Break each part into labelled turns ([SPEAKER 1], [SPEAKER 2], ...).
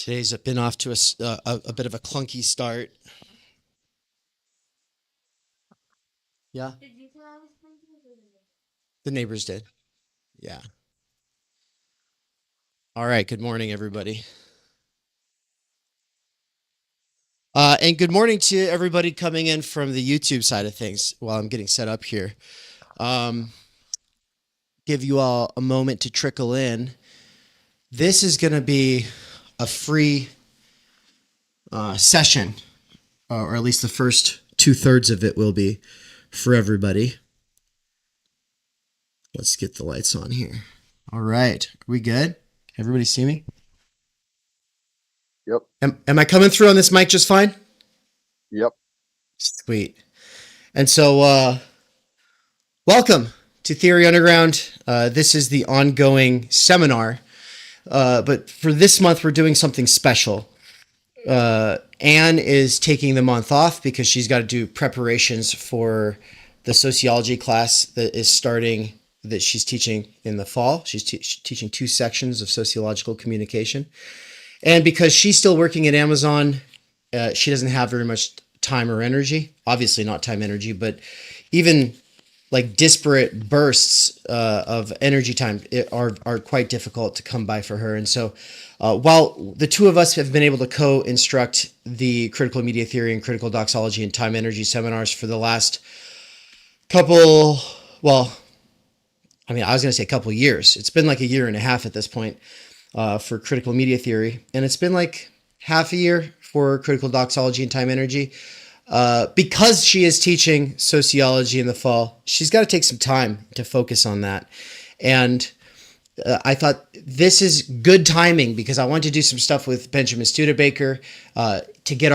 [SPEAKER 1] Today's been off to a bit of a clunky start. Yeah,
[SPEAKER 2] Did you say I was thinking or the neighbor?
[SPEAKER 1] the neighbors did. Yeah. All right. Good morning, everybody. And good morning to everybody coming in from the YouTube side of things while I'm getting set up here. Give you all a moment to trickle in. This is going to be a free session, or at least the first 2/3 of it will be for everybody. Let's get the lights on here. All right. Are we good? Everybody see me?
[SPEAKER 3] Yep.
[SPEAKER 1] Am I coming through on this mic just fine?
[SPEAKER 3] Yep.
[SPEAKER 1] Sweet. And so, welcome to Theory Underground. This is the ongoing seminar. But for this month, we're doing something special. Anne is taking the month off because she's got to do preparations for the sociology class that is starting, that she's teaching in the fall. She's teaching 2 sections of sociological communication. And because she's still working at Amazon, she doesn't have very much time or energy. Obviously not time energy, but even like disparate bursts of energy time are quite difficult to come by for her. And so while the two of us have been able to co-instruct the critical media theory and critical doxology and time energy seminars for the last couple, well, I mean, I was going to say a couple years. It's been like a year and a half at this point for critical media theory. And it's been like half a year for critical doxology and time energy. Because she is teaching sociology in the fall, she's got to take some time to focus on that. And I thought this is good timing because I want to do some stuff with Benjamin Studebaker to get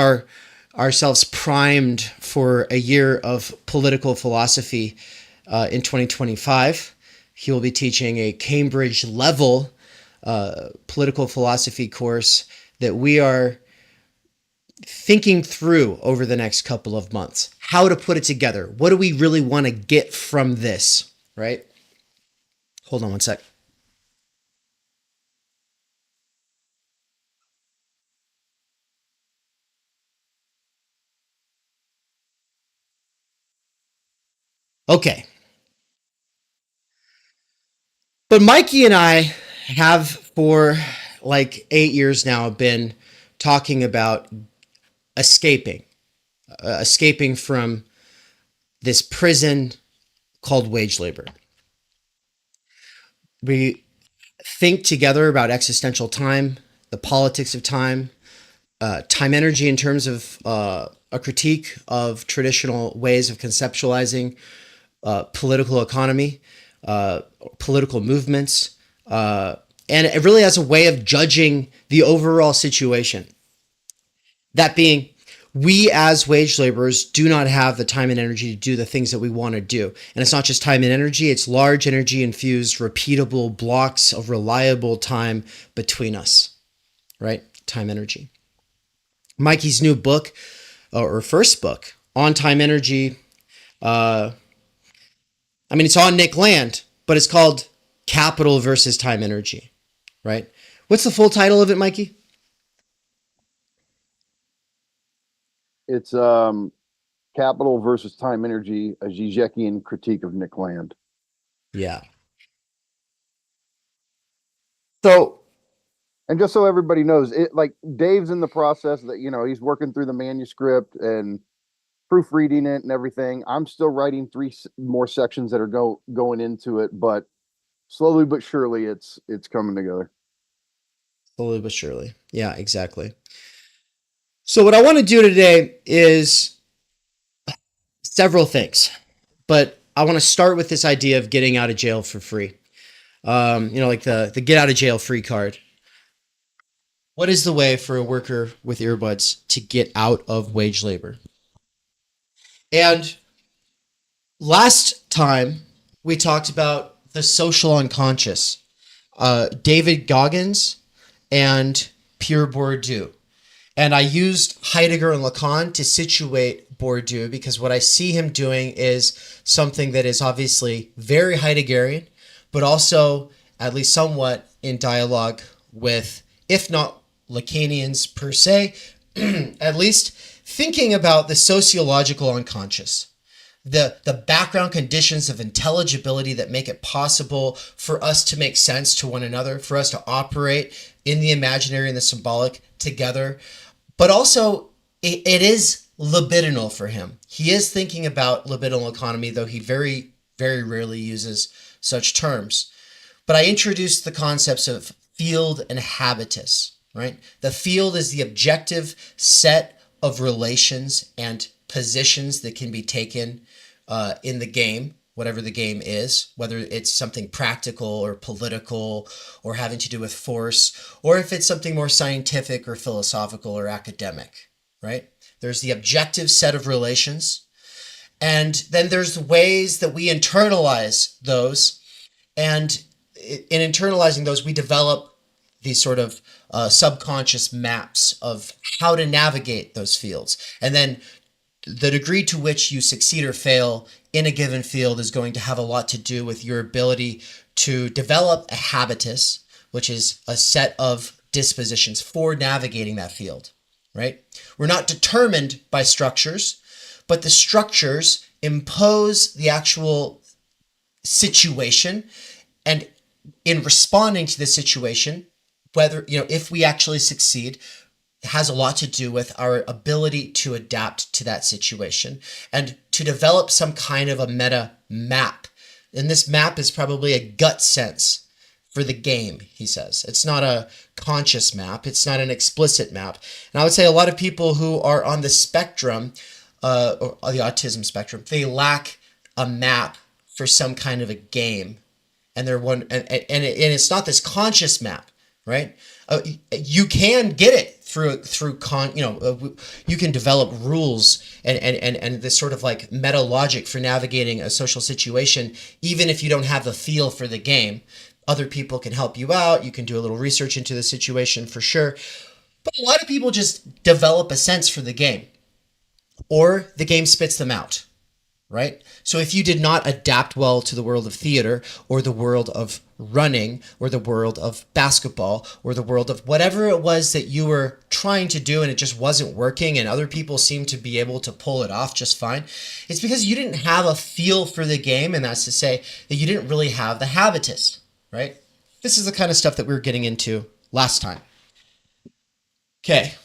[SPEAKER 1] ourselves primed for a year of political philosophy in 2025. He will be teaching a Cambridge level political philosophy course that we are thinking through over the next couple of months. How to put it together. What do we really want to get from this, right? Hold on one sec. Okay. But Mikey and I have for like 8 years now been talking about escaping from this prison called wage labor. We think together about existential time, the politics of time, time energy in terms of a critique of traditional ways of conceptualizing political economy, political movements, and it really as a way of judging the overall situation. That being, we as wage laborers do not have the time and energy to do the things that we want to do. And it's not just time and energy, it's large energy infused, repeatable blocks of reliable time between us, right? Time energy. Mikey's new book, or first book, on time energy, it's on Nick Land, but it's called Capital versus Time Energy, right? What's the full title of it, Mikey?
[SPEAKER 3] It's Capital versus Time Energy, a Zizekian critique of Nick Land.
[SPEAKER 1] Yeah. So,
[SPEAKER 3] and just so everybody knows, it like Dave's in the process that, he's working through the manuscript and proofreading it and everything. I'm still writing 3 more sections that are going into it, but slowly but surely it's coming together.
[SPEAKER 1] Slowly but surely. Yeah, exactly. So what I want to do today is several things, but I want to start with this idea of getting out of jail for free. Like the get out of jail free card. What is the way for a worker with earbuds to get out of wage labor? And last time we talked about the social unconscious, David Goggins and Pierre Bourdieu. And I used Heidegger and Lacan to situate Bourdieu because what I see him doing is something that is obviously very Heideggerian, but also at least somewhat in dialogue with, if not Lacanians per se, at least, thinking about the sociological unconscious, the background conditions of intelligibility that make it possible for us to make sense to one another, for us to operate in the imaginary and the symbolic together. But also, it is libidinal for him. He is thinking about libidinal economy, though he very, very rarely uses such terms. But I introduced the concepts of field and habitus, right? The field is the objective set of relations and positions that can be taken in the game, whatever the game is, whether it's something practical or political or having to do with force, or if it's something more scientific or philosophical or academic, right? There's the objective set of relations, and then there's the ways that we internalize those, and in internalizing those, we develop these sort of subconscious maps of how to navigate those fields. And then the degree to which you succeed or fail in a given field is going to have a lot to do with your ability to develop a habitus, which is a set of dispositions for navigating that field, right? We're not determined by structures, but the structures impose the actual situation, and in responding to the situation, whether, if we actually succeed, has a lot to do with our ability to adapt to that situation and to develop some kind of a meta map. And this map is probably a gut sense for the game, he says. It's not a conscious map. It's not an explicit map. And I would say a lot of people who are on the spectrum, or the autism spectrum, they lack a map for some kind of a game. And they're and it's not this conscious map, right? You can get it through you can develop rules and this sort of like meta logic for navigating a social situation, even if you don't have the feel for the game. Other people can help you out. You can do a little research into the situation for sure. But a lot of people just develop a sense for the game, or the game spits them out, right? So if you did not adapt well to the world of theater or the world of running or the world of basketball or the world of whatever it was that you were trying to do and it just wasn't working and other people seemed to be able to pull it off just fine, it's because you didn't have a feel for the game, and that's to say that you didn't really have the habitus, right? This is the kind of stuff that we were getting into last time. Okay.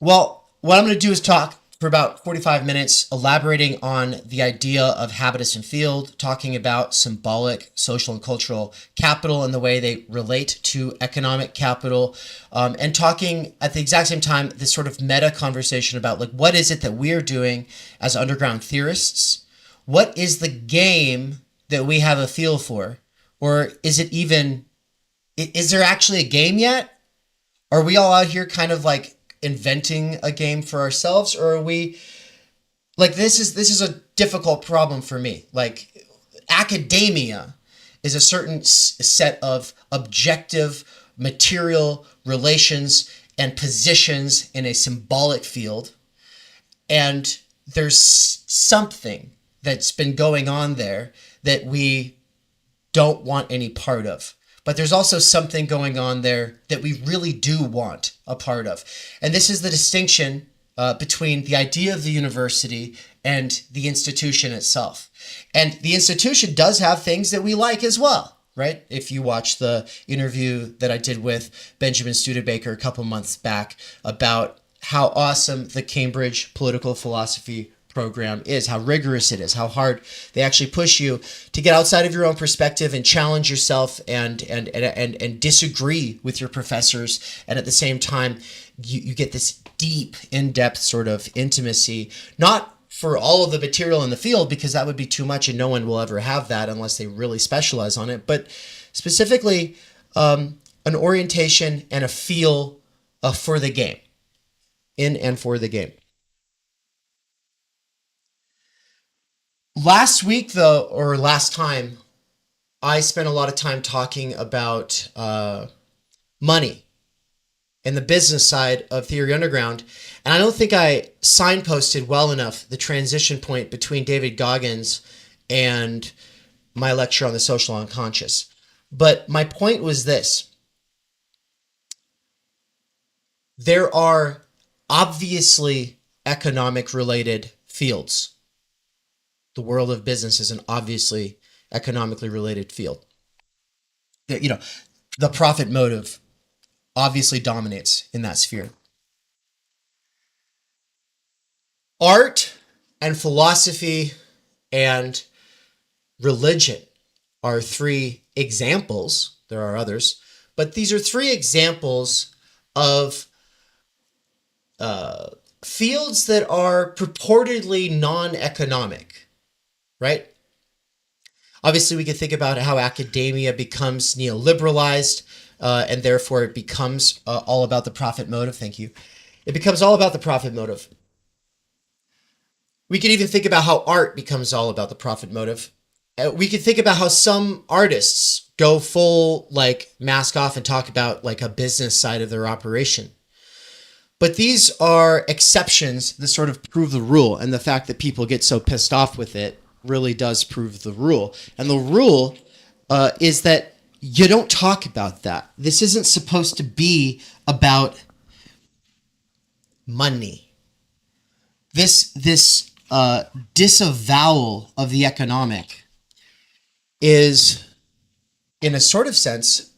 [SPEAKER 1] Well, what I'm going to do is talk for about 45 minutes, elaborating on the idea of habitus and field, talking about symbolic, social, and cultural capital and the way they relate to economic capital, and talking at the exact same time this sort of meta conversation about like what is it that we're doing as underground theorists? What is the game that we have a feel for? Or is there actually a game yet? Are we all out here kind of like inventing a game for ourselves, or are we like, this is a difficult problem for me. Like, academia is a certain set of objective material relations and positions in a symbolic field, and there's something that's been going on there that we don't want any part of. But there's also something going on there that we really do want a part of. And this is the distinction between the idea of the university and the institution itself. And the institution does have things that we like as well, right? If you watch the interview that I did with Benjamin Studebaker a couple months back about how awesome the Cambridge political philosophy program is, how rigorous it is, how hard they actually push you to get outside of your own perspective and challenge yourself and disagree with your professors, and at the same time you get this deep, in-depth sort of intimacy, not for all of the material in the field, because that would be too much and no one will ever have that unless they really specialize on it, but specifically an orientation and a feel for the game, in and for the game. Last week, though, or last time, I spent a lot of time talking about money and the business side of Theory Underground. And I don't think I signposted well enough the transition point between David Goggins and my lecture on the social unconscious. But my point was this. there are obviously economic related fields. The world of business is an obviously economically related field. The profit motive obviously dominates in that sphere. Art and philosophy and religion are three examples. There are others, but these are three examples of fields that are purportedly non-economic, right? Obviously, we can think about how academia becomes neoliberalized, and therefore it becomes all about the profit motive. Thank you. It becomes all about the profit motive. We can even think about how art becomes all about the profit motive. We can think about how some artists go full mask off and talk about a business side of their operation. But these are exceptions that sort of prove the rule, and the fact that people get so pissed off with it really does prove the rule. And the rule is that you don't talk about that. This isn't supposed to be about money. This disavowal of the economic is, in a sort of sense,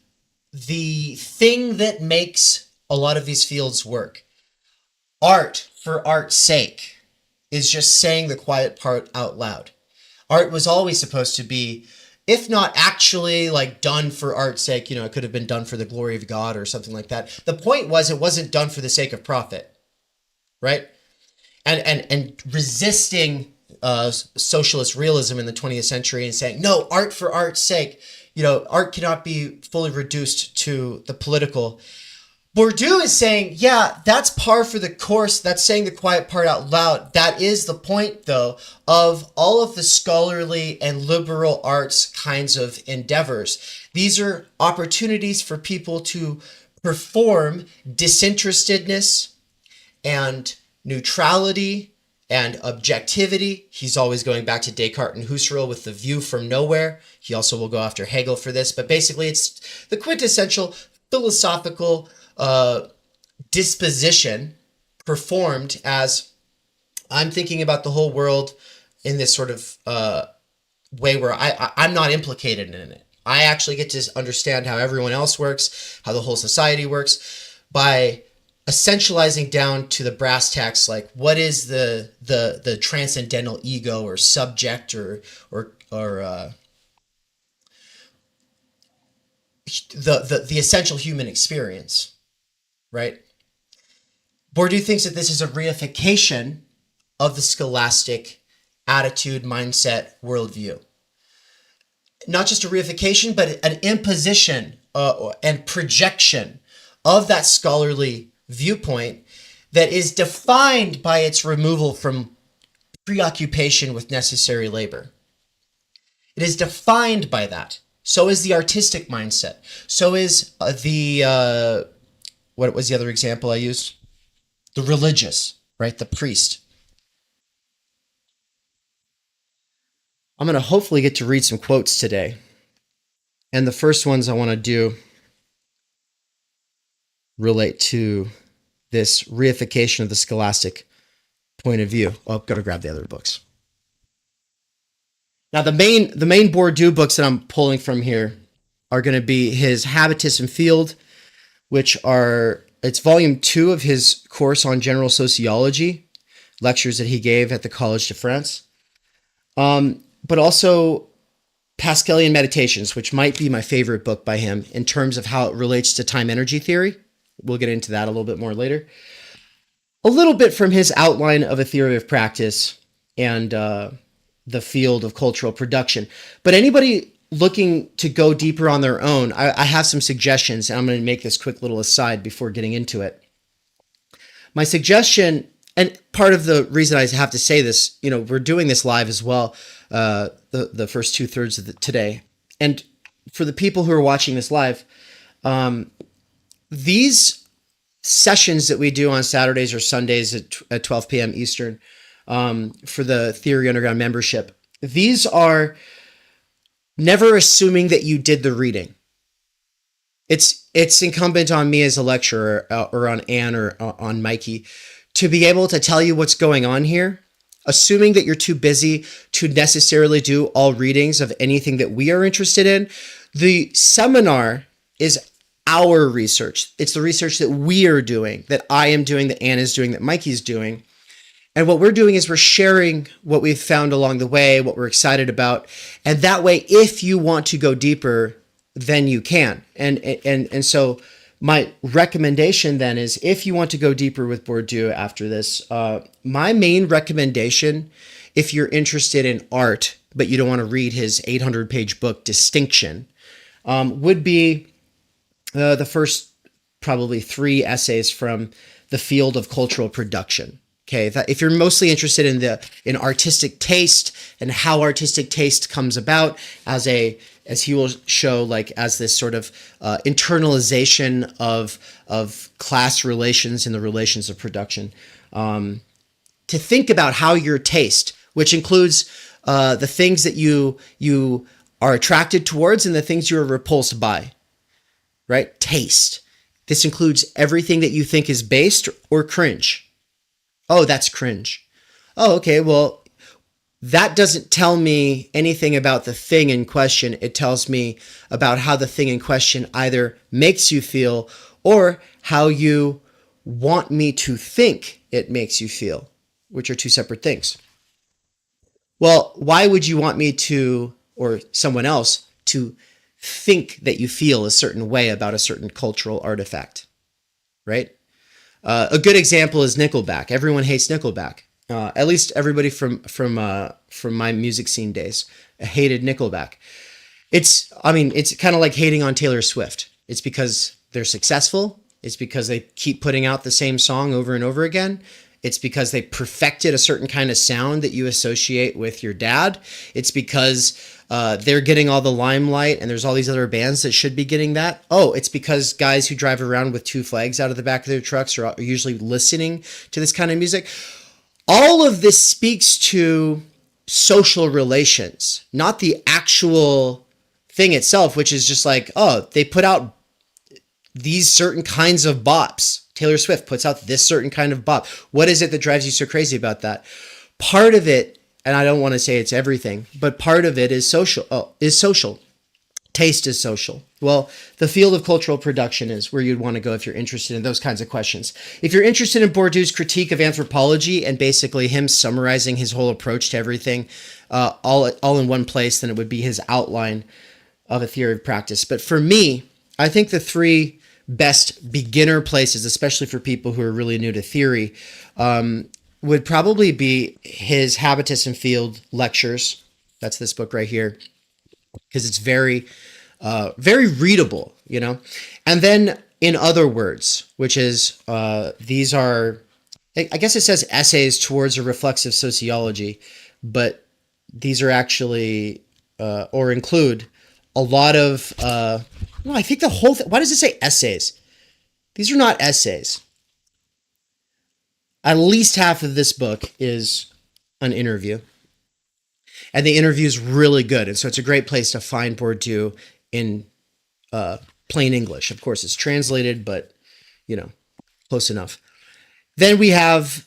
[SPEAKER 1] the thing that makes a lot of these fields work. Art for art's sake is just saying the quiet part out loud. Art was always supposed to be, if not actually done for art's sake, it could have been done for the glory of God or something like that. The point was it wasn't done for the sake of profit, right? And resisting socialist realism in the 20th century and saying, no, art for art's sake, art cannot be fully reduced to the political. Bourdieu is saying, yeah, that's par for the course. That's saying the quiet part out loud. That is the point, though, of all of the scholarly and liberal arts kinds of endeavors. These are opportunities for people to perform disinterestedness and neutrality and objectivity. He's always going back to Descartes and Husserl with the view from nowhere. He also will go after Hegel for this, but basically it's the quintessential philosophical disposition performed as I'm thinking about the whole world in this sort of way where I'm not implicated in it. I actually get to understand how everyone else works, how the whole society works, by essentializing down to the brass tacks, what is the transcendental ego or subject or the essential human experience, right? Bourdieu thinks that this is a reification of the scholastic attitude, mindset, worldview. Not just a reification, but an imposition and projection of that scholarly viewpoint that is defined by its removal from preoccupation with necessary labor. It is defined by that. So is the artistic mindset. So is what was the other example I used? The religious, right? The priest. I'm going to hopefully get to read some quotes today. And the first ones I want to do relate to this reification of the scholastic point of view. Oh, I've got to grab the other books. Now, the main Bourdieu books that I'm pulling from here are going to be his Habitus and Field, it's volume 2 of his course on general sociology, lectures that he gave at the Collège de France. But also Pascalian Meditations, which might be my favorite book by him in terms of how it relates to time-energy theory. We'll get into that a little bit more later. A little bit from his outline of a theory of practice and the field of cultural production. But anybody looking to go deeper on their own, I have some suggestions, and I'm going to make this quick little aside before getting into it. My suggestion, and part of the reason I have to say this, we're doing this live as well, the first 2/3 of today. And for the people who are watching this live, these sessions that we do on Saturdays or Sundays at 12 p.m. Eastern for the Theory Underground membership, these are never assuming that you did the reading. it's incumbent on me as a lecturer, or on Anne, or on Mikey, to be able to tell you what's going on here, assuming that you're too busy to necessarily do all readings of anything that we are interested in. The seminar is our research. It's the research that we are doing, that I am doing, that Anne is doing, that Mikey's doing. And what we're doing is we're sharing what we've found along the way, what we're excited about. And that way, if you want to go deeper, then you can. And so my recommendation then is, if you want to go deeper with Bourdieu after this, my main recommendation, if you're interested in art, but you don't want to read his 800-page book, Distinction, would be the first probably 3 essays from The Field of Cultural Production. Okay, if you're mostly interested in artistic taste and how artistic taste comes about as he will show, like as this sort of internalization of class relations and the relations of production, to think about how your taste, which includes the things that you are attracted towards and the things you are repulsed by, right? Taste. This includes everything that you think is based or cringe. Oh, that's cringe. Oh, okay. Well, that doesn't tell me anything about the thing in question. It tells me about how the thing in question either makes you feel or how you want me to think it makes you feel, which are 2 separate things. Well, why would you want me to, or someone else, to think that you feel a certain way about a certain cultural artifact, right? A good example is Nickelback. Everyone hates Nickelback. At least everybody from my music scene days hated Nickelback. It's kind of like hating on Taylor Swift. It's because they're successful. It's because they keep putting out the same song over and over again. It's because they perfected a certain kind of sound that you associate with your dad. It's because they're getting all the limelight and there's all these other bands that should be getting that. Oh, it's because guys who drive around with 2 flags out of the back of their trucks are usually listening to this kind of music. All of this speaks to social relations, not the actual thing itself, which is just like, oh, they put out these certain kinds of bops. Taylor Swift puts out this certain kind of bop. What is it that drives you so crazy about that? Part of it, and I don't want to say it's everything, but part of it is social. Taste is social. Well, the field of cultural production is where you'd want to go if you're interested in those kinds of questions. If you're interested in Bourdieu's critique of anthropology and basically him summarizing his whole approach to everything all in one place, then it would be his outline of a theory of practice. But for me, I think the 3 best beginner places, especially for people who are really new to theory, would probably be his Habitus and Field lectures. That's this book right here, because it's very readable, you know. And then In Other Words, which is these are, I guess it says essays towards a reflexive sociology, but these are actually or include a lot of no, I think the whole thing. Why does it say essays? These are not essays. At least half of this book is an interview. And the interview is really good. And so it's a great place to find Bourdieu in plain English. Of course, it's translated, but, you know, close enough. Then we have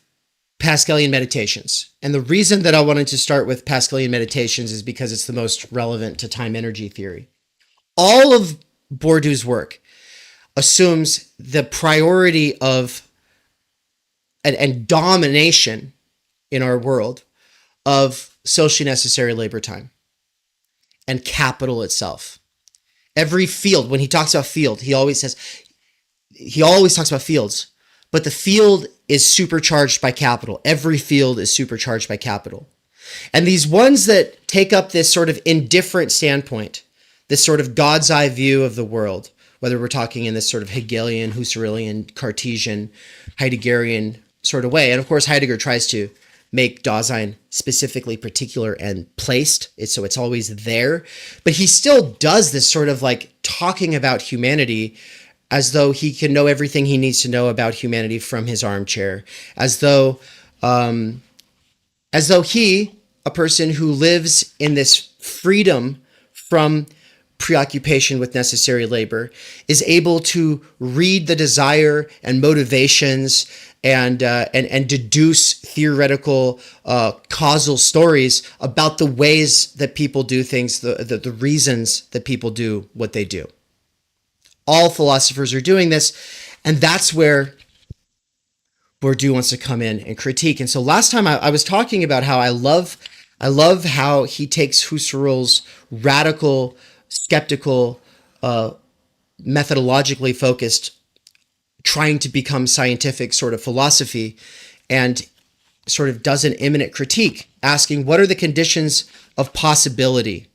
[SPEAKER 1] Pascalian Meditations. And the reason that I wanted to start with Pascalian Meditations is because it's the most relevant to time energy theory. All of Bourdieu's work assumes the priority of and domination in our world of socially necessary labor time and capital itself. Every field, when he talks about field, he always talks about fields, but the field is supercharged by capital. Every field is supercharged by capital. And these ones that take up this sort of indifferent standpoint, this sort of God's eye view of the world, whether we're talking in this sort of Hegelian, Husserlian, Cartesian, Heideggerian sort of way. And of course, Heidegger tries to make Dasein specifically particular and placed. So it's always there. But he still does this sort of like talking about humanity as though he can know everything he needs to know about humanity from his armchair, as though he, a person who lives in this freedom from preoccupation with necessary labor, is able to read the desire and motivations and deduce theoretical causal stories about the ways that people do things, the reasons that people do what they do. All philosophers are doing this, and that's where Bourdieu wants to come in and critique. And so last time I was talking about how I love how he takes Husserl's radical, skeptical, methodologically focused, trying to become scientific sort of philosophy, and sort of does an immanent critique, asking what are the conditions of possibility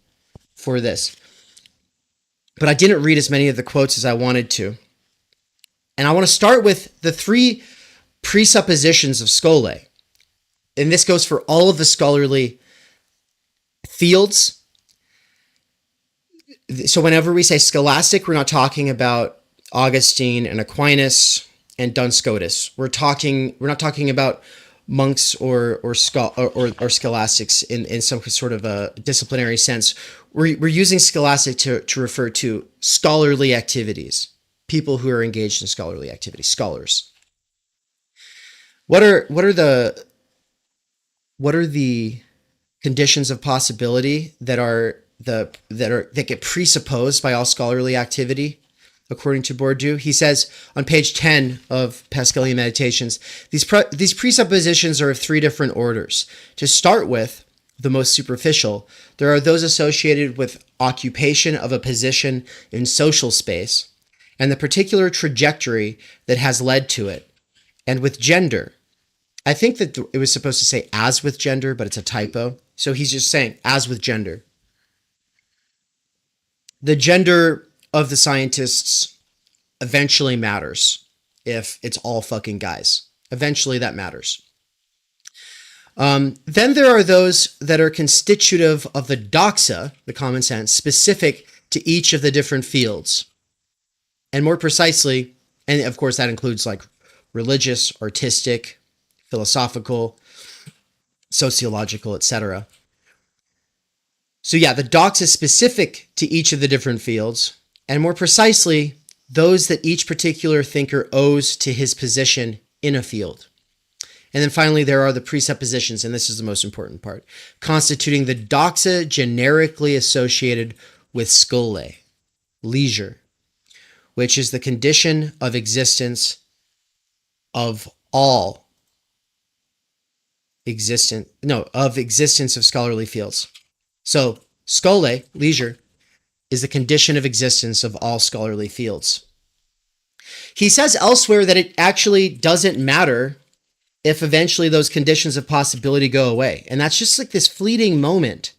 [SPEAKER 1] for this. But I didn't read as many of the quotes as I wanted to. And I want to start with the three presuppositions of Skol-leisure. And this goes for all of the scholarly fields. So whenever we say scholastic, we're not talking about Augustine and Aquinas and Duns Scotus. We're not talking about monks or scholastics in some sort of a disciplinary sense. We're using scholastic to refer to scholarly activities, people who are engaged in scholarly activities, scholars. What are the conditions of possibility that get presupposed by all scholarly activity, according to Bourdieu? He says on page 10 of Pascalian Meditations, these presuppositions are of three different orders. To start with, the most superficial, there are those associated with occupation of a position in social space and the particular trajectory that has led to it, and with gender. I think that it was supposed to say as with gender, but it's a typo. So he's just saying as with gender. The gender of the scientists eventually matters if it's all fucking guys. Eventually that matters. Then there are those that are constitutive of the doxa, the common sense, specific to each of the different fields. And more precisely, and of course that includes like religious, artistic, philosophical, sociological, etc. So yeah, the doxa is specific to each of the different fields, and more precisely, those that each particular thinker owes to his position in a field. And then finally, there are the presuppositions, and this is the most important part, constituting the doxa generically associated with Skol-leisure, which is the condition of existence of all existence of scholarly fields. So Skol-leisure is the condition of existence of all scholarly fields. He says elsewhere that it actually doesn't matter if eventually those conditions of possibility go away. And that's just like this fleeting moment.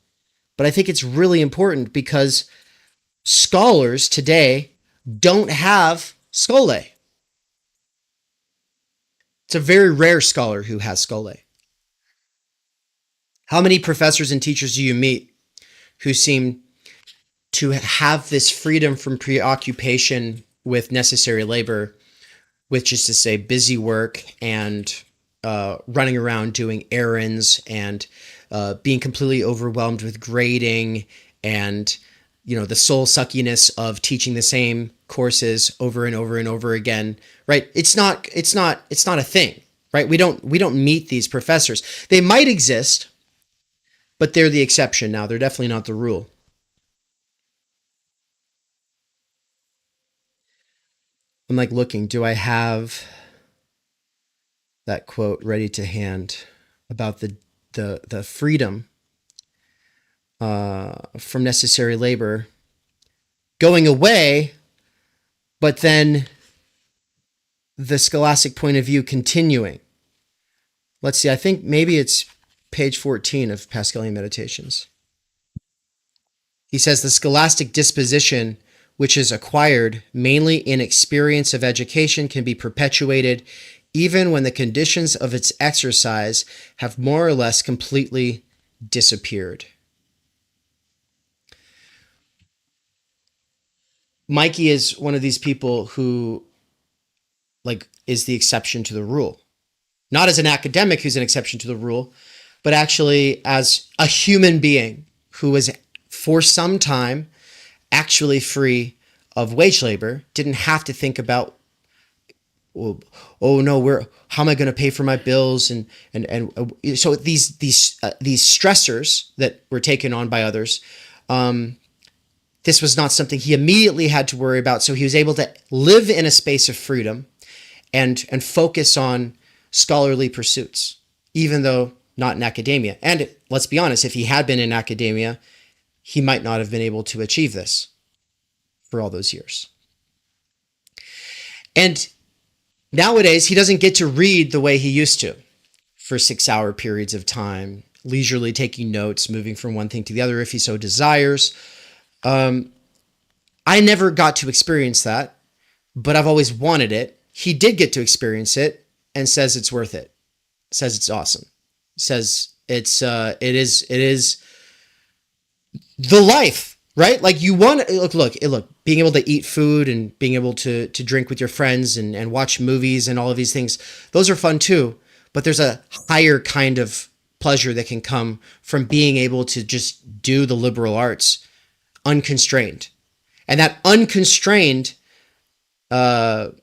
[SPEAKER 1] But I think it's really important because scholars today don't have Skol-leisure. It's a very rare scholar who has Skol-leisure. How many professors and teachers do you meet who seem to have this freedom from preoccupation with necessary labor, which is to say busy work and running around doing errands and being completely overwhelmed with grading and the soul suckiness of teaching the same courses over and over and over again, right? It's not a thing, right? We don't meet these professors. They might exist, but they're the exception now. They're definitely not the rule. I'm like looking, do I have that quote ready to hand about the freedom from necessary labor going away, but then the scholastic point of view continuing? Let's see, I think maybe it's page 14 of Pascalian Meditations. He says the scholastic disposition, which is acquired mainly in experience of education, can be perpetuated even when the conditions of its exercise have more or less completely disappeared. Mikey is one of these people who is the exception to the rule. Not as an academic who's an exception to the rule, but actually as a human being who was for some time actually free of wage labor didn't have to think about, oh no, how am I going to pay for my bills? And so these stressors that were taken on by others, this was not something he immediately had to worry about. So he was able to live in a space of freedom and focus on scholarly pursuits, even though not in academia. And let's be honest, if he had been in academia, he might not have been able to achieve this for all those years. And nowadays, he doesn't get to read the way he used to for 6-hour periods of time, leisurely taking notes, moving from one thing to the other if he so desires. I never got to experience that, but I've always wanted it. He did get to experience it and says it's worth it. Says it's awesome. Says it is the life, right? Like you want look, being able to eat food and being able to drink with your friends and watch movies and all of these things, those are fun too. But there's a higher kind of pleasure that can come from being able to just do the liberal arts unconstrained. And that unconstrained, being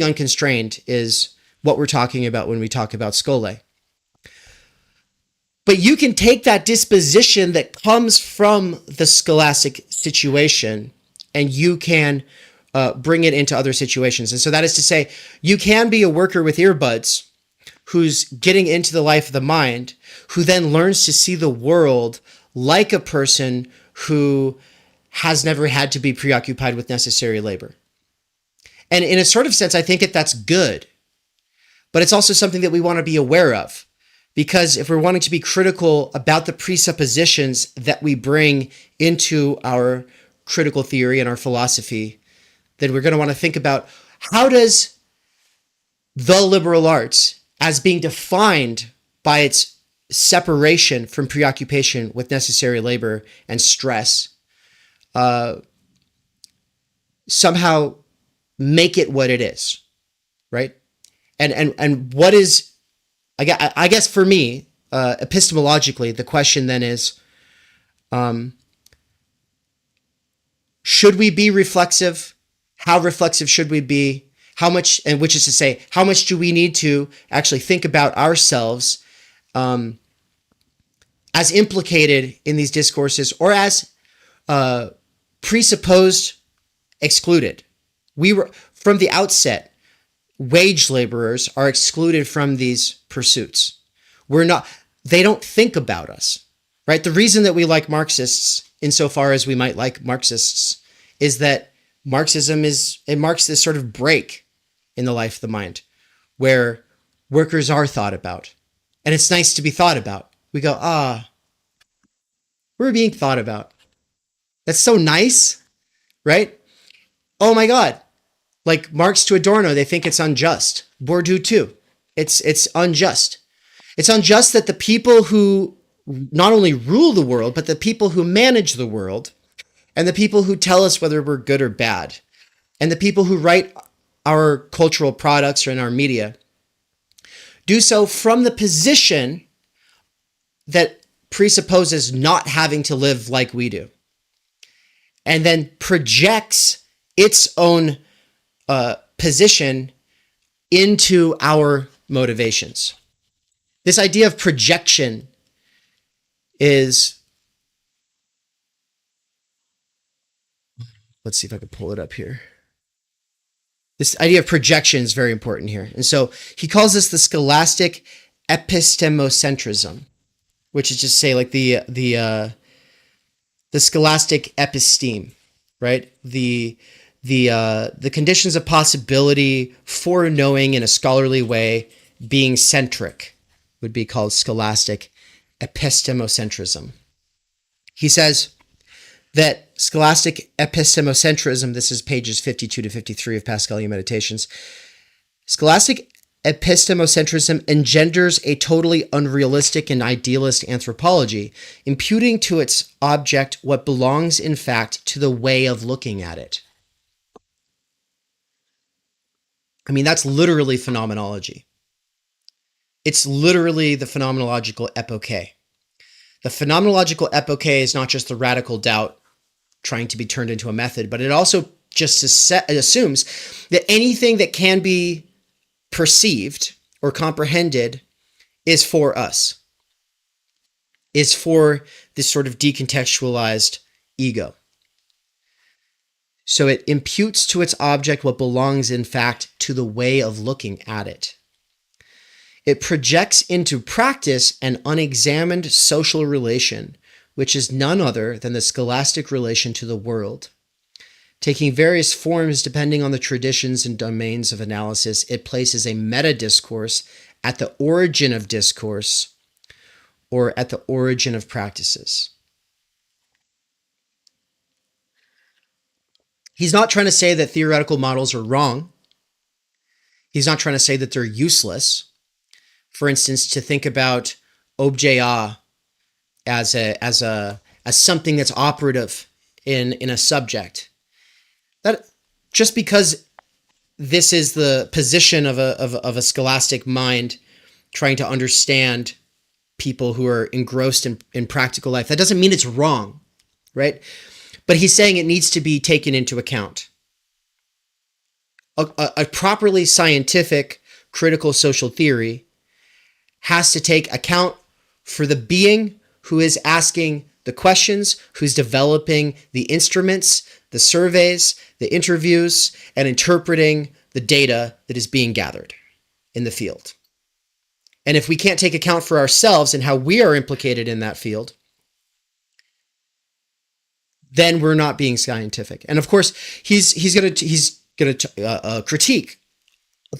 [SPEAKER 1] unconstrained is what we're talking about when we talk about Skol-leisure. But you can take that disposition that comes from the scholastic situation and you can bring it into other situations. And so that is to say, you can be a worker with earbuds who's getting into the life of the mind, who then learns to see the world like a person who has never had to be preoccupied with necessary labor. And in a sort of sense, I think that's good. But it's also something that we want to be aware of. Because if we're wanting to be critical about the presuppositions that we bring into our critical theory and our philosophy, then we're going to want to think about how does the liberal arts, as being defined by its separation from preoccupation with necessary labor and stress, somehow make it what it is, right? And what is, I guess for me, epistemologically, the question then is, should we be reflexive? How reflexive should we be? How much, and which is to say, how much do we need to actually think about ourselves as implicated in these discourses or as presupposed excluded? We were, from the outset, wage laborers are excluded from these pursuits. They don't think about us, right? The reason that we like Marxists, insofar as we might like Marxists, is that Marxism marks this sort of break in the life of the mind where workers are thought about. And it's nice to be thought about. We go, we're being thought about. That's so nice, right? Oh my God. Like Marx to Adorno, they think it's unjust. Bourdieu too. It's unjust. It's unjust that the people who not only rule the world, but the people who manage the world and the people who tell us whether we're good or bad and the people who write our cultural products or in our media do so from the position that presupposes not having to live like we do and then projects its own position into our motivations. This idea of projection is, let's see if I can pull it up here. This idea of projection is very important here. And so he calls this the scholastic epistemocentrism, which is just say like the scholastic episteme, right? The conditions of possibility for knowing in a scholarly way being centric would be called scholastic epistemocentrism. He says that scholastic epistemocentrism, this is pages 52 to 53 of Pascalian Meditations, scholastic epistemocentrism engenders a totally unrealistic and idealist anthropology, imputing to its object what belongs in fact to the way of looking at it. I mean, that's literally phenomenology. It's literally the phenomenological epoche. The phenomenological epoche is not just the radical doubt trying to be turned into a method, but it also just assumes that anything that can be perceived or comprehended is for us, is for this sort of decontextualized ego. So it imputes to its object what belongs, in fact, to the way of looking at it. It projects into practice an unexamined social relation, which is none other than the scholastic relation to the world. Taking various forms depending on the traditions and domains of analysis, it places a meta-discourse at the origin of discourse or at the origin of practices. He's not trying to say that theoretical models are wrong. He's not trying to say that they're useless. For instance, to think about objet as something that's operative in a subject. That just because this is the position of a scholastic mind trying to understand people who are engrossed in practical life, that doesn't mean it's wrong, right? But he's saying it needs to be taken into account. A properly scientific critical social theory has to take account for the being who is asking the questions, who's developing the instruments, the surveys, the interviews, and interpreting the data that is being gathered in the field. And if we can't take account for ourselves and how we are implicated in that field, then we're not being scientific. And of course, he's going to critique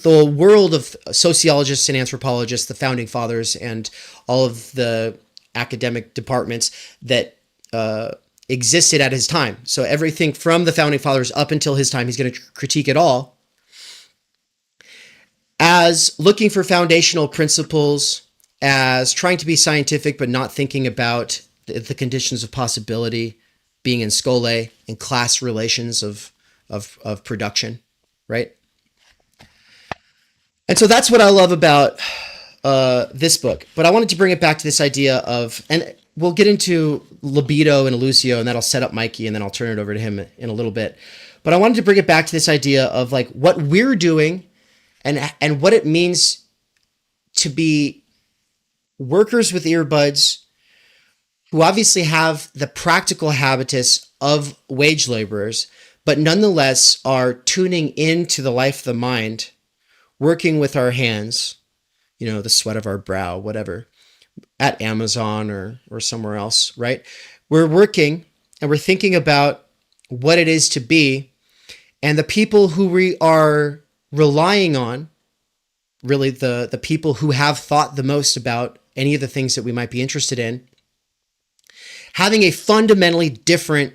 [SPEAKER 1] the world of sociologists and anthropologists, the founding fathers, and all of the academic departments that existed at his time. So everything from the founding fathers up until his time, he's going to critique it all as looking for foundational principles, as trying to be scientific but not thinking about the conditions of possibility, being in skole and class relations of production, right? And so that's what I love about this book. But I wanted to bring it back to this idea of, and we'll get into libido and illusio, and that'll set up Mikey, and then I'll turn it over to him in a little bit. But I wanted to bring it back to this idea of like what we're doing and what it means to be workers with earbuds who obviously have the practical habitus of wage laborers, but nonetheless are tuning into the life of the mind, working with our hands, the sweat of our brow, whatever, at Amazon or somewhere else, right? We're working and we're thinking about what it is to be, and the people who we are relying on, really the people who have thought the most about any of the things that we might be interested in, having a fundamentally different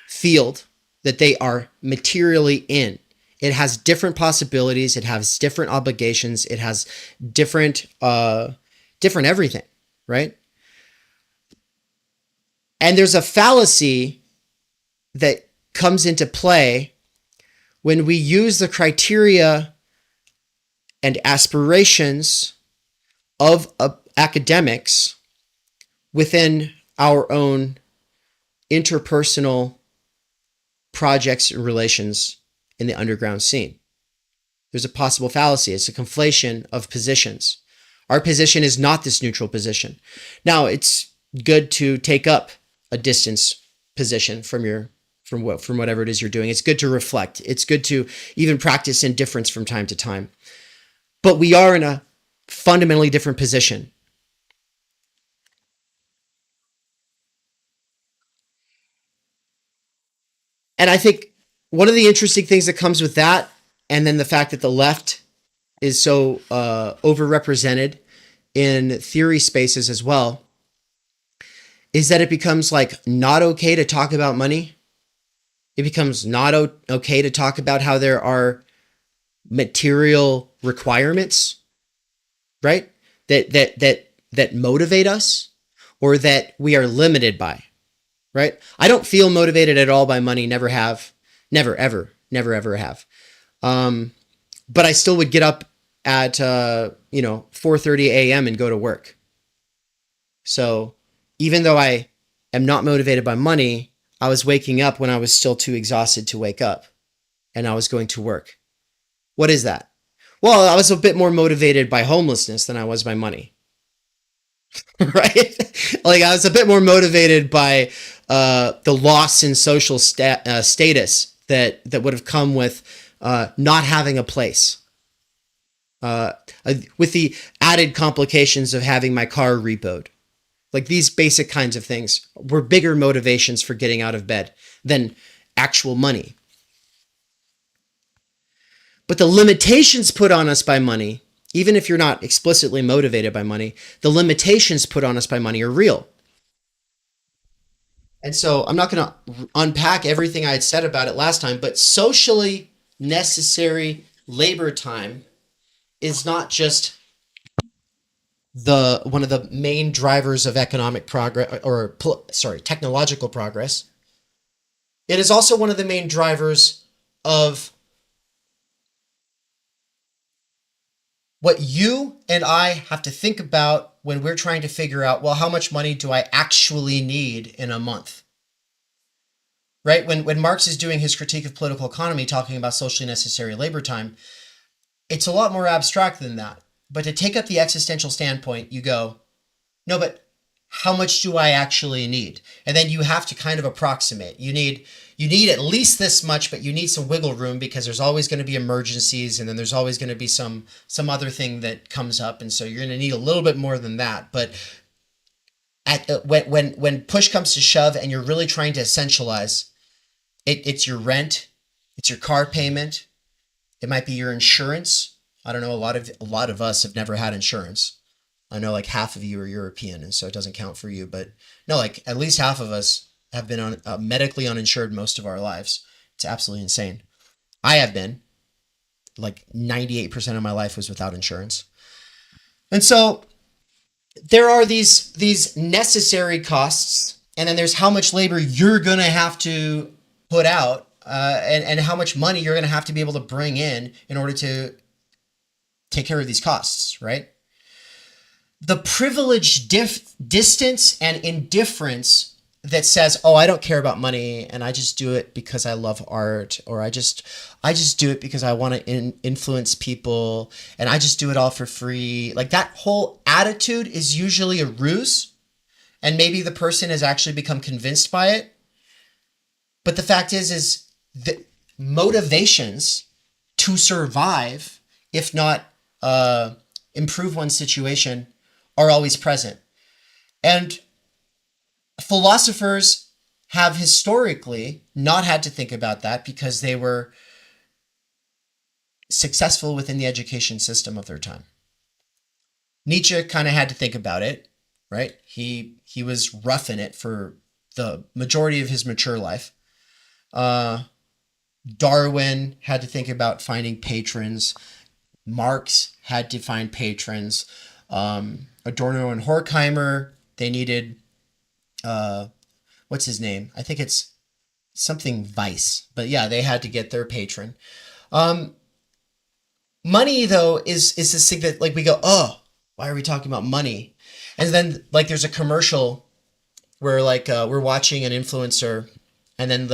[SPEAKER 1] field that they are materially in. It has different possibilities. It has different obligations. It has different everything, right? And there's a fallacy that comes into play when we use the criteria and aspirations of academics within our own interpersonal projects and relations in the underground scene. There's a possible fallacy. It's a conflation of positions. Our position is not this neutral position. Now, it's good to take up a distance position from whatever it is you're doing. It's good to reflect. It's good to even practice indifference from time to time. But we are in a fundamentally different position. And I think one of the interesting things that comes with that, and then the fact that the left is so overrepresented in theory spaces as well, is that it becomes like not okay to talk about money. It becomes not okay to talk about how there are material requirements, right? That motivate us or that we are limited by, right? I don't feel motivated at all by money. Never have. Never, ever. Never, ever have. But I still would get up at, 4:30 a.m. and go to work. So even though I am not motivated by money, I was waking up when I was still too exhausted to wake up, and I was going to work. What is that? Well, I was a bit more motivated by homelessness than I was by money. Right? Like, I was a bit more motivated by the loss in social status that would have come with not having a place. With the added complications of having my car repoed. Like, these basic kinds of things were bigger motivations for getting out of bed than actual money. But the limitations put on us by money, even if you're not explicitly motivated by money, the limitations put on us by money are real. And so I'm not going to unpack everything I had said about it last time, but socially necessary labor time is not just one of the main drivers of economic progress, or technological progress. It is also one of the main drivers of what you and I have to think about when we're trying to figure out, well, how much money do I actually need in a month? Right? When Marx is doing his critique of political economy, talking about socially necessary labor time, it's a lot more abstract than that. But to take up the existential standpoint, you go, no, but how much do I actually need? And then you have to kind of approximate. You need at least this much, but you need some wiggle room because there's always going to be emergencies, and then there's always going to be some other thing that comes up, and so you're going to need a little bit more than that. But when push comes to shove, and you're really trying to essentialize, it's your rent, it's your car payment, it might be your insurance. I don't know. A lot of us have never had insurance. I know like half of you are European, and so it doesn't count for you. But no, like at least half of us have been medically uninsured most of our lives. It's absolutely insane. I have been. Like 98% of my life was without insurance. And so there are these necessary costs, and then there's how much labor you're going to have to put out, and how much money you're going to have to be able to bring in order to take care of these costs, right? The privileged distance and indifference that says, oh, I don't care about money, and I just do it because I love art, or I just do it because I want to influence people, and I just do it all for free. Like, that whole attitude is usually a ruse, and maybe the person has actually become convinced by it. But the fact is the motivations to survive, if not improve one's situation, are always present. And philosophers have historically not had to think about that because they were successful within the education system of their time. Nietzsche kind of had to think about it, right? He was rough in it for the majority of his mature life. Darwin had to think about finding patrons. Marx had to find patrons. Adorno and Horkheimer, they needed, what's his name? I think it's something Weiss, but yeah, they had to get their patron. Money, though, is this thing that, like, we go, oh, why are we talking about money? And then, like, there's a commercial where, like, we're watching an influencer, and then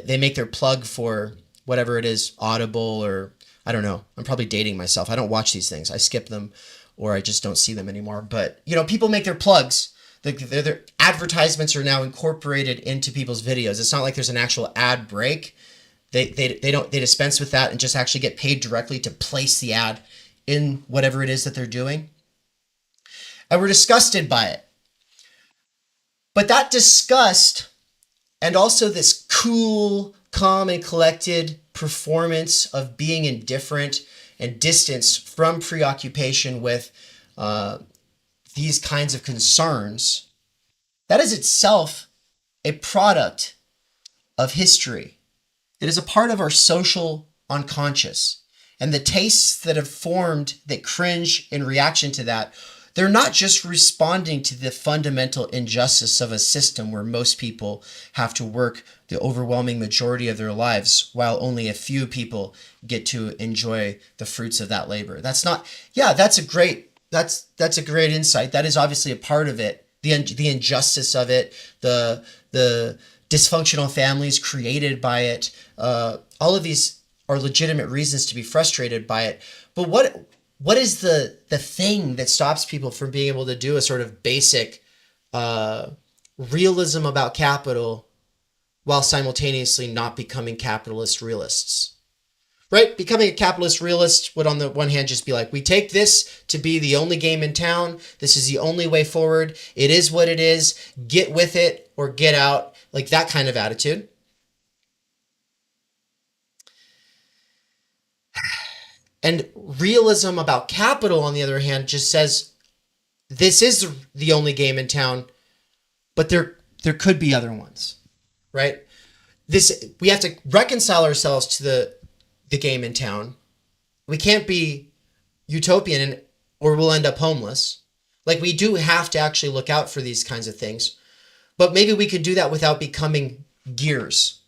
[SPEAKER 1] they make their plug for whatever it is, Audible, or I don't know. I'm probably dating myself. I don't watch these things. I skip them, or I just don't see them anymore. But, you know, people make their plugs. Their advertisements are now incorporated into people's videos. It's not like there's an actual ad break. They dispense with that and just actually get paid directly to place the ad in whatever it is that they're doing. And we're disgusted by it. But that disgust, and also this cool, calm, and collected performance of being indifferent and distance from preoccupation with these kinds of concerns, that is itself a product of history. It is a part of our social unconscious. And the tastes that have formed that cringe in reaction to that, they're not just responding to the fundamental injustice of a system where most people have to work the overwhelming majority of their lives while only a few people get to enjoy the fruits of that labor. That's a great insight. That is obviously a part of it. The injustice of it, the dysfunctional families created by it. All of these are legitimate reasons to be frustrated by it. But what is the thing that stops people from being able to do a sort of basic realism about capital while simultaneously not becoming capitalist realists? Right? Becoming a capitalist realist would on the one hand just be like, we take this to be the only game in town. This is the only way forward. It is what it is. Get with it or get out. Like that kind of attitude. And realism about capital, on the other hand, just says this is the only game in town, but there could be other ones, right? We have to reconcile ourselves to the game in town. We can't be utopian or we'll end up homeless. Like we do have to actually look out for these kinds of things, but maybe we could do that without becoming gears,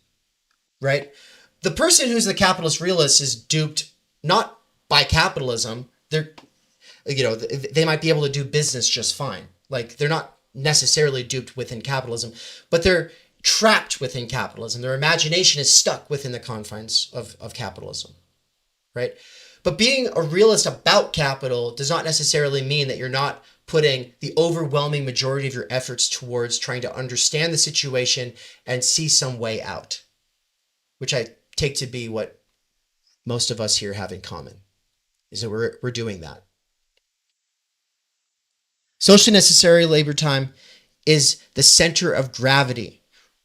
[SPEAKER 1] right? The person who's the capitalist realist is duped not by capitalism. They might be able to do business just fine. Like they're not necessarily duped within capitalism, but they're trapped within capitalism. Their imagination is stuck within the confines of capitalism, right? But being a realist about capital does not necessarily mean that you're not putting the overwhelming majority of your efforts towards trying to understand the situation and see some way out, which I take to be what most of us here have in common, is that we're doing that. Socially necessary labor time is the center of gravity,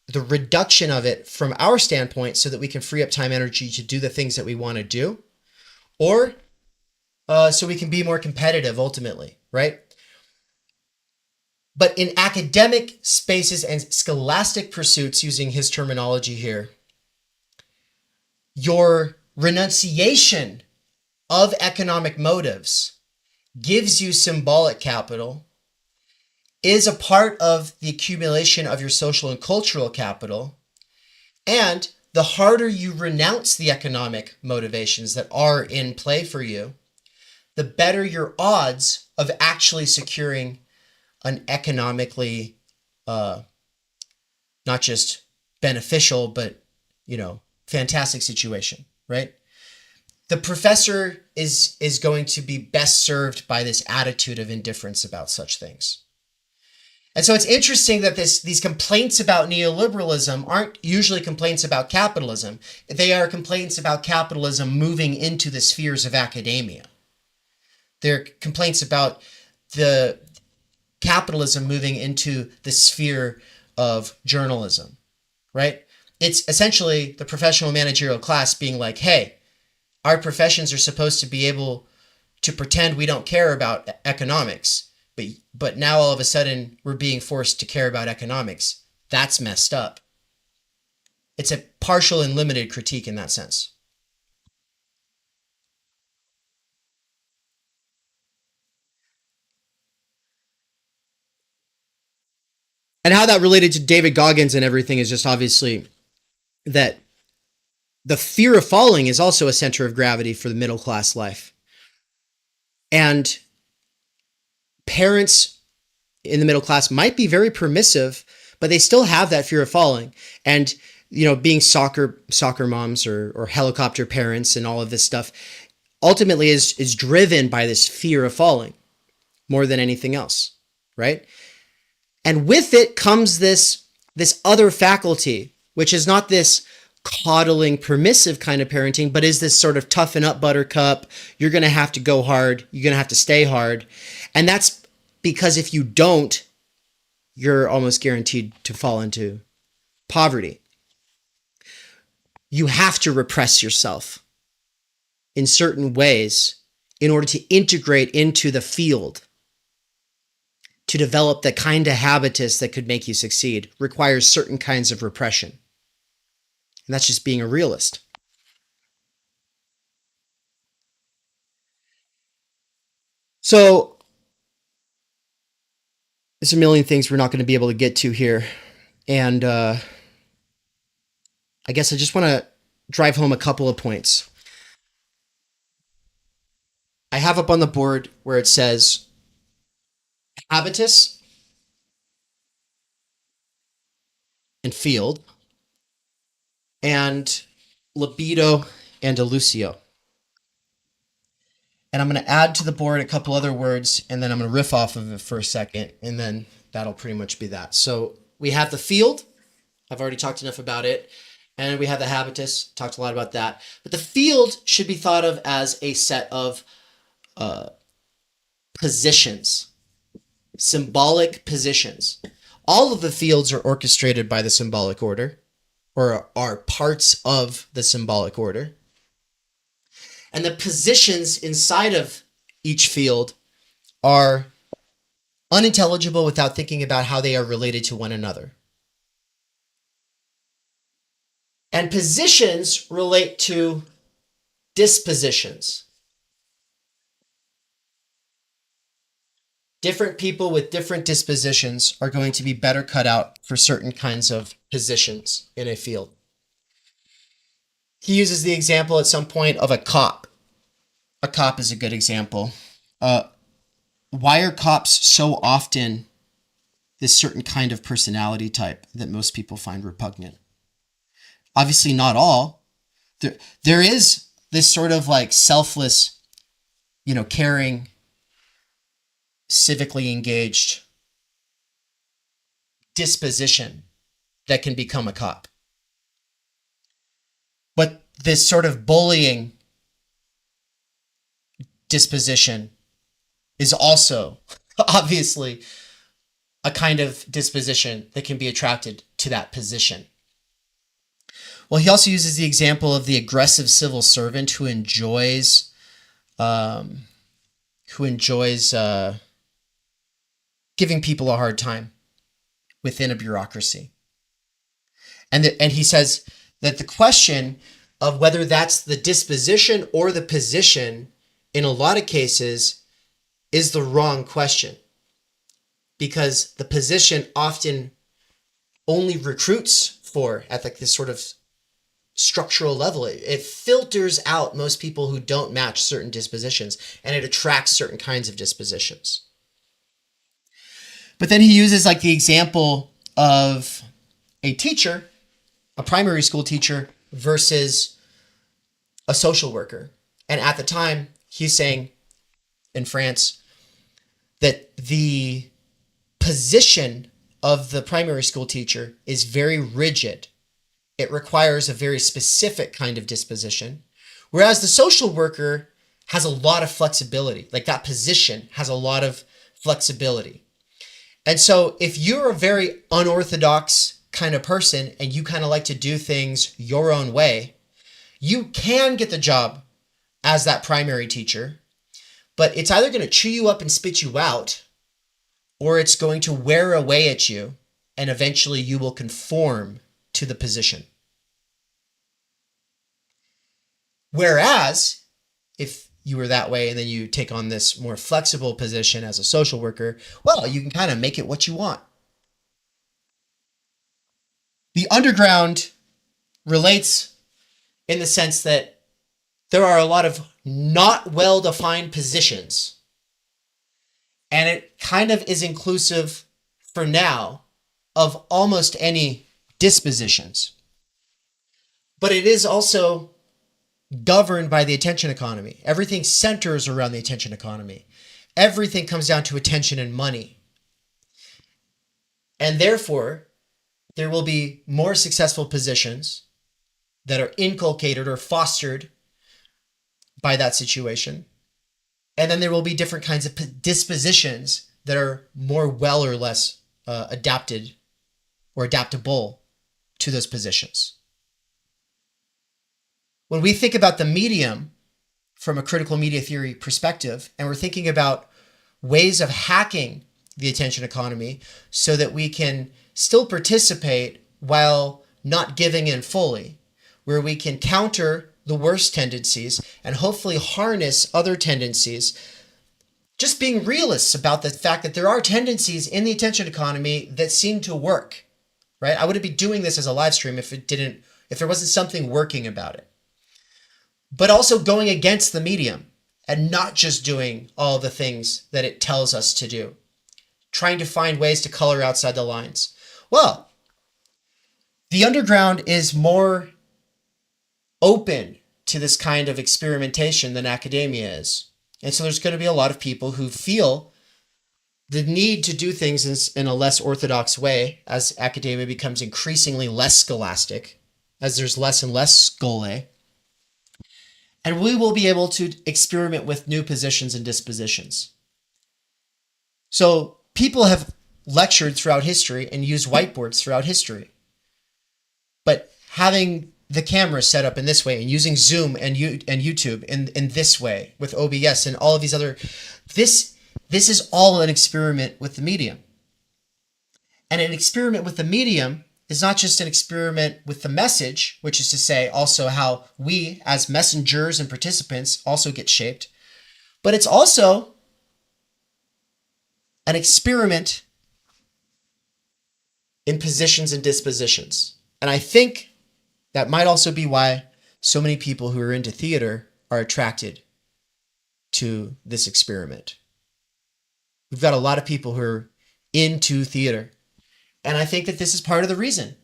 [SPEAKER 1] the reduction of it from our standpoint so that we can free up time energy to do the things that we want to do, or so we can be more competitive ultimately, right? But in academic spaces and scholastic pursuits, using his terminology here, your renunciation of economic motives gives you symbolic capital, is a part of the accumulation of your social and cultural capital, and the harder you renounce the economic motivations that are in play for you, the better your odds of actually securing an economically not just beneficial, but fantastic situation, right? The professor is going to be best served by this attitude of indifference about such things. And so it's interesting that these complaints about neoliberalism aren't usually complaints about capitalism. They are complaints about capitalism moving into the spheres of academia. They're complaints about the capitalism moving into the sphere of journalism, right? It's essentially the professional managerial class being like, hey, our professions are supposed to be able to pretend we don't care about economics. But now all of a sudden we're being forced to care about economics. That's messed up. It's a partial and limited critique in that sense. And how that related to David Goggins and everything is just obviously that the fear of falling is also a center of gravity for the middle class life. And parents in the middle class might be very permissive, but they still have that fear of falling. And, being soccer moms or helicopter parents and all of this stuff ultimately is driven by this fear of falling more than anything else, right? And with it comes this other faculty, which is not this coddling, permissive kind of parenting, but is this sort of toughen up, buttercup. You're going to have to go hard. You're going to have to stay hard. And that's because if you don't, you're almost guaranteed to fall into poverty. You have to repress yourself in certain ways in order to integrate into the field. To develop the kind of habitus that could make you succeed requires certain kinds of repression. And that's just being a realist. So there's a million things we're not going to be able to get to here. And I guess I just want to drive home a couple of points. I have up on the board where it says habitus and field. and libido and elusio. And I'm going to add to the board a couple other words, and then I'm going to riff off of it for a second, and then that'll pretty much be that. So we have the field. I've already talked enough about it. And we have the habitus. Talked a lot about that. But the field should be thought of as a set of positions, symbolic positions. All of the fields are orchestrated by the symbolic order, or are parts of the symbolic order. And the positions inside of each field are unintelligible without thinking about how they are related to one another. And positions relate to dispositions. Different people with different dispositions are going to be better cut out for certain kinds of positions in a field. He uses the example at some point of a cop. A cop is a good example. Why are cops so often this certain kind of personality type that most people find repugnant? Obviously not all. There is this sort of like selfless, caring, civically engaged disposition that can become a cop. But this sort of bullying disposition is also obviously a kind of disposition that can be attracted to that position. Well, he also uses the example of the aggressive civil servant who enjoys giving people a hard time within a bureaucracy. And he says that the question of whether that's the disposition or the position in a lot of cases is the wrong question, because the position often only recruits for at like this sort of structural level. It filters out most people who don't match certain dispositions, and it attracts certain kinds of dispositions. But then he uses like the example of a teacher, a primary school teacher versus a social worker. And at the time, he's saying in France that the position of the primary school teacher is very rigid. It requires a very specific kind of disposition, whereas the social worker has a lot of flexibility. Like that position has a lot of flexibility. And so if you're a very unorthodox kind of person and you kind of like to do things your own way, you can get the job as that primary teacher, but it's either going to chew you up and spit you out, or it's going to wear away at you, and eventually you will conform to the position. Whereas, if you were that way and then you take on this more flexible position as a social worker, well, you can kind of make it what you want. The underground relates in the sense that there are a lot of not well-defined positions, and it kind of is inclusive for now of almost any dispositions. But it is also governed by the attention economy. Everything centers around the attention economy. Everything comes down to attention and money. And therefore, there will be more successful positions that are inculcated or fostered by that situation. And then there will be different kinds of dispositions that are more well or less adapted or adaptable to those positions. When we think about the medium from a critical media theory perspective, and we're thinking about ways of hacking the attention economy so that we can still participate while not giving in fully, where we can counter the worst tendencies and hopefully harness other tendencies, just being realists about the fact that there are tendencies in the attention economy that seem to work, right? I wouldn't be doing this as a live stream if there wasn't something working about it. But also going against the medium and not just doing all the things that it tells us to do, trying to find ways to color outside the lines. Well, the underground is more open to this kind of experimentation than academia is. And so there's going to be a lot of people who feel the need to do things in a less orthodox way as academia becomes increasingly less scholastic, as there's less and less skole. And we will be able to experiment with new positions and dispositions. So people have lectured throughout history and used whiteboards throughout history. But having the camera set up in this way and using Zoom and YouTube in this way with OBS and all of these other, this is all an experiment with the medium. And an experiment with the medium is not just an experiment with the message, which is to say also how we as messengers and participants also get shaped, but it's also an experiment in positions and dispositions. And I think that might also be why so many people who are into theater are attracted to this experiment. We've got a lot of people who are into theater. And I think that this is part of the reason.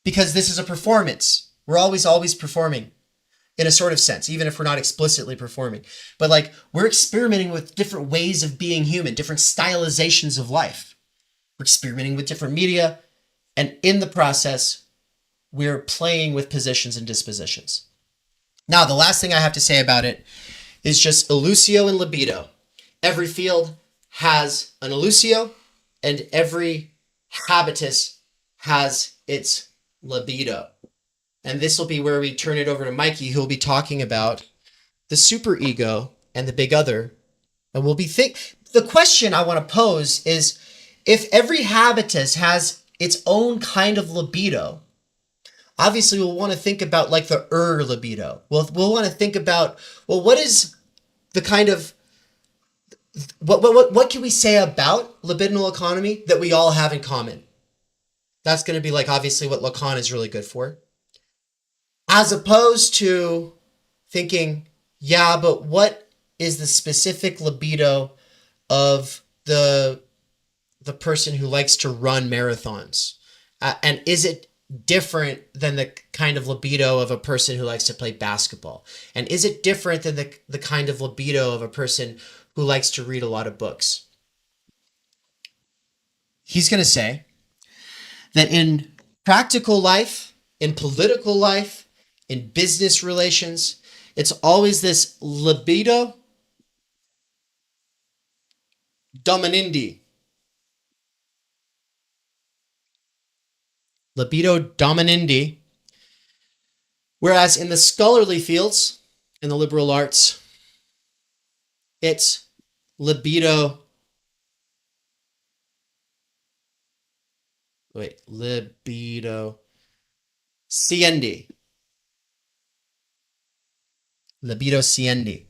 [SPEAKER 1] Because this is a performance. We're always performing in a sort of sense, even if we're not explicitly performing. But like, we're experimenting with different ways of being human, different stylizations of life. We're experimenting with different media. And in the process, we're playing with positions and dispositions. Now, the last thing I have to say about it is just elusio and libido. Every field has an elusio, and every habitus has its libido. And this will be where we turn it over to Mikey, who will be talking about the superego and the big other. And we'll be the question I want to pose is, if every habitus has its own kind of libido, obviously we'll want to think about like the libido. We'll want to think about, well, what is the kind of, what can we say about libidinal economy that we all have in common? That's going to be like obviously what Lacan is really good for. As opposed to thinking, yeah, but what is the specific libido of the person who likes to run marathons? And is it different than the kind of libido of a person who likes to play basketball? And is it different than the kind of libido of a person who likes to read a lot of books? He's going to say that in practical life, in political life, in business relations, it's always this libido dominandi. Libido dominandi. Whereas in the scholarly fields, in the liberal arts, it's libido siendi. Libido siendi.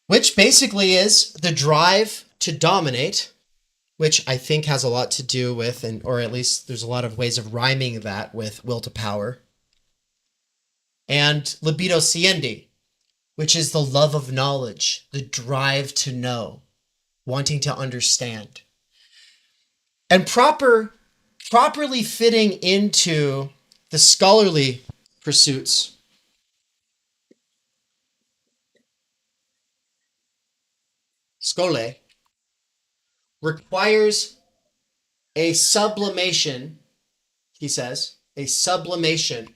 [SPEAKER 1] Which basically is the drive to dominate, which I think has a lot to do with, or at least there's a lot of ways of rhyming that with will to power. And libido siendi, which is the love of knowledge, the drive to know, wanting to understand. And properly fitting into the scholarly pursuits, skole, requires a sublimation, he says, a sublimation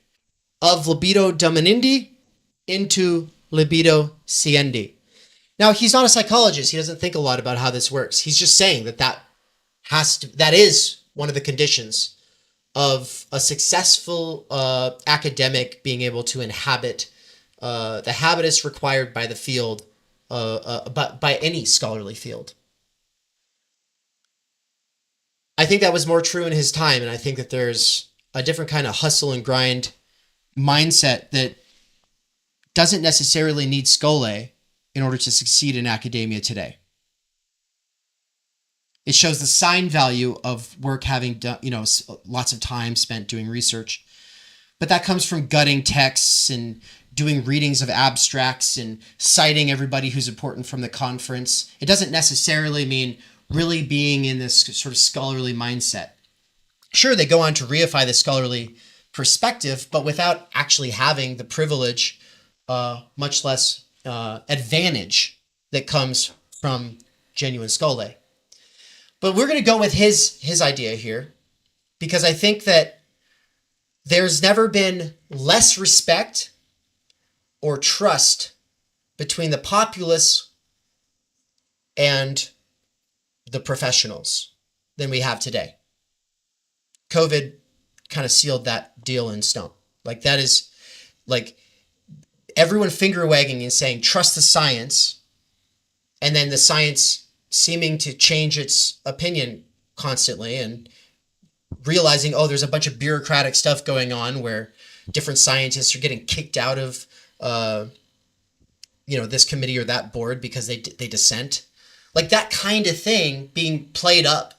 [SPEAKER 1] of libido dominandi into libido siendi. Now, he's not a psychologist. He doesn't think a lot about how this works. He's just saying that is one of the conditions of a successful academic being able to inhabit the habitus required by the field, by any scholarly field. I think that was more true in his time, and I think that there's a different kind of hustle and grind mindset that doesn't necessarily need skole in order to succeed in academia today. It shows the sign value of work having done, lots of time spent doing research. But that comes from gutting texts and doing readings of abstracts and citing everybody who's important from the conference. It doesn't necessarily mean really being in this sort of scholarly mindset. Sure, they go on to reify the scholarly perspective, but without actually having the privilege, much less advantage that comes from genuine skole. But we're going to go with his idea here, because I think that there's never been less respect or trust between the populace and the professionals than we have today. COVID kind of sealed that deal in stone. Like, that is like everyone finger wagging and saying, trust the science. And then the science seeming to change its opinion constantly and realizing, oh, there's a bunch of bureaucratic stuff going on where different scientists are getting kicked out of, this committee or that board because they dissent. Like, that kind of thing being played up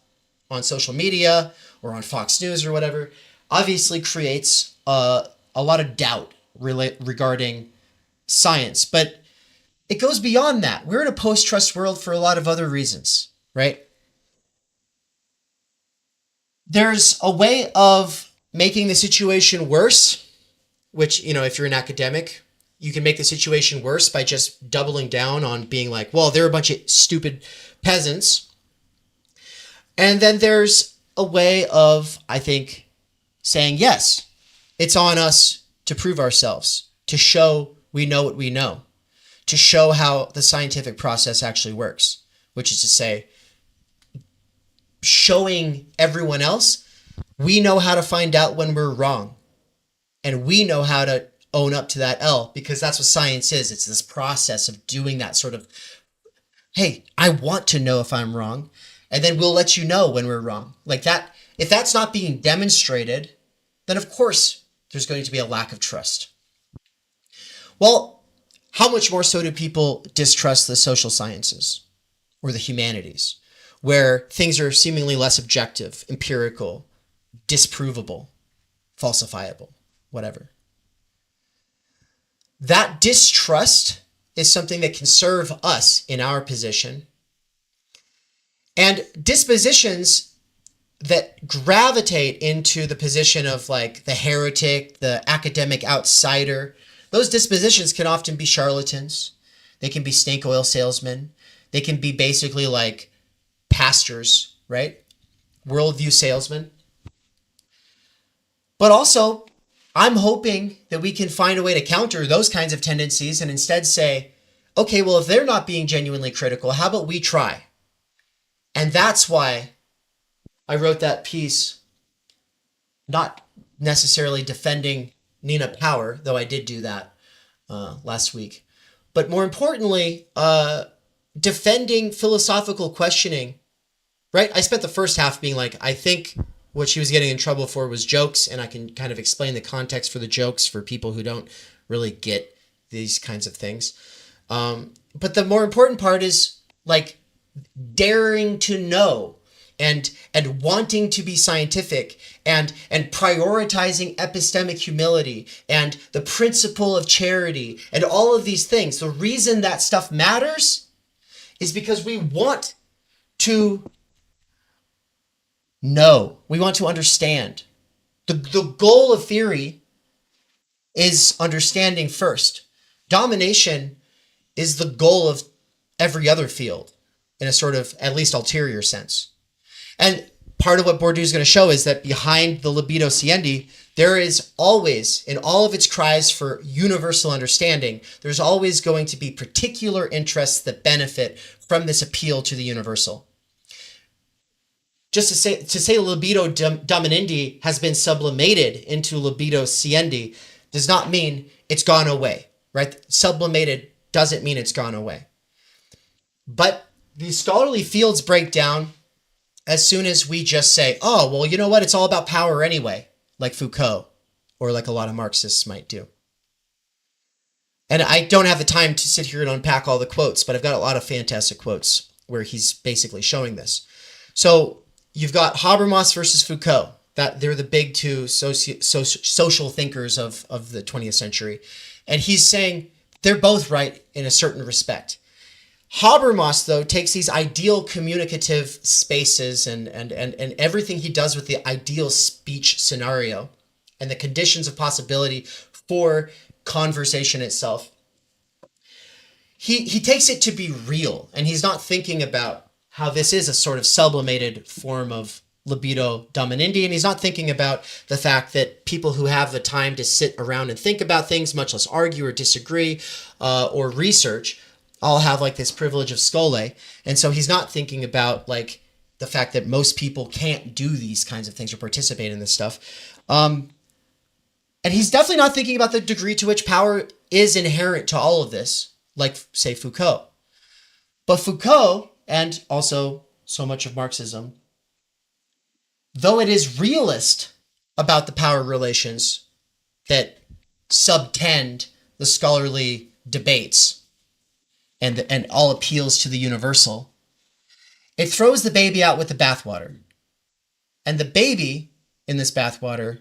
[SPEAKER 1] on social media or on Fox News or whatever, obviously creates a lot of doubt regarding science. But it goes beyond that. We're in a post-trust world for a lot of other reasons, right? There's a way of making the situation worse, which, if you're an academic, you can make the situation worse by just doubling down on being like, well, they're a bunch of stupid peasants. And then there's a way of, I think, saying, yes, it's on us to prove ourselves, to show we know what we know, to show how the scientific process actually works, which is to say, showing everyone else we know how to find out when we're wrong, and we know how to own up to that L, because that's what science is. It's this process of doing that sort of, hey, I want to know if I'm wrong, and then we'll let you know when we're wrong. Like that, if that's not being demonstrated, then of course there's going to be a lack of trust. Well, how much more so do people distrust the social sciences or the humanities, where things are seemingly less objective, empirical, disprovable, falsifiable, whatever? That distrust is something that can serve us in our position. And dispositions that gravitate into the position of like the heretic, the academic outsider, those dispositions can often be charlatans. They can be snake oil salesmen. They can be basically like pastors, right? Worldview salesmen. But also, I'm hoping that we can find a way to counter those kinds of tendencies and instead say, okay, well, if they're not being genuinely critical, how about we try? And that's why I wrote that piece, not necessarily defending Nina Power, though I did do that last week, but more importantly, defending philosophical questioning, right? I spent the first half being like, I think what she was getting in trouble for was jokes, and I can kind of explain the context for the jokes for people who don't really get these kinds of things. But the more important part is like daring to know and wanting to be scientific and prioritizing epistemic humility and the principle of charity and all of these things. The reason that stuff matters is because we want to know. We want to understand. The goal of theory is understanding first. Domination is the goal of every other field in a sort of at least ulterior sense. And part of what Bourdieu is going to show is that behind the libido siendi, there is always, in all of its cries for universal understanding, there's always going to be particular interests that benefit from this appeal to the universal. Just to say libido dominandi has been sublimated into libido siendi does not mean it's gone away, right? Sublimated doesn't mean it's gone away. But these scholarly fields break down as soon as we just say, oh, well, you know what? It's all about power anyway, like Foucault, or like a lot of Marxists might do. And I don't have the time to sit here and unpack all the quotes, but I've got a lot of fantastic quotes where he's basically showing this. So you've got Habermas versus Foucault. That they're the big two social thinkers of the 20th century. And he's saying they're both right in a certain respect. Habermas, though, takes these ideal communicative spaces and everything he does with the ideal speech scenario and the conditions of possibility for conversation itself, he takes it to be real, and he's not thinking about how this is a sort of sublimated form of libido dominandi, and he's not thinking about the fact that people who have the time to sit around and think about things, much less argue or disagree or research, all have like this privilege of skole. And so he's not thinking about like the fact that most people can't do these kinds of things or participate in this stuff. And he's definitely not thinking about the degree to which power is inherent to all of this, like, say, Foucault. But Foucault, and also so much of Marxism, though it is realist about the power relations that subtend the scholarly debates and all appeals to the universal, it throws the baby out with the bathwater. And the baby in this bathwater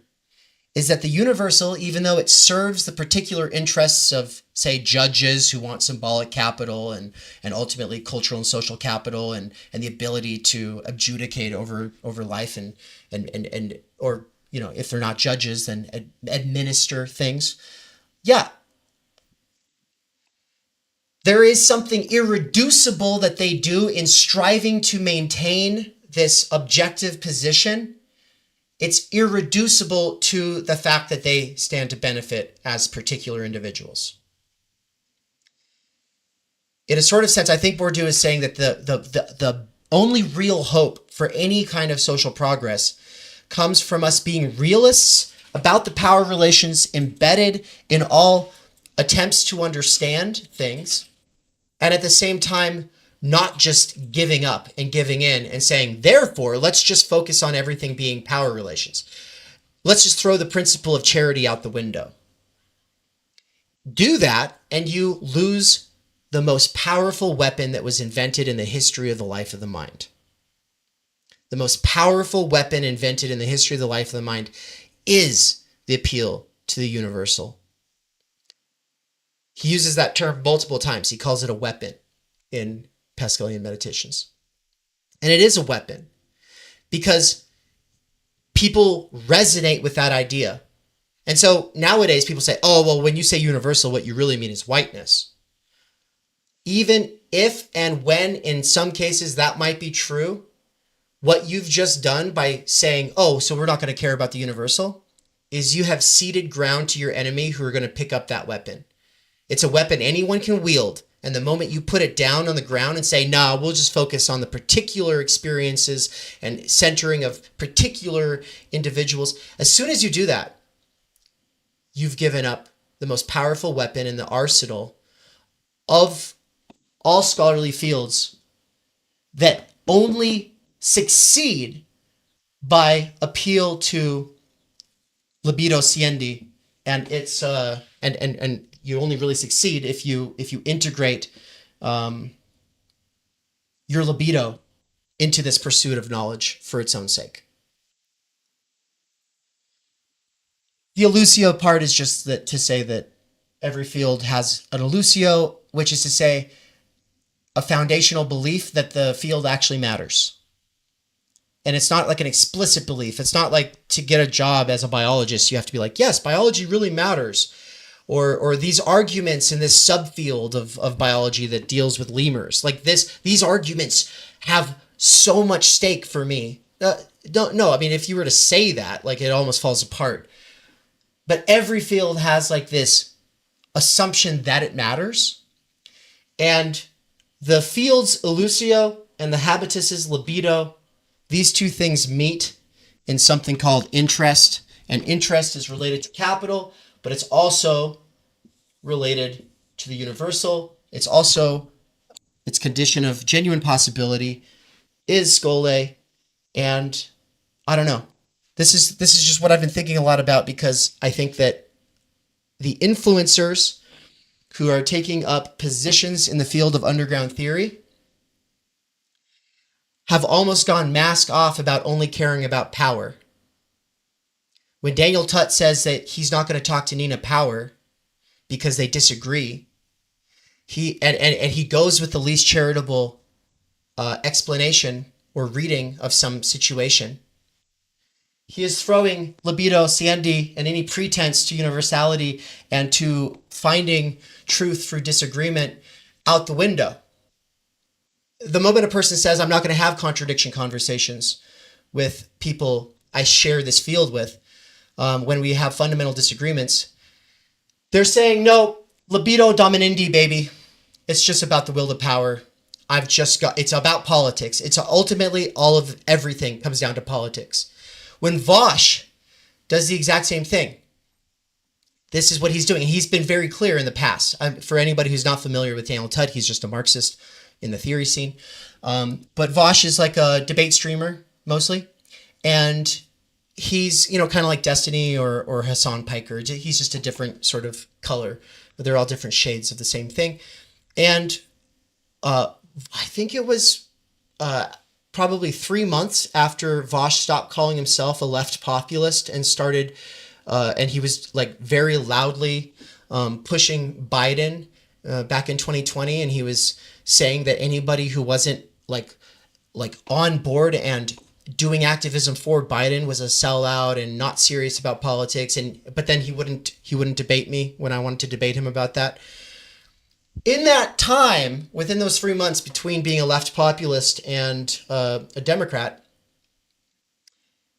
[SPEAKER 1] is that the universal, even though it serves the particular interests of, say, judges who want symbolic capital and ultimately cultural and social capital and the ability to adjudicate over life and or, you know, if they're not judges, then administer things. Yeah. There is something irreducible that they do in striving to maintain this objective position. It's irreducible to the fact that they stand to benefit as particular individuals. In a sort of sense, I think Bourdieu is saying that the only real hope for any kind of social progress comes from us being realists about the power relations embedded in all attempts to understand things, and at the same time, not just giving up and giving in and saying, therefore, let's just focus on everything being power relations. Let's just throw the principle of charity out the window. Do that, and you lose the most powerful weapon that was invented in the history of the life of the mind. The most powerful weapon invented in the history of the life of the mind is the appeal to the universal. He uses that term multiple times. He calls it a weapon in Pascalian Meditations. And it is a weapon because people resonate with that idea. And so nowadays people say, oh, well, when you say universal, what you really mean is whiteness. Even if and when in some cases that might be true, what you've just done by saying, oh, so we're not going to care about the universal, is you have ceded ground to your enemy who are going to pick up that weapon. It's a weapon anyone can wield. And the moment you put it down on the ground and say, nah, we'll just focus on the particular experiences and centering of particular individuals, as soon as you do that, you've given up the most powerful weapon in the arsenal of all scholarly fields that only succeed by appeal to libido siendi, and it's and you only really succeed if you integrate your libido into this pursuit of knowledge for its own sake. The elusio part is just that to say that every field has an elusio, which is to say a foundational belief that the field actually matters. And it's not like an explicit belief. It's not like to get a job as a biologist, you have to be like, yes, biology really matters. Or these arguments in this subfield of biology that deals with lemurs. Like these arguments have so much stake for me. No, I mean, if you were to say that, like it almost falls apart. But every field has like this assumption that it matters. And the field's elusio and the habitus's libido, these two things meet in something called interest. And interest is related to capital, but it's also related to the universal. It's also its condition of genuine possibility is skole. And I don't know. This is just what I've been thinking a lot about, because I think that the influencers who are taking up positions in the field of underground theory have almost gone mask off about only caring about power. When Daniel Tutt says that he's not going to talk to Nina Power because they disagree, he goes with the least charitable explanation or reading of some situation. he is throwing libido, siendi, and any pretense to universality and to finding truth through disagreement out the window. The moment a person says, I'm not going to have contradiction conversations with people I share this field with, when we have fundamental disagreements, they're saying, no, libido dominandi, baby. It's just about the will to power. It's about politics. It's ultimately all of everything comes down to politics. When Vosh does the exact same thing, this is what he's doing. He's been very clear in the past. For anybody who's not familiar with Daniel Tudd, he's just a Marxist in the theory scene. But Vosh is like a debate streamer, mostly. And he's, kind of like Destiny or Hassan Piker. He's just a different sort of color, but they're all different shades of the same thing. And I think it was probably 3 months after Vosh stopped calling himself a left populist and started, and he was like very loudly pushing Biden back in 2020, and he was saying that anybody who wasn't like on board and doing activism for Biden was a sellout and not serious about politics. But then he wouldn't debate me when I wanted to debate him about that. In that time, within those 3 months between being a left populist and a Democrat,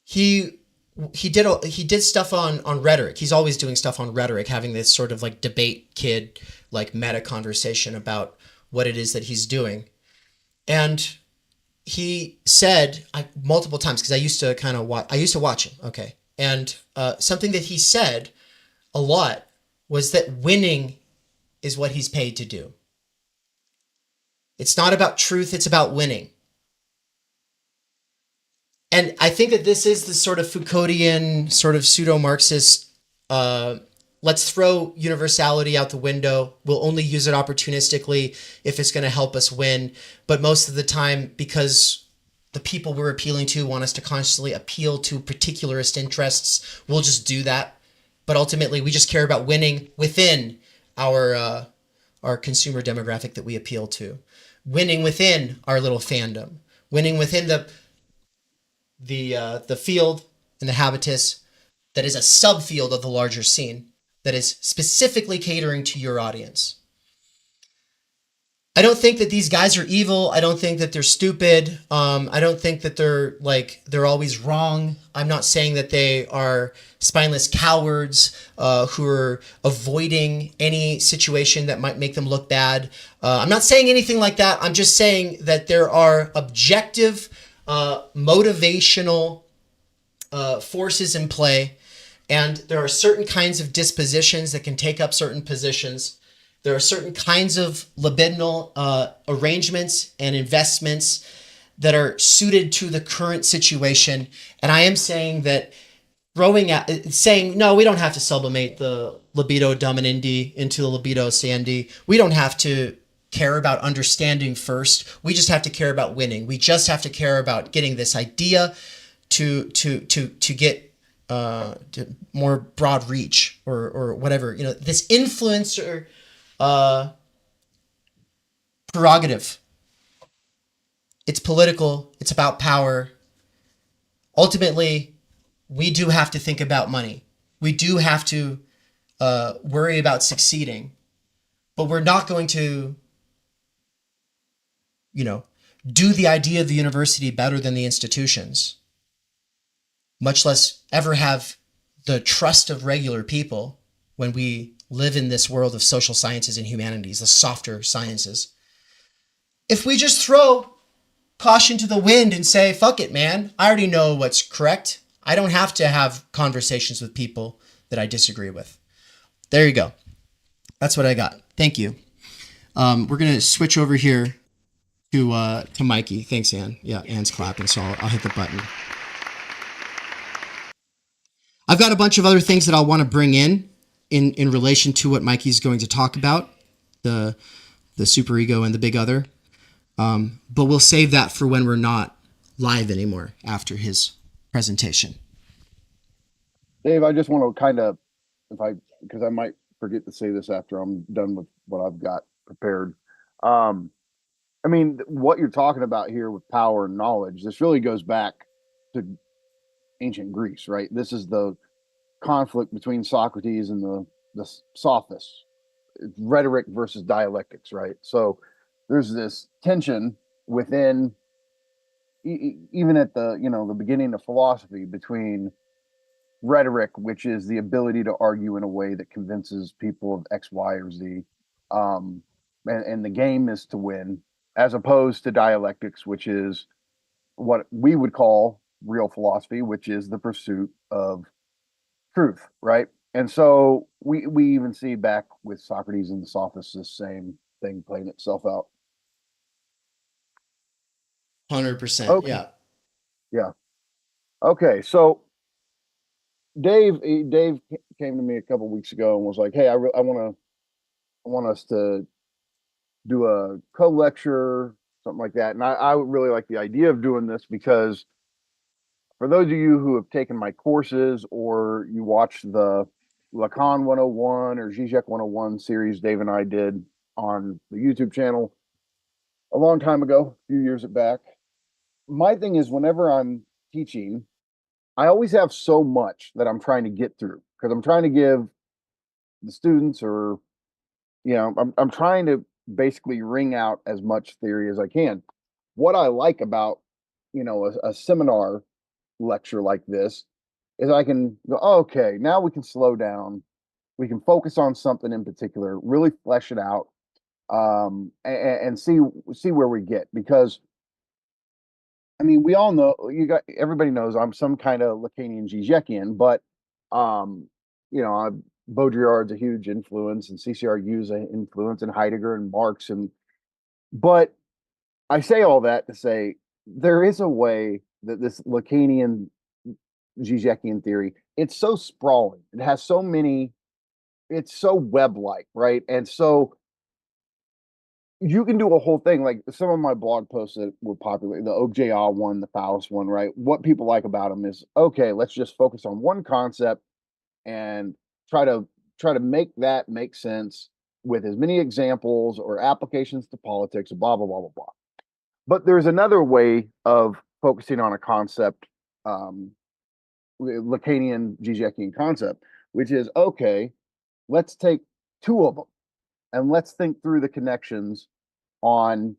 [SPEAKER 1] he did stuff on Rhetoric. He's always doing stuff on Rhetoric, having this sort of like debate kid, like meta conversation about what it is that he's doing. And he said multiple times, because I used to watch him. Okay. And something that he said a lot was that winning is what he's paid to do. It's not about truth. It's about winning. And I think that this is the sort of Foucauldian, sort of pseudo-Marxist, let's throw universality out the window. We'll only use it opportunistically if it's going to help us win. But most of the time, because the people we're appealing to want us to constantly appeal to particularist interests, we'll just do that. But ultimately, we just care about winning within our consumer demographic that we appeal to, winning within our little fandom, winning within the field and the habitus that is a subfield of the larger scene that is specifically catering to your audience. I don't think that these guys are evil. I don't think that they're stupid. I don't think that they're always wrong. I'm not saying that they are spineless cowards who are avoiding any situation that might make them look bad. I'm not saying anything like that. I'm just saying that there are objective, motivational forces in play, and there are certain kinds of dispositions that can take up certain positions. There are certain kinds of libidinal arrangements and investments that are suited to the current situation. And I am saying that saying, no, we don't have to sublimate the libido dominandi into the libido siendi. We don't have to care about understanding first. We just have to care about winning. We just have to care about getting this idea to get to more broad reach or whatever, this influencer prerogative. It's political. It's about power. Ultimately, we do have to think about money. We do have to worry about succeeding, but we're not going to, do the idea of the university better than the institutions, much less ever have the trust of regular people when we live in this world of social sciences and humanities, the softer sciences. If we just throw caution to the wind and say, fuck it, man, I already know what's correct. I don't have to have conversations with people that I disagree with. There you go. That's what I got. Thank you. We're going to switch over here to Mikey. Thanks, Ann. Yeah, Ann's clapping, so I'll hit the button. I've got a bunch of other things that I'll want to bring in relation to what Mikey's going to talk about, the superego and the big other. But we'll save that for when we're not live anymore after his presentation.
[SPEAKER 3] Dave, I just want to kind of, because I might forget to say this after I'm done with what I've got prepared. I mean, what you're talking about here with power and knowledge, this really goes back to ancient Greece, right? This is the conflict between Socrates and the sophists, rhetoric versus dialectics, right? So there's this tension within even at the the beginning of philosophy between rhetoric, which is the ability to argue in a way that convinces people of X, Y, or Z, and the game is to win, as opposed to dialectics, which is what we would call real philosophy, which is the pursuit of truth, right? And so we even see back with Socrates and the sophists this same thing playing itself out.
[SPEAKER 1] 100%.
[SPEAKER 3] Okay,
[SPEAKER 1] Yeah.
[SPEAKER 3] yeah, okay. So Dave came to me a couple weeks ago and was like, "Hey, I want us to do a co-lecture, something like that." And I would really like the idea of doing this because for those of you who have taken my courses or you watch the Lacan 101 or Zizek 101 series Dave and I did on the YouTube channel a long time ago, a few years back, my thing is whenever I'm teaching, I always have so much that I'm trying to get through because I'm trying to give the students or I'm trying to basically wring out as much theory as I can. What I like about a seminar lecture like this is I can go, "Oh, okay, now we can slow down, we can focus on something in particular, really flesh it out, and see where we get." Because I mean, we all know everybody knows I'm some kind of Lacanian Zizekian, but um, Baudrillard's a huge influence, and CCRU's an influence, and Heidegger and Marx, but I say all that to say there is a way that this Lacanian Zizekian theory, it's so sprawling. It has so many, it's so web-like, right? And so you can do a whole thing. Like some of my blog posts that were popular, the OJA one, the Faust one, right? What people like about them is okay, let's just focus on one concept and try to make that make sense with as many examples or applications to politics, blah blah blah blah blah. But there's another way of focusing on a concept, Lacanian Zizekian concept, which is okay, let's take two of them and let's think through the connections on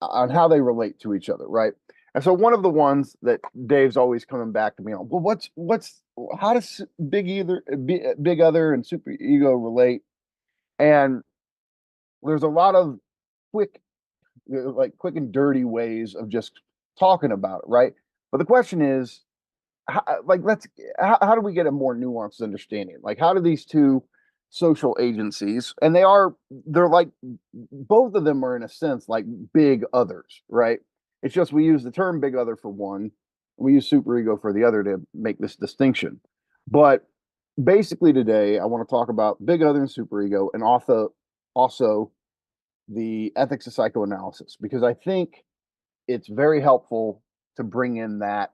[SPEAKER 3] how they relate to each other, right? And so one of the ones that Dave's always coming back to me on, well, what's how does big other and super ego relate? And there's a lot of quick quick and dirty ways of just talking about it, right? But the question is, how do we get a more nuanced understanding? Like, how do these two social agencies, and they're like both of them are in a sense like big others, right? It's just we use the term big other for one, we use superego for the other to make this distinction. But basically today, I want to talk about big other and superego, and also the ethics of psychoanalysis, because I think it's very helpful to bring in that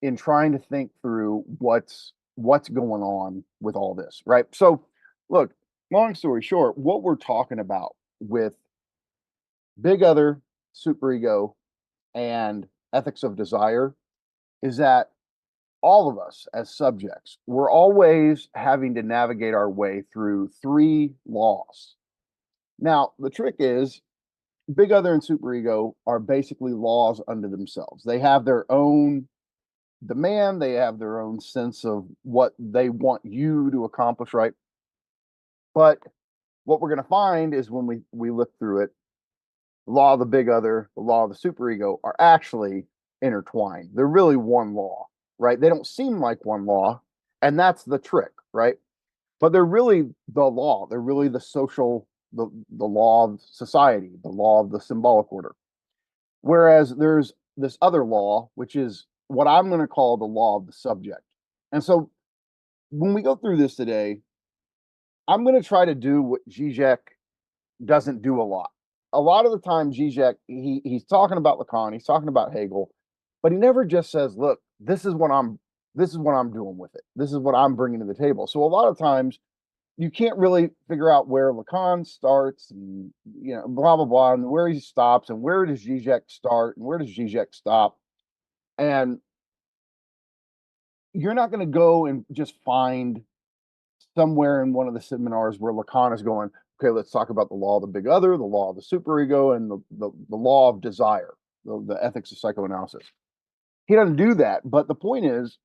[SPEAKER 3] in trying to think through what's going on with all this, right? So, look, long story short, what we're talking about with big other, superego, and ethics of desire is that all of us as subjects, we're always having to navigate our way through three laws. Now, the trick is big other and superego are basically laws unto themselves. They have their own demand, they have their own sense of what they want you to accomplish, right? But what we're going to find is when we look through it, the law of the big other, the law of the superego are actually intertwined. They're really one law, right? They don't seem like one law, and that's the trick, right? But they're really the law. They're really the social, the law of society, the law of the symbolic order. Whereas there's this other law, which is what I'm going to call the law of the subject. And so when we go through this today, I'm going to try to do what Zizek doesn't do a lot. A lot of the time, Zizek, he's talking about Lacan, he's talking about Hegel, but he never just says, "Look, this is what I'm doing with it. This is what I'm bringing to the table." So a lot of times, you can't really figure out where Lacan starts, and blah blah blah, and where he stops, and where does Zizek start, and where does Zizek stop, and you're not going to go and just find somewhere in one of the seminars where Lacan is going, okay, let's talk about the law of the big other, the law of the superego, and the law of desire, the ethics of psychoanalysis. He doesn't do that, but the point is,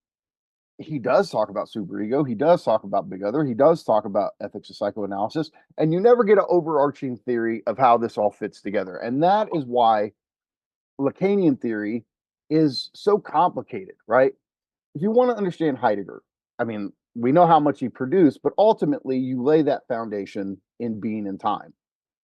[SPEAKER 3] he does talk about superego, he does talk about big other, he does talk about ethics of psychoanalysis, and you never get an overarching theory of how this all fits together. And that is why Lacanian theory is so complicated, right? If you want to understand Heidegger, I mean, we know how much he produced, but ultimately you lay that foundation in being and time.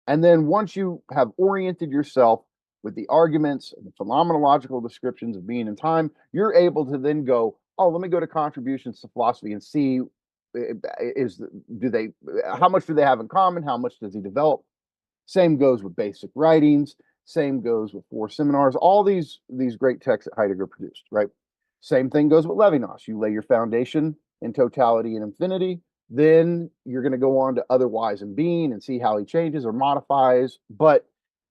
[SPEAKER 3] And then once you have oriented yourself with the arguments and the phenomenological descriptions of being and time, you're able to then go, oh, let me go to contributions to philosophy and see how much do they have in common? How much does he develop? Same goes with basic writings. Same goes with four seminars. All these great texts that Heidegger produced, right? Same thing goes with Levinas. You lay your foundation in totality and infinity, then you're going to go on to otherwise and being and see how he changes or modifies. But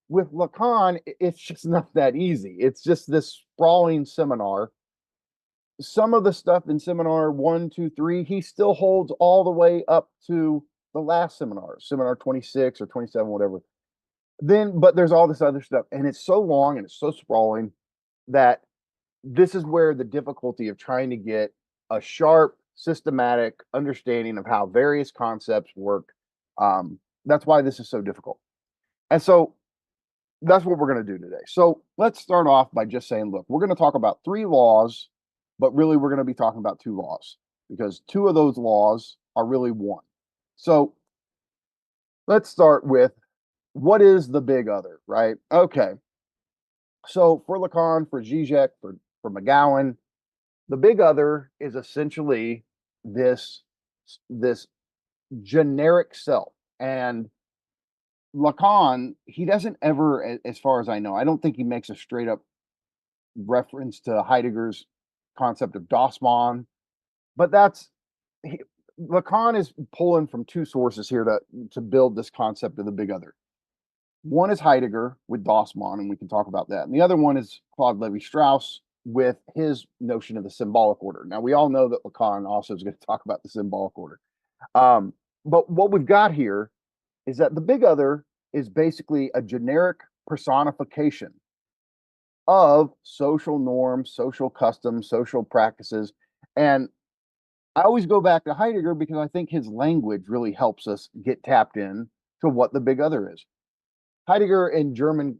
[SPEAKER 3] with Lacan, it's just not that easy. It's just this sprawling seminar. Some of the stuff in seminar 1, 2, 3, he still holds all the way up to the last seminar 26 or 27, whatever. But there's all this other stuff, and it's so long and it's so sprawling that this is where the difficulty of trying to get a sharp, systematic understanding of how various concepts work. That's why this is so difficult. And so that's what we're going to do today. So let's start off by just saying, look, we're going to talk about 3 laws, but really we're going to be talking about 2 laws because 2 of those laws are really one. So let's start with what is the big other, right? Okay. So for Lacan, for Zizek, for McGowan, the big other is essentially this generic self. And Lacan, he doesn't ever, as far as I know, I don't think he makes a straight up reference to Heidegger's concept of Das Man, but Lacan is pulling from 2 sources here to build this concept of the big other. One is Heidegger with Das Man, and we can talk about that. And the other one is Claude Lévi-Strauss with his notion of the symbolic order. Now, we all know that Lacan also is going to talk about the symbolic order. But what we've got here is that the big other is basically a generic personification of social norms, social customs, social practices. And I always go back to Heidegger because I think his language really helps us get tapped in to what the big other is. Heidegger in German,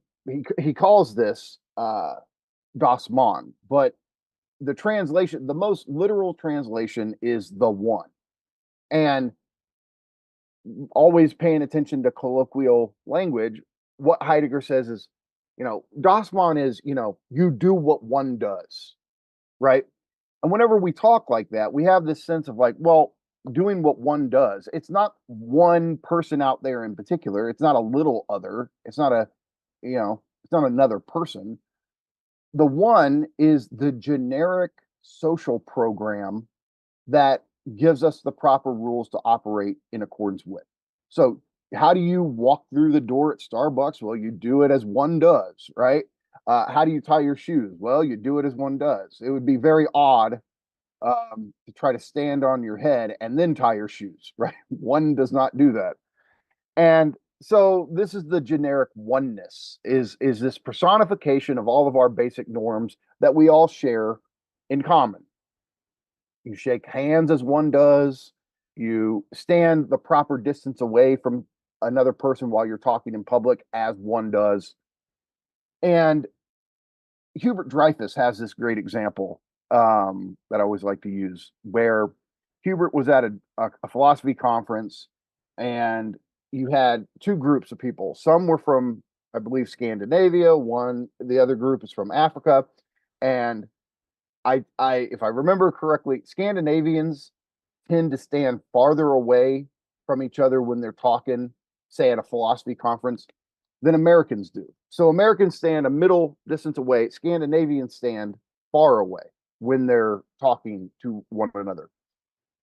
[SPEAKER 3] he calls this Das Man, but the translation, the most literal translation is the one. And always paying attention to colloquial language, what Heidegger says is, Das Man is, you do what one does, right? And whenever we talk like that, we have this sense of like, well, doing what one does. It's not one person out there in particular. It's not a little other. It's not it's not another person. The one is the generic social program that gives us the proper rules to operate in accordance with. So how do you walk through the door at Starbucks? Well, you do it as one does, right? How do you tie your shoes? Well, you do it as one does. It would be very odd to try to stand on your head and then tie your shoes, right? One does not do that. And so this is the generic oneness, is this personification of all of our basic norms that we all share in common. You shake hands as one does. You stand the proper distance away from another person while you're talking in public as one does. And Hubert Dreyfus has this great example that I always like to use, where Hubert was at a philosophy conference, and you had 2 groups of people. Some were from, I believe, Scandinavia. The other group is from Africa. And if I remember correctly, Scandinavians tend to stand farther away from each other when they're talking, say at a philosophy conference, than Americans do. So Americans stand a middle distance away. Scandinavians stand far away when they're talking to one another,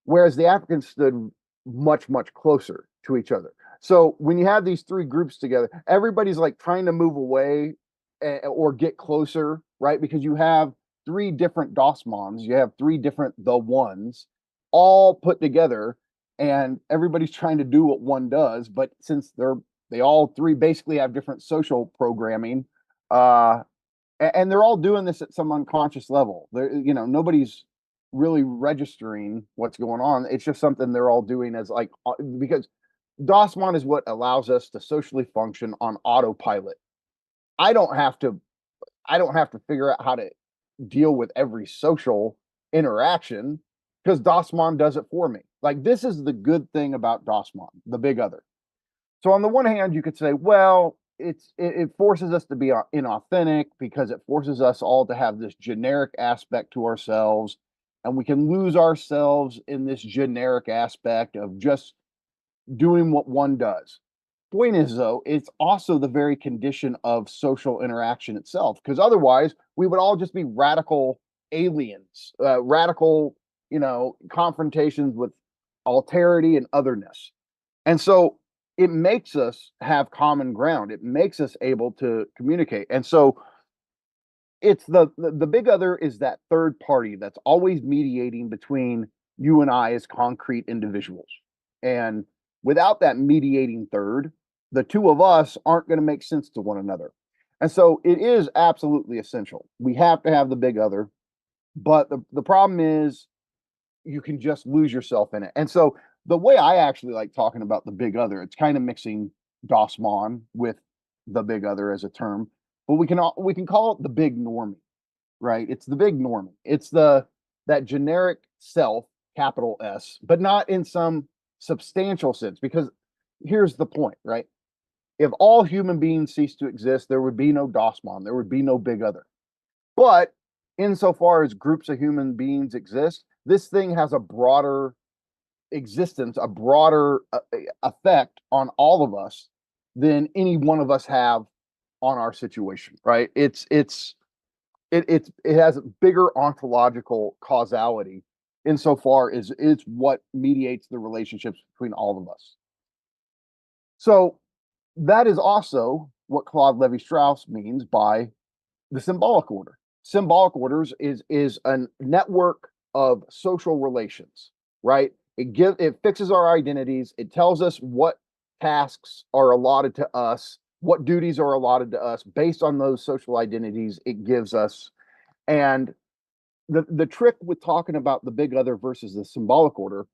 [SPEAKER 3] whereas the Africans stood much, much closer to each other. So when you have these 3 groups together, everybody's like trying to move away or get closer, right? Because you have three different dosmons, you have three different the ones, all put together, and everybody's trying to do what one does. But since they all three basically have different social programming, and they're all doing this at some unconscious level. Nobody's really registering what's going on. It's just something they're all doing as like, because DOSMON is what allows us to socially function on autopilot. I don't have to figure out how to deal with every social interaction because DOSMON does it for me. Like, this is the good thing about DOSMON, the big other. So on the one hand, you could say, well, it forces us to be inauthentic because it forces us all to have this generic aspect to ourselves, and we can lose ourselves in this generic aspect of just doing what one does. Point is, though, it's also the very condition of social interaction itself, because otherwise we would all just be radical aliens, radical, confrontations with alterity and otherness. And so it makes us have common ground. It makes us able to communicate. And so it's the big other is that third party that's always mediating between you and I as concrete individuals. And without that mediating third, the two of us aren't going to make sense to one another. And so it is absolutely essential. We have to have the big other, but the problem is you can just lose yourself in it. And so the way I actually like talking about the big other, it's kind of mixing DOSMON with the big other as a term, but we can call it the big normie, right? It's the big normie. It's that generic self, capital S, but not in some substantial sense, because here's the point, right? If all human beings cease to exist, there would be no DOSMON, there would be no big other. But insofar as groups of human beings exist, this thing has a broader existence, a broader effect on all of us than any one of us have on our situation, right? It has bigger ontological causality insofar as it's what mediates the relationships between all of us. So that is also what Claude Lévi-Strauss means by the symbolic order. Symbolic orders is a network of social relations, right? It fixes our identities. It tells us what tasks are allotted to us, what duties are allotted to us based on those social identities it gives us. And the trick with talking about the big other versus the symbolic order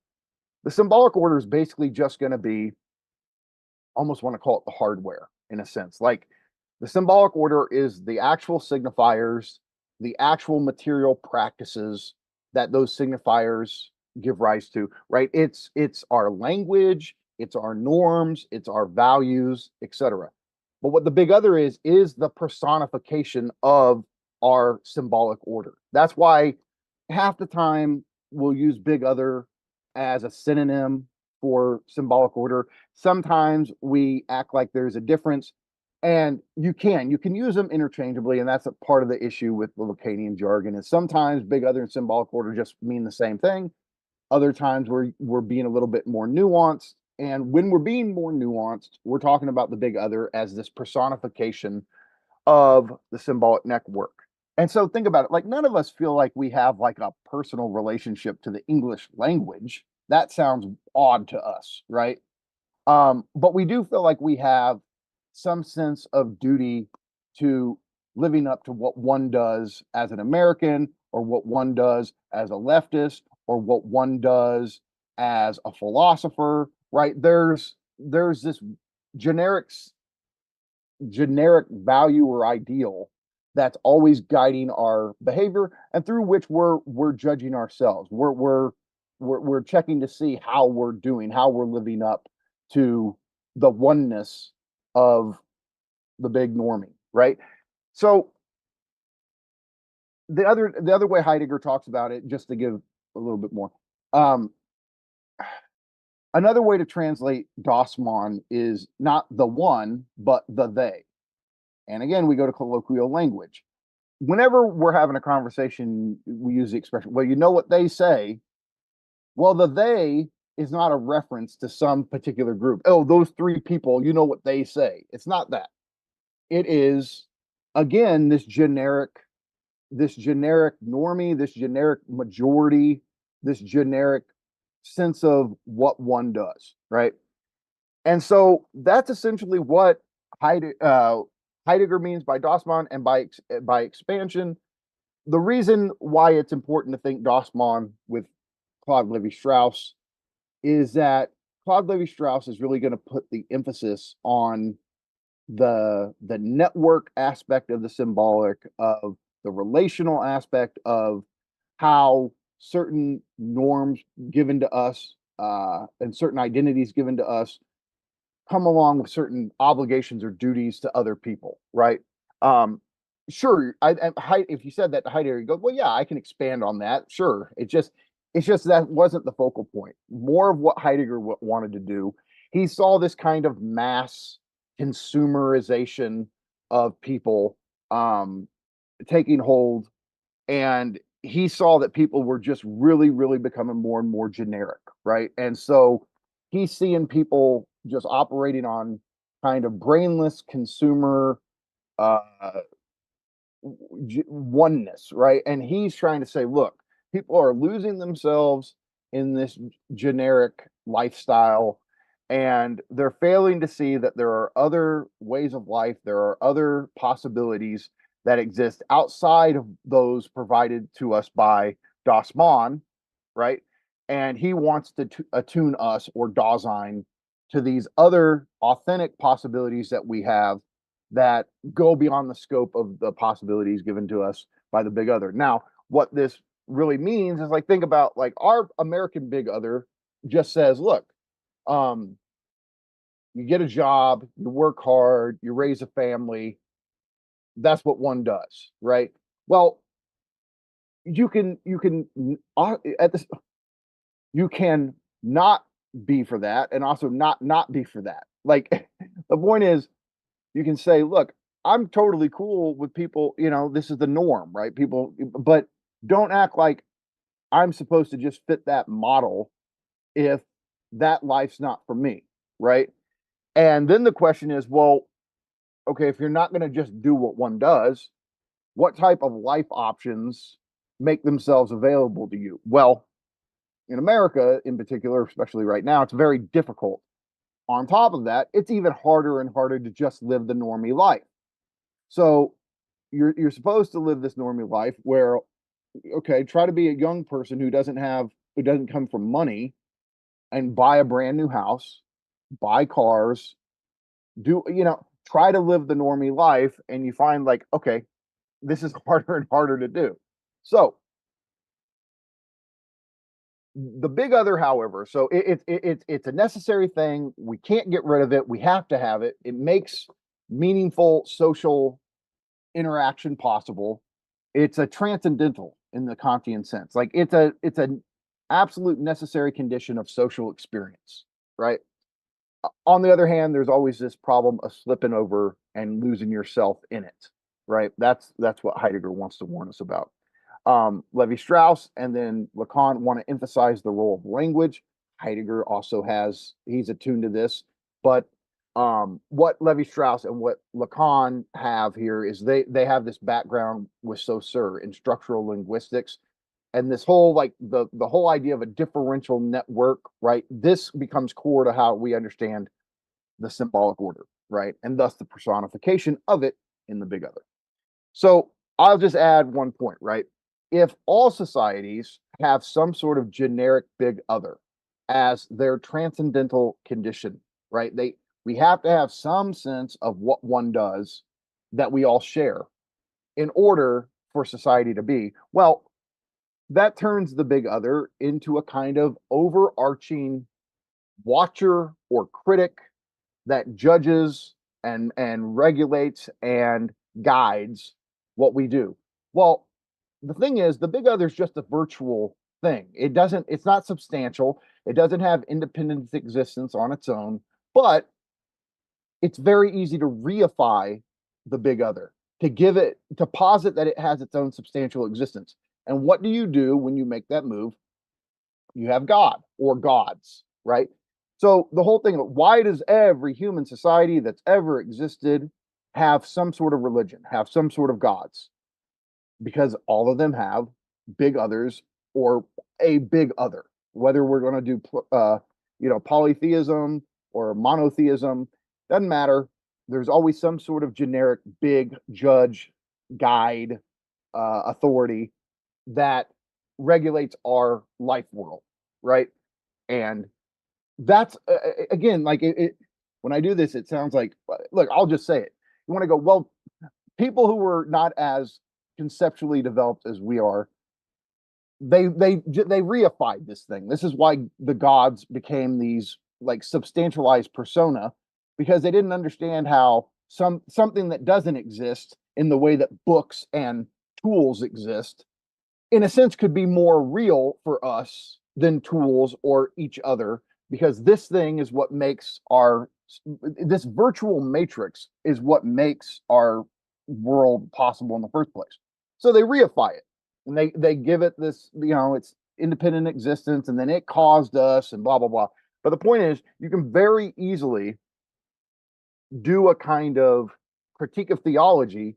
[SPEAKER 3] is basically just going to be, almost want to call it the hardware in a sense. Like, the symbolic order is the actual signifiers, the actual material practices that those signifiers give rise to, right? It's our language, it's our norms, it's our values, etc. But what the big other is the personification of our symbolic order. That's why half the time we'll use big other as a synonym for symbolic order. Sometimes we act like there's a difference, and you can use them interchangeably, and that's a part of the issue with the Lacanian jargon. Is sometimes big other and symbolic order just mean the same thing. Other times we're being a little bit more nuanced, and when we're being more nuanced, we're talking about the big other as this personification of the symbolic network. And so think about it, like, none of us feel like we have like a personal relationship to the English language. That sounds odd to us, right? But we do feel like we have some sense of duty to living up to what one does as an American, or what one does as a leftist, or what one does as a philosopher, right? There's this generic value or ideal that's always guiding our behavior, and through which we're judging ourselves. We're checking to see how we're doing, how we're living up to the oneness of the big normie, right? So the other way Heidegger talks about it, just to give a little bit more, another way to translate DOSMON is not the one, but the they. And again, we go to colloquial language. Whenever we're having a conversation, we use the expression, well, you know what they say. Well, the they is not a reference to some particular group. Oh, those three people, you know what they say. It's not that. It is, again, this generic this generic normie, this generic majority, this generic sense of what one does, right? And so that's essentially what Heidegger means by Dossmann, and by expansion. The reason why it's important to think Dossmann with Claude Levi-Strauss is that Claude Levi-Strauss is really going to put the emphasis on the network aspect of the symbolic, of the relational aspect of how certain norms given to us and certain identities given to us come along with certain obligations or duties to other people, right? Sure, if you said that to Heidegger, you go, well, yeah, I can expand on that. Sure, it's just that wasn't the focal point. More of what Heidegger wanted to do. He saw this kind of mass consumerization of people taking hold, and he saw that people were just really, really becoming more and more generic, right? And so he's seeing people just operating on kind of brainless consumer uh, oneness, right? And he's trying to say, look, people are losing themselves in this generic lifestyle, and they're failing to see that there are other ways of life, there are other possibilities that exist outside of those provided to us by Dossmann, right? And he wants to attune us, or Dasein, to these other authentic possibilities that we have that go beyond the scope of the possibilities given to us by the big other. Now, what this really means is, like, think about, like, our American big other just says, look, you get a job, you work hard, you raise a family. That's what one does, right? Well, at this you can not be for that, and also not be for that. Like, the point is, you can say, look, I'm totally cool with people, this is the norm, right? People, but don't act like I'm supposed to just fit that model if that life's not for me, right? And then the question is, well, okay, if you're not going to just do what one does, what type of life options make themselves available to you? Well, in America in particular, especially right now, it's very difficult. On top of that, it's even harder and harder to just live the normie life. So you're supposed to live this normie life where, okay, try to be a young person who doesn't come from money, and buy a brand new house, buy cars, try to live the normie life, and you find, like, okay, this is harder and harder to do. So the big other, however, so it's a necessary thing. We can't get rid of it. We have to have it. It makes meaningful social interaction possible. It's a transcendental in the Kantian sense. Like, it's an absolute necessary condition of social experience, right? On the other hand, there's always this problem of slipping over and losing yourself in it, right? That's what Heidegger wants to warn us about. Levi-Strauss and then Lacan want to emphasize the role of language. Heidegger also he's attuned to this, but what Levi-Strauss and what Lacan have here is they have this background with Saussure in structural linguistics, and this whole, like, the whole idea of a differential network, right? This becomes core to how we understand the symbolic order, right? And thus the personification of it in the big other. So I'll just add one point, right? If all societies have some sort of generic big other as their transcendental condition, right? We have to have some sense of what one does that we all share in order for society to be. Well, that turns the big other into a kind of overarching watcher or critic that judges and regulates and guides what we do. Well, the thing is, the big other is just a virtual thing. It's not substantial. It doesn't have independent existence on its own, but it's very easy to reify the big other, to posit that it has its own substantial existence. And what do you do when you make that move? You have God or gods, right? So the whole thing of why does every human society that's ever existed have some sort of religion, have some sort of gods? because all of them have big others or a big other. Whether we're going to do polytheism or monotheism, doesn't matter. There's always some sort of generic big judge, guide, authority that regulates our life world, right? And that's again, like when I do this, it sounds like, look, I'll just say it. You want to go, well, people who were not as conceptually developed as we are, they reified this thing. This is why the gods became these like substantialized persona, because they didn't understand how something that doesn't exist in the way that books and tools exist, in a sense, could be more real for us than tools or each other, because this thing is what makes this virtual matrix is what makes our world possible in the first place. So they reify it, and they give it this, it's independent existence, and then it caused us, and blah blah blah. But the point is, you can very easily do a kind of critique of theology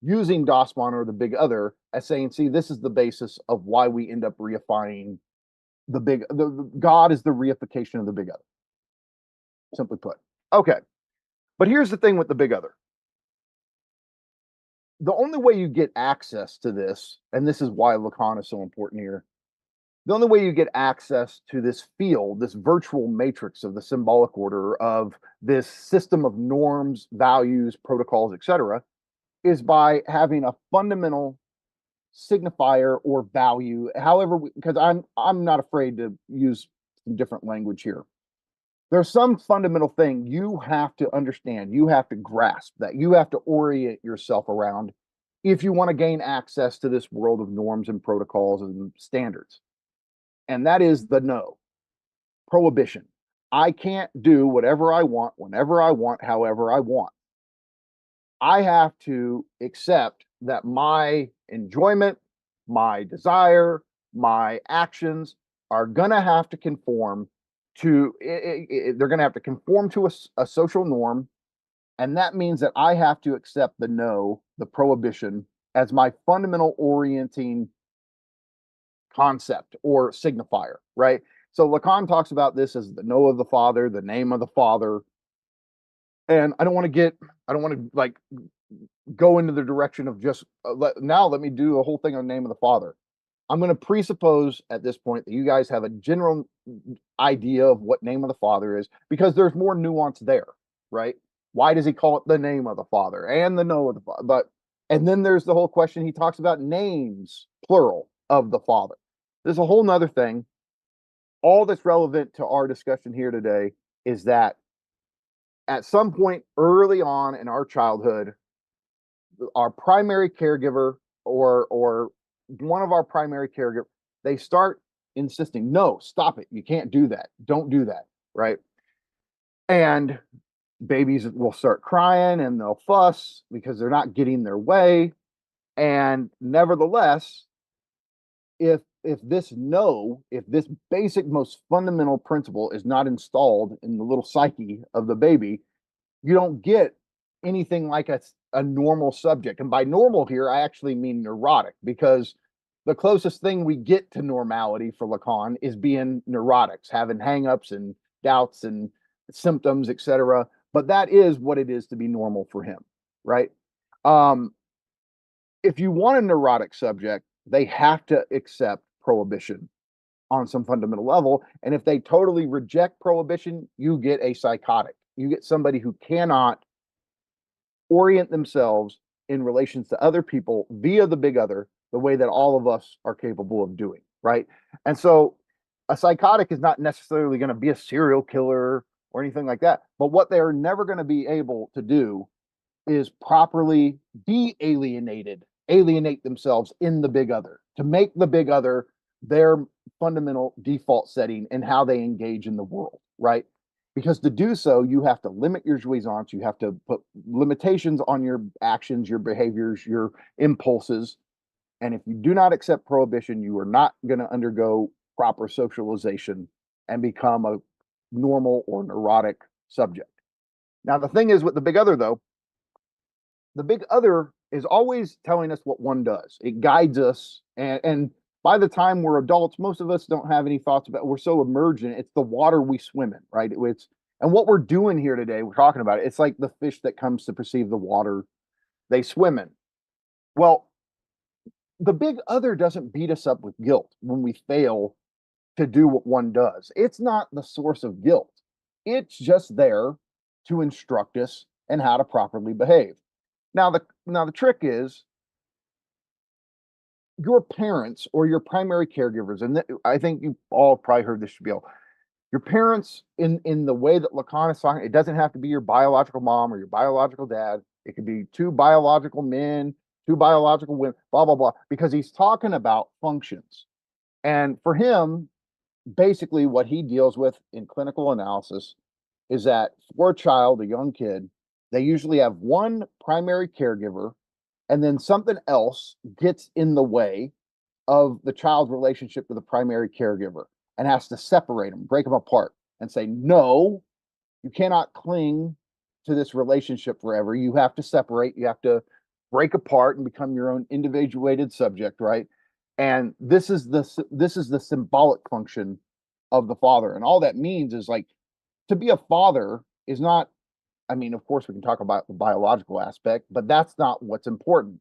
[SPEAKER 3] using Dasman or the big other as saying, see, this is the basis of why we end up reifying the God is the reification of the big other, simply put. Okay, but here's the thing with the big other. The only way you get access to this, and this is why Lacan is so important here, the only way you get access to this field, this virtual matrix of the symbolic order of this system of norms, values, protocols, etc., is by having a fundamental signifier or value, however, because I'm not afraid to use some different language here. There's some fundamental thing you have to understand, you have to grasp, that you have to orient yourself around if you want to gain access to this world of norms and protocols and standards. And that is the no. Prohibition. I can't do whatever I want, whenever I want, however I want. I have to accept that my enjoyment, my desire, my actions are going to have to conform to, they're going to have to conform to a social norm. And that means that I have to accept the no, the prohibition, as my fundamental orienting concept or signifier, right? So Lacan talks about this as the no of the Father, the name of the Father. And I don't want to like go into the direction of just let me do a whole thing on the name of the Father. I'm going to presuppose at this point that you guys have a general idea of what name of the Father is, because there's more nuance there, right? Why does he call it the name of the Father and the no of the Father? And then there's the whole question, he talks about names, plural, of the Father. There's a whole nother thing. All that's relevant to our discussion here today is that at some point early on in our childhood, our primary caregiver or one of our primary caregivers, they start insisting, no, stop it. You can't do that. Don't do that. Right. And babies will start crying and they'll fuss because they're not getting their way. And nevertheless, if this basic, most fundamental principle is not installed in the little psyche of the baby, you don't get anything like a normal subject. And by normal here, I actually mean neurotic, because the closest thing we get to normality for Lacan is being neurotics, having hangups and doubts and symptoms, etc. But that is what it is to be normal for him, right? If you want a neurotic subject, they have to accept prohibition on some fundamental level. And if they totally reject prohibition, you get a psychotic. You get somebody who cannot orient themselves in relations to other people via the big other, the way that all of us are capable of doing, right? And so a psychotic is not necessarily going to be a serial killer or anything like that. But what they're never going to be able to do is properly alienate themselves in the big other, to make the big other their fundamental default setting in how they engage in the world, right? Because to do so, you have to limit your jouissance, you have to put limitations on your actions, your behaviors, your impulses. And if you do not accept prohibition, you are not going to undergo proper socialization and become a normal or neurotic subject. Now, the thing is with the big other, though, the big other is always telling us what one does. It guides us, and by the time we're adults, most of us don't have any thoughts about. We're so emergent. It's the water we swim in, right? It's and what we're doing here today. We're talking about it. It's like the fish that comes to perceive the water they swim in. Well, the big other doesn't beat us up with guilt when we fail to do what one does. It's not the source of guilt. It's just there to instruct us in how to properly behave. Now the trick is your parents or your primary caregivers, and I think you all probably heard this spiel. Your parents, in the way that Lacan is talking, it doesn't have to be your biological mom or your biological dad. It could be two biological men, two biological women, blah blah blah, because he's talking about functions. And for him, basically what he deals with in clinical analysis is that for a child, a young kid, they usually have one primary caregiver, and then something else gets in the way of the child's relationship with the primary caregiver and has to separate them, break them apart, and say, no, you cannot cling to this relationship forever. You have to separate, you have to break apart and become your own individuated subject, right? And this is the symbolic function of the father. And all that means is like to be a father is not, I mean, of course we can talk about the biological aspect, but that's not what's important.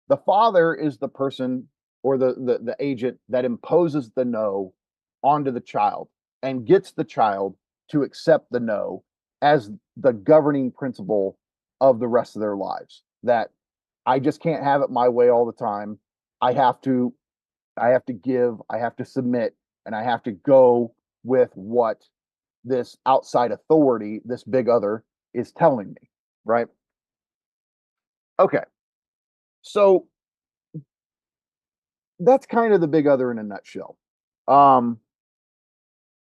[SPEAKER 3] The father is the person or the agent that imposes the no onto the child and gets the child to accept the no as the governing principle of the rest of their lives. That I just can't have it my way all the time. I have to give, I have to submit, and I have to go with what this outside authority, this big other, is telling me, right? Okay. So that's kind of the big other in a nutshell.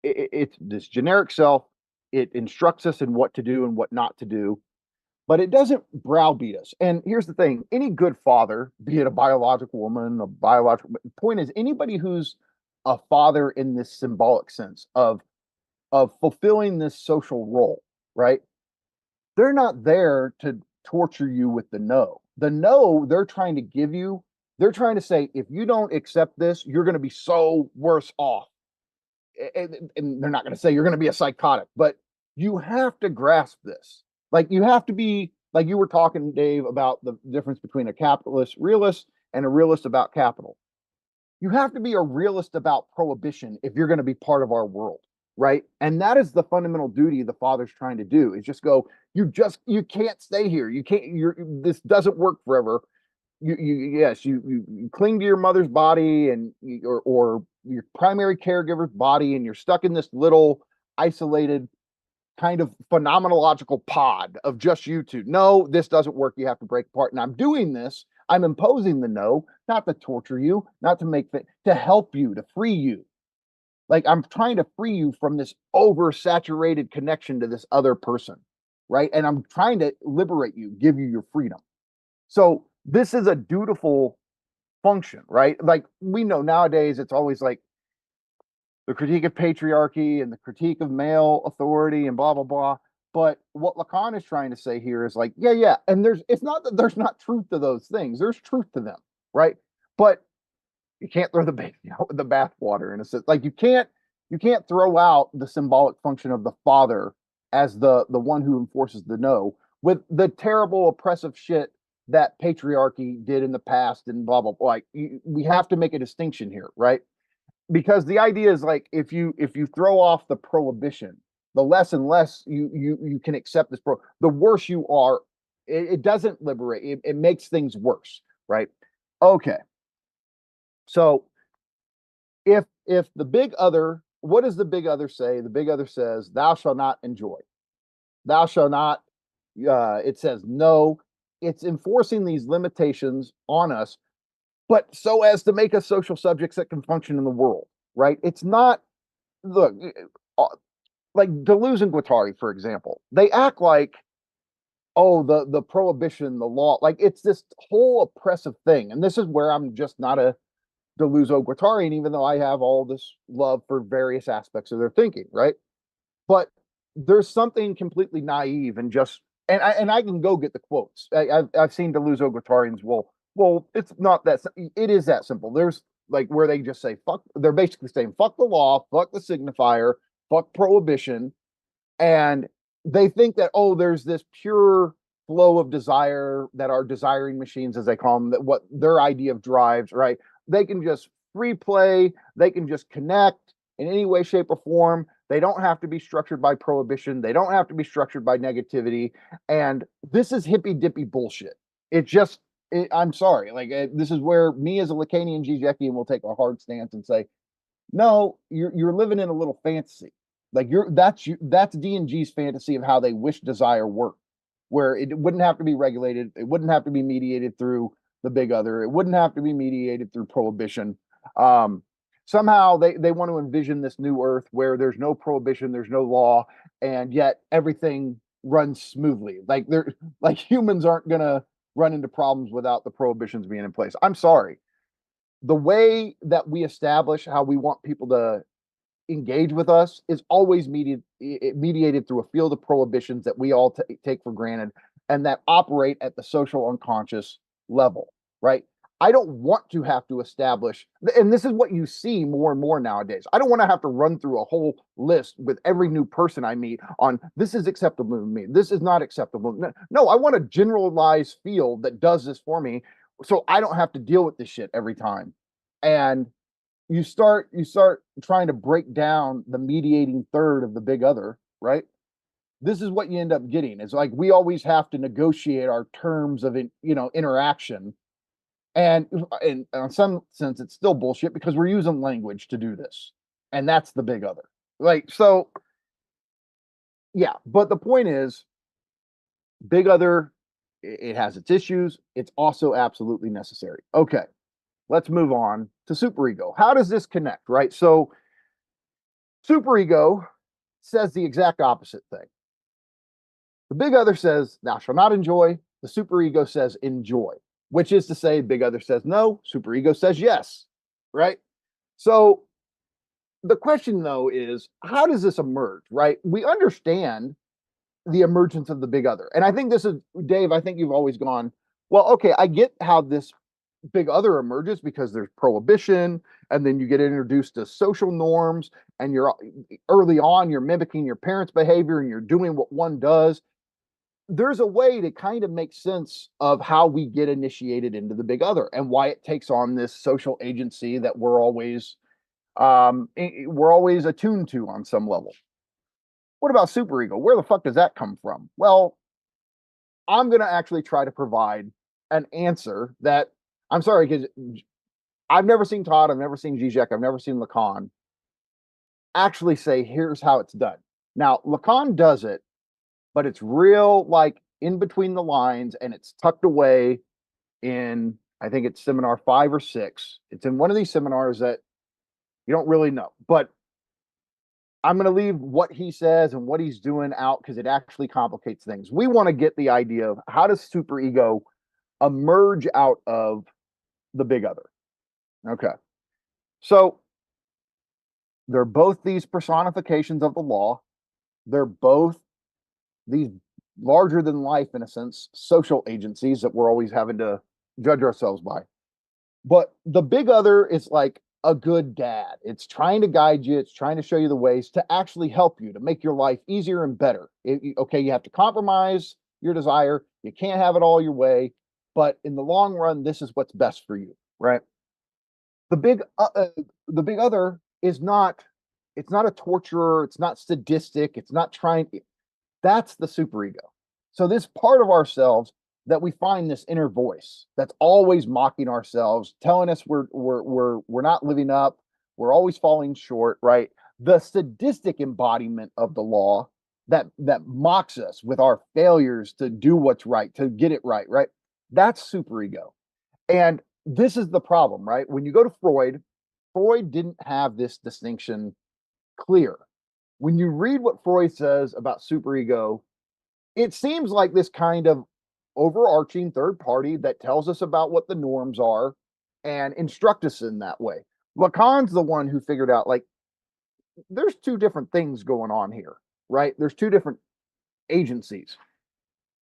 [SPEAKER 3] It's this generic self. It instructs us in what to do and what not to do, but it doesn't browbeat us. And here's the thing: any good father, be it a biological woman, a biological point is anybody who's a father in this symbolic sense of fulfilling this social role, right? They're not there to torture you with the no. The no they're trying to give you, they're trying to say, if you don't accept this, you're going to be so worse off. And they're not going to say you're going to be a psychotic, but you have to grasp this. Like you have to be, like you were talking, Dave, about the difference between a capitalist realist and a realist about capital. You have to be a realist about prohibition if you're going to be part of our world, right? And that is the fundamental duty the father's trying to do, is just go, you can't stay here. You can't, this doesn't work forever. You cling to your mother's body and or your primary caregiver's body, and you're stuck in this little isolated kind of phenomenological pod of just you two. No, this doesn't work. You have to break apart. And I'm doing this. I'm imposing the no, not to torture you, not to make to help you, to free you. Like I'm trying to free you from this oversaturated connection to this other person, right? And I'm trying to liberate you, give you your freedom. So this is a dutiful function, right? Like we know nowadays, it's always like the critique of patriarchy and the critique of male authority and blah, blah, blah. But what Lacan is trying to say here is like, yeah. And it's not that there's not truth to those things. There's truth to them, right? But you can't throw the baby out with the bathwater in a sense. Like you can't throw out the symbolic function of the father as the one who enforces the no with the terrible oppressive shit that patriarchy did in the past and blah blah blah. Like we have to make a distinction here, right? Because the idea is like if you throw off the prohibition, the less and less you can accept this the worse you are. It doesn't liberate. It makes things worse, right? Okay. So if the big other, what does the big other say? The big other says, "Thou shalt not enjoy. Thou shalt not." It says no. It's enforcing these limitations on us, but so as to make us social subjects that can function in the world, right? It's not, look, like Deleuze and Guattari, for example, they act like, oh, the prohibition, the law, like it's this whole oppressive thing. And this is where I'm just not a Deleuze or Guattarian, even though I have all this love for various aspects of their thinking, right? But there's something completely naive and just and I can go get the quotes. I've seen Deleuze-Guattarians. Well, it's not that. It is that simple. There's like where they just say fuck. They're basically saying fuck the law, fuck the signifier, fuck prohibition, and they think that, oh, there's this pure flow of desire that are desiring machines, as they call them, that what their idea of drives, right? They can just free play, they can just connect in any way, shape, or form. They don't have to be structured by prohibition, they don't have to be structured by negativity. And this is hippy dippy bullshit. It just I'm sorry, like this is where me as a Lacanian Zizekian will take a hard stance and say, no, you're living in a little fantasy. Like that's D&G's fantasy of how they wish desire worked, where it wouldn't have to be regulated, it wouldn't have to be mediated through the big other, it wouldn't have to be mediated through prohibition. Somehow they want to envision this new earth where there's no prohibition, there's no law, and yet everything runs smoothly. Like humans aren't gonna run into problems without the prohibitions being in place. I'm sorry. The way that we establish how we want people to engage with us is always mediated through a field of prohibitions that we all take for granted and that operate at the social unconscious level, right? I don't want to have to establish, and this is what you see more and more nowadays. I don't want to have to run through a whole list with every new person I meet on this is acceptable to me, this is not acceptable. No, I want a generalized field that does this for me so I don't have to deal with this shit every time. And you start trying to break down the mediating third of the big other, right? This is what you end up getting. It's like we always have to negotiate our terms of interaction, and in some sense it's still bullshit because we're using language to do this, and that's the big other. Like, so yeah, but the point is, big other, it has its issues, it's also absolutely necessary. Okay, let's move on to superego. How does this connect, right? So superego says the exact opposite thing. The big other says thou shalt not enjoy, the superego says enjoy, which is to say big other says no, superego says yes, right? So the question though is, how does this emerge, right? We understand the emergence of the big other. And I think this is, Dave, I think you've always gone, well, okay, I get how this big other emerges because there's prohibition, and then you get introduced to social norms, and you're early on, you're mimicking your parents' behavior and you're doing what one does. There's a way to kind of make sense of how we get initiated into the big other and why it takes on this social agency that we're always attuned to on some level. What about superego? Where the fuck does that come from? Well, I'm going to actually try to provide an answer that, I'm sorry, because I've never seen Todd, I've never seen Zizek, I've never seen Lacan actually say, here's how it's done. Now, Lacan does it, but it's real, like, in between the lines, and it's tucked away in, I think it's seminar 5 or 6. It's in one of these seminars that you don't really know, but I'm going to leave what he says and what he's doing out because it actually complicates things. We want to get the idea of how does superego emerge out of the big other. Okay. So they're both these personifications of the law. They're both these larger than life, in a sense, social agencies that we're always having to judge ourselves by. But the big other is like a good dad. It's trying to guide you. It's trying to show you the ways to actually help you, to make your life easier and better. Okay, you have to compromise your desire. You can't have it all your way. But in the long run, this is what's best for you, right? The big other is not, it's not a torturer. It's not sadistic. It's not trying. That's the superego. So this part of ourselves that we find this inner voice that's always mocking ourselves, telling us we're not living up, we're always falling short, right? The sadistic embodiment of the law that mocks us with our failures to do what's right, to get it right, right? That's superego. And this is the problem, right? When you go to Freud didn't have this distinction clear. When you read what Freud says about superego, it seems like this kind of overarching third party that tells us about what the norms are and instruct us in that way. Lacan's the one who figured out, like, there's two different things going on here, right? There's two different agencies.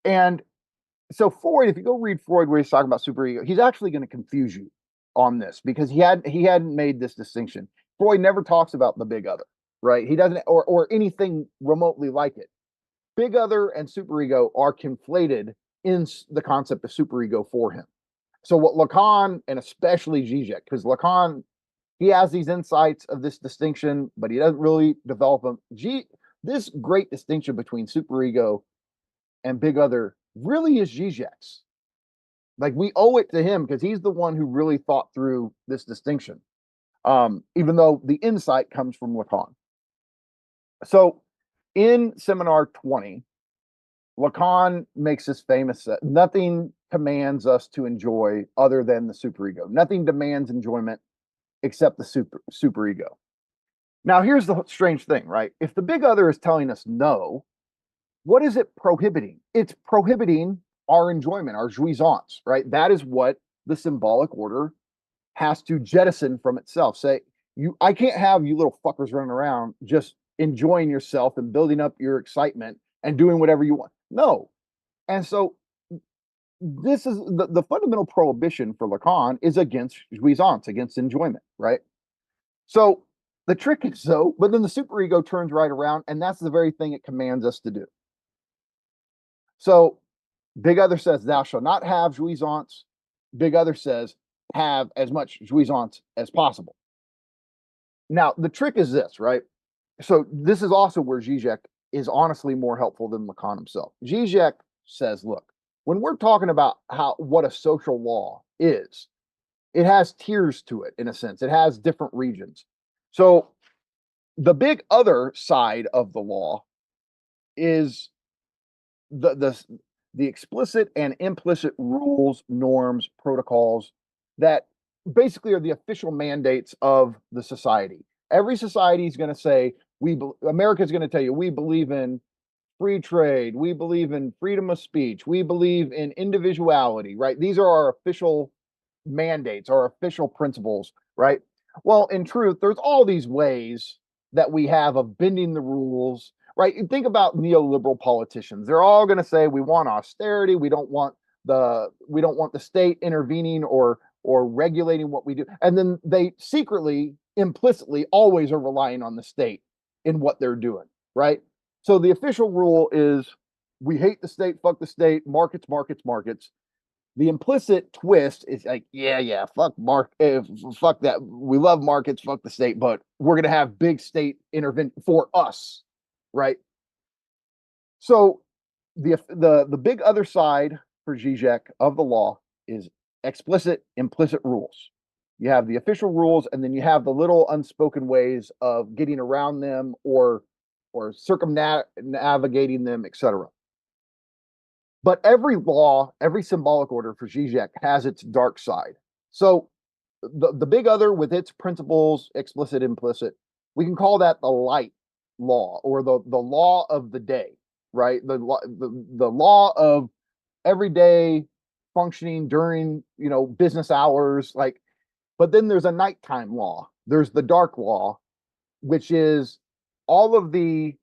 [SPEAKER 3] And so Freud, if you go read Freud where he's talking about superego, he's actually going to confuse you on this because he hadn't made this distinction. Freud never talks about the big other, right? He doesn't, or anything remotely like it. Big other and superego are conflated in the concept of superego for him. So what Lacan, and especially Zizek, because Lacan, he has these insights of this distinction, but he doesn't really develop them. This great distinction between superego and big other really is Zizek's. Like, we owe it to him because he's the one who really thought through this distinction, even though the insight comes from Lacan. So in Seminar 20, Lacan makes this famous set: nothing commands us to enjoy other than the superego. Nothing demands enjoyment except the superego. Now, here's the strange thing, right? If the big other is telling us no, what is it prohibiting? It's prohibiting our enjoyment, our jouissance, right? That is what the symbolic order has to jettison from itself. Say, I can't have you little fuckers running around just enjoying yourself and building up your excitement and doing whatever you want. No. And so this is the fundamental prohibition for Lacan is against jouissance, against enjoyment, right? So the trick is but then the superego turns right around, and that's the very thing it commands us to do. So big other says, thou shalt not have jouissance. Big other says, have as much jouissance as possible. Now, the trick is this, right? So this is also where Zizek is honestly more helpful than Lacan himself. Zizek says, look, when we're talking about what a social law is, it has tiers to it, in a sense. It has different regions. So the big other side of the law is the explicit and implicit rules, norms, protocols that basically are the official mandates of the society. Every society is going to say, America is going to tell you, we believe in free trade, we believe in freedom of speech, we believe in individuality, right? These are our official mandates, our official principles, right? Well, in truth, there's all these ways that we have of bending the rules, right? You think about neoliberal politicians. They're all going to say we want austerity, we don't want the state intervening or regulating what we do. And then they secretly, implicitly always are relying on the state in what they're doing, right? So the official rule is we hate the state, fuck the state, markets, markets, markets. The implicit twist is like, yeah, fuck fuck that. We love markets, fuck the state, but we're gonna have big state intervene for us, right? So the big other side for Zizek of the law is explicit, implicit rules. You have the official rules, and then you have the little unspoken ways of getting around them or circumnavigating them, etc. But every law, every symbolic order for Zizek has its dark side. So the big other with its principles, explicit, implicit, we can call that the light law, or the law of the day, right? The law of everyday functioning during, business hours, like. But then there's a nighttime law. There's the dark law, which is all of the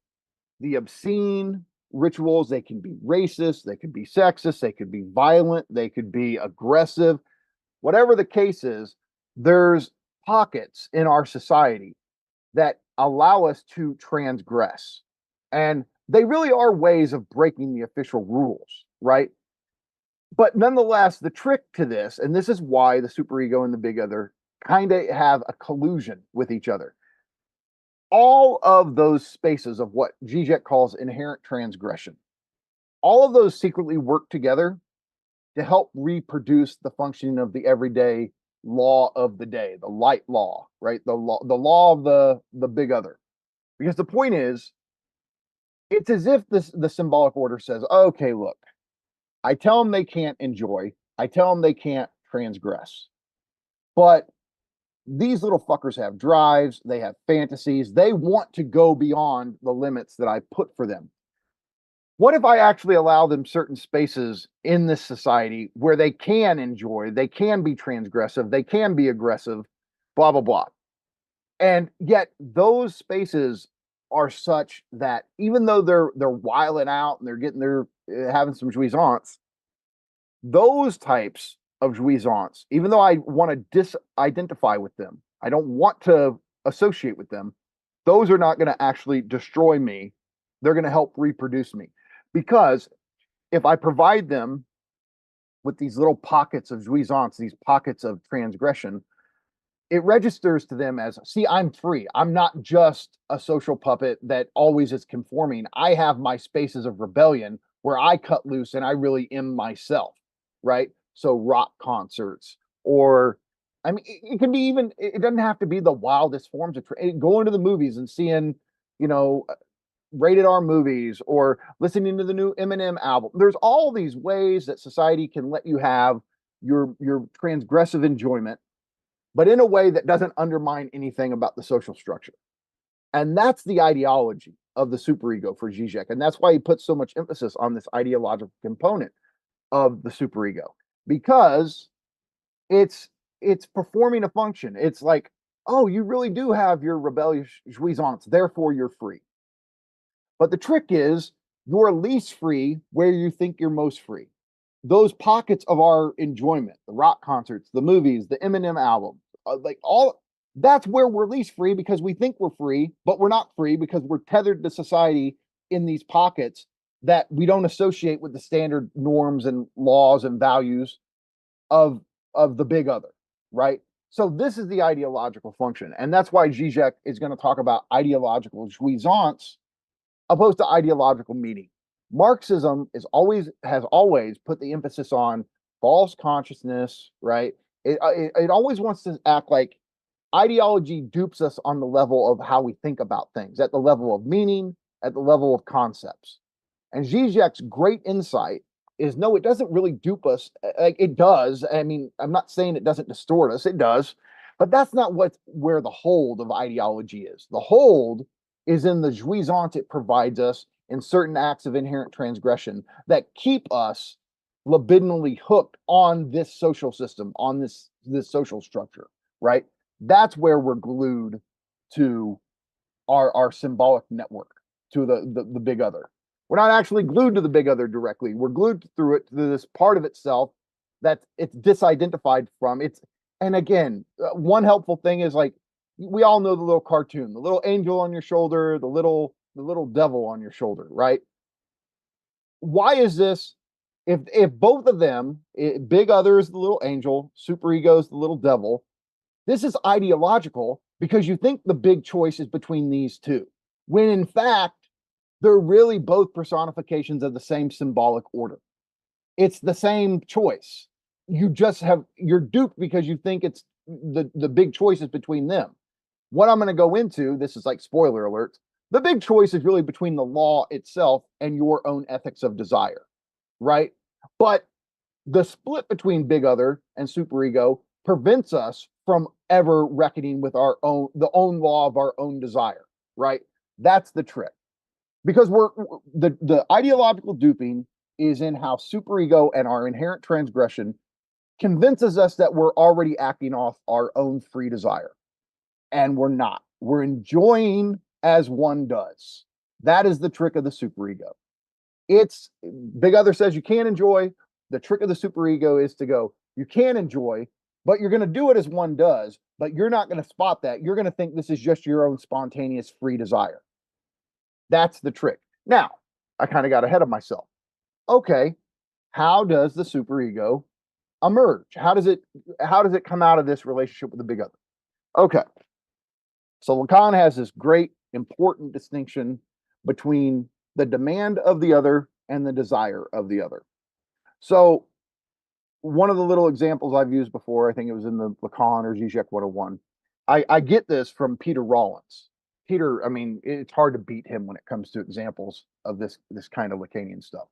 [SPEAKER 3] obscene rituals. They can be racist, they could be sexist, they could be violent, they could be aggressive. Whatever the case is, there's pockets in our society that allow us to transgress. And they really are ways of breaking the official rules, right? But nonetheless, the trick to this, and this is why the superego and the big other kind of have a collusion with each other. All of those spaces of what Zizek calls inherent transgression, all of those secretly work together to help reproduce the functioning of the everyday law of the day, the light law, right? The law of the big other. Because the point is, it's as if the symbolic order says, okay, look, I tell them they can't enjoy, I tell them they can't transgress. But these little fuckers have drives, they have fantasies, they want to go beyond the limits that I put for them. What if I actually allow them certain spaces in this society where they can enjoy, they can be transgressive, they can be aggressive, blah, blah, blah. And yet those spaces are such that even though they're wiling out and they're getting their having some jouissance. Those types of jouissance, even though I want to disidentify with them, I don't want to associate with them, those are not going to actually destroy me. They're going to help reproduce me. Because if I provide them with these little pockets of jouissance, these pockets of transgression, it registers to them as, see, I'm free. I'm not just a social puppet that always is conforming. I have my spaces of rebellion where I cut loose and I really am myself, right? So rock concerts, or I mean, it can be even, it doesn't have to be the wildest forms of going to the movies and seeing, you know, rated R movies, or listening to the new Eminem album. There's all these ways that society can let you have your transgressive enjoyment, but in a way that doesn't undermine anything about the social structure. And that's the ideology of the superego for Zizek. And that's why he puts so much emphasis on this ideological component of the superego, because it's performing a function. It's like, oh, you really do have your rebellious jouissance, therefore you're free. But the trick is, you're least free where you think you're most free. Those pockets of our enjoyment, the rock concerts, the movies, the Eminem album, like all that's where we're least free, because we think we're free, but we're not free because we're tethered to society in these pockets that we don't associate with the standard norms and laws and values of the big other, right? So this is the ideological function. And that's why Zizek is going to talk about ideological jouissance opposed to ideological meaning. Marxism has always put the emphasis on false consciousness, right? It always wants to act like ideology dupes us on the level of how we think about things, at the level of meaning, at the level of concepts. And Zizek's great insight is, no, it doesn't really dupe us. Like, it does. I mean, I'm not saying it doesn't distort us. It does. But that's not where the hold of ideology is. The hold is in the jouissance it provides us in certain acts of inherent transgression that keep us libidinally hooked on this social system, on this social structure, right? That's where we're glued to our symbolic network, to the big other. We're not actually glued to the big other directly. We're glued through it to this part of itself that it's disidentified from. And again, one helpful thing is, like, we all know the little cartoon, the little angel on your shoulder, the little devil on your shoulder, right? Why is this? If both of them, big other is the little angel, superego is the little devil, this is ideological because you think the big choice is between these two, when in fact they're really both personifications of the same symbolic order. It's the same choice. You're duped because you think it's the big choice is between them. What I'm going to go into, this is like spoiler alert, the big choice is really between the law itself and your own ethics of desire, right? But the split between big other and superego prevents us from ever reckoning with the own law of our own desire, right? That's the trick. Because the ideological duping is in how superego and our inherent transgression convinces us that we're already acting off our own free desire. And we're not. We're enjoying as one does. That is the trick of the superego. It's big other says you can't enjoy. The trick of the superego is to go, you can enjoy, but you're going to do it as one does, but you're not going to spot that. You're going to think this is just your own spontaneous free desire. That's the trick. Now, I kind of got ahead of myself. Okay, how does the superego emerge? How does it come out of this relationship with the big other? Okay. So Lacan has this great important distinction between the demand of the other and the desire of the other. So one of the little examples I've used before, I think it was in the Lacan or Zizek 101, I get this from Peter Rollins. Peter, I mean, it's hard to beat him when it comes to examples of this kind of Lacanian stuff.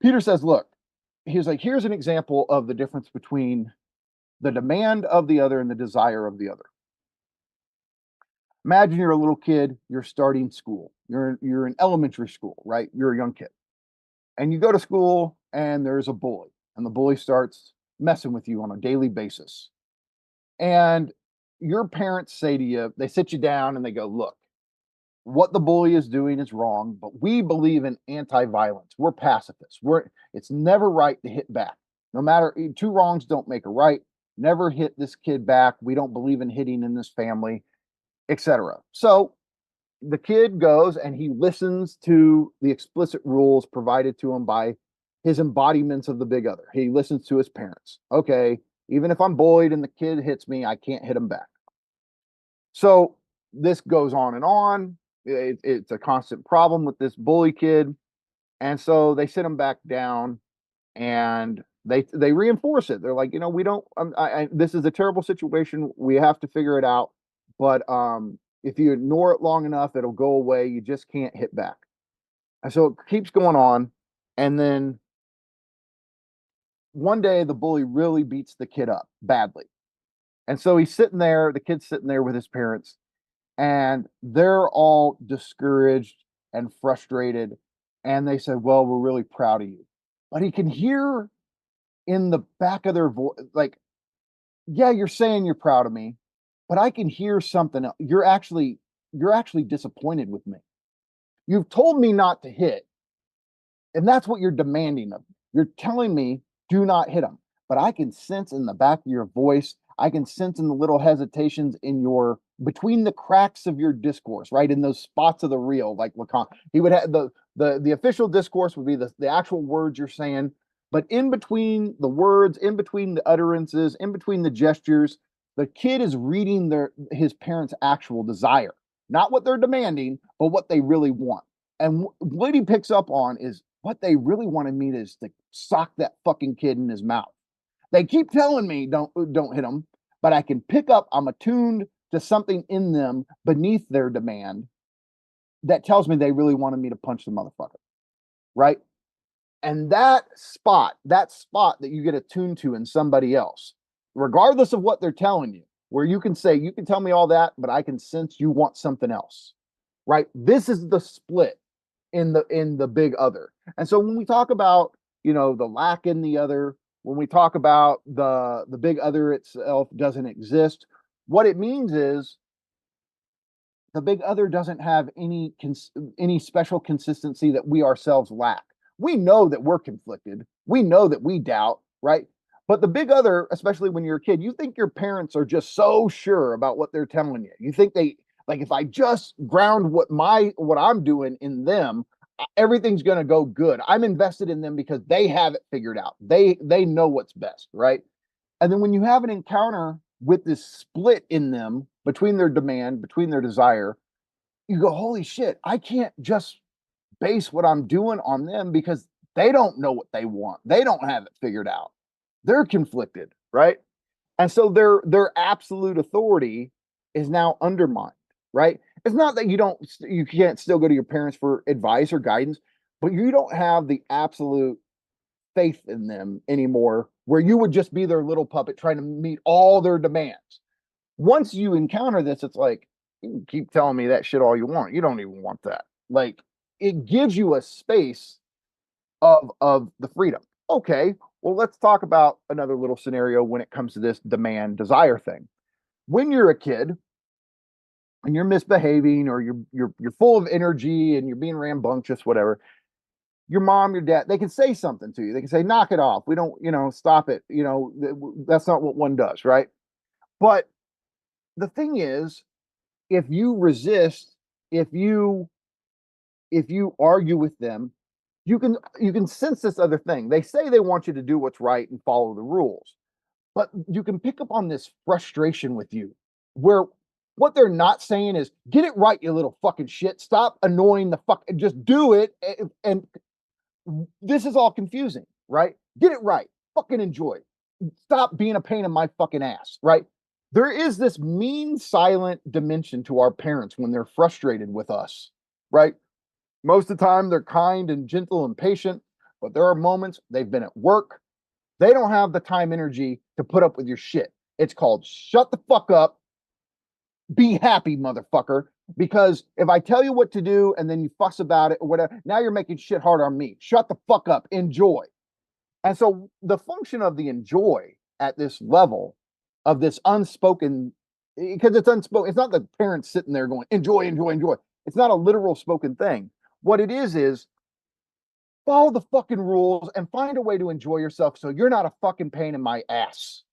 [SPEAKER 3] Peter says, look, he's like, here's an example of the difference between the demand of the other and the desire of the other. Imagine you're a little kid, you're starting school. You're in elementary school, right? You're a young kid. And you go to school and there's a bully, and the bully starts messing with you on a daily basis. And your parents say to you, they sit you down and they go, look, what the bully is doing is wrong, but we believe in anti-violence. We're pacifists. It's never right to hit back. No matter, two wrongs don't make a right. Never hit this kid back. We don't believe in hitting in this family, etc. So the kid goes and he listens to the explicit rules provided to him by his embodiments of the big other. He listens to his parents. Okay, even if I'm bullied and the kid hits me, I can't hit him back. So this goes on and on. It's a constant problem with this bully kid. And so they sit him back down and they reinforce it. They're like, we don't, this is a terrible situation. We have to figure it out. But if you ignore it long enough, it'll go away. You just can't hit back. And so it keeps going on. And then one day the bully really beats the kid up badly. And so he's sitting there, the kid's sitting there with his parents, and they're all discouraged and frustrated. And they said, well, we're really proud of you. But he can hear in the back of their voice, like, yeah, you're saying you're proud of me, but I can hear something else. You're actually disappointed with me. You've told me not to hit, and that's what you're demanding of me. You're telling me do not hit him, but I can sense in the back of your voice, I can sense in the little hesitations in between the cracks of your discourse, right? In those spots of the reel, like Lacan. He would have the official discourse would be the actual words you're saying, but in between the words, in between the utterances, in between the gestures, the kid is reading his parents' actual desire, not what they're demanding, but what they really want. And what he picks up on is what they really wanted me is to sock that fucking kid in his mouth. They keep telling me don't hit them, but I can pick up, I'm attuned to something in them beneath their demand that tells me they really wanted me to punch the motherfucker, right? And that spot that you get attuned to in somebody else, regardless of what they're telling you, where you can say, you can tell me all that, but I can sense you want something else, right? This is the split in the big other. And so when we talk about, the lack in the other, when we talk about the big other itself doesn't exist, what it means is the big other doesn't have any special consistency that we ourselves lack. We know that we're conflicted. We know that we doubt, right? But the big other, especially when you're a kid, you think your parents are just so sure about what they're telling you. You think if I just ground what I'm doing in them, everything's going to go good. I'm invested in them because they have it figured out. They know what's best, right? And then when you have an encounter with this split in them between their demand, between their desire, you go, holy shit, I can't just base what I'm doing on them because they don't know what they want. They don't have it figured out. They're conflicted, right? And so their absolute authority is now undermined, right? It's not that you can't still go to your parents for advice or guidance, but you don't have the absolute faith in them anymore, where you would just be their little puppet trying to meet all their demands. Once you encounter this, it's like, you can keep telling me that shit all you want. You don't even want that. Like, it gives you a space of the freedom. Okay, well, let's talk about another little scenario when it comes to this demand desire thing. When you're a kid and you're misbehaving, or you're full of energy and you're being rambunctious, whatever, your mom, your dad, they can say something to you. They can say, knock it off. We don't, stop it. That's not what one does, right? But the thing is, if you resist, if you argue with them, you can sense this other thing. They say they want you to do what's right and follow the rules, but you can pick up on this frustration with you, where what they're not saying is, get it right, you little fucking shit. Stop annoying the fuck, just do it. And this is all confusing, right? Get it right. Fucking enjoy. Stop being a pain in my fucking ass, right? There is this mean, silent dimension to our parents when they're frustrated with us, right? Most of the time, they're kind and gentle and patient, but there are moments they've been at work. They don't have the time energy to put up with your shit. It's called shut the fuck up. Be happy, motherfucker. Because if I tell you what to do and then you fuss about it or whatever, now you're making shit hard on me. Shut the fuck up. Enjoy. And so the function of the enjoy at this level of this unspoken, because it's unspoken, it's not the parents sitting there going, enjoy, enjoy, enjoy. It's not a literal spoken thing. What it is follow the fucking rules and find a way to enjoy yourself so you're not a fucking pain in my ass.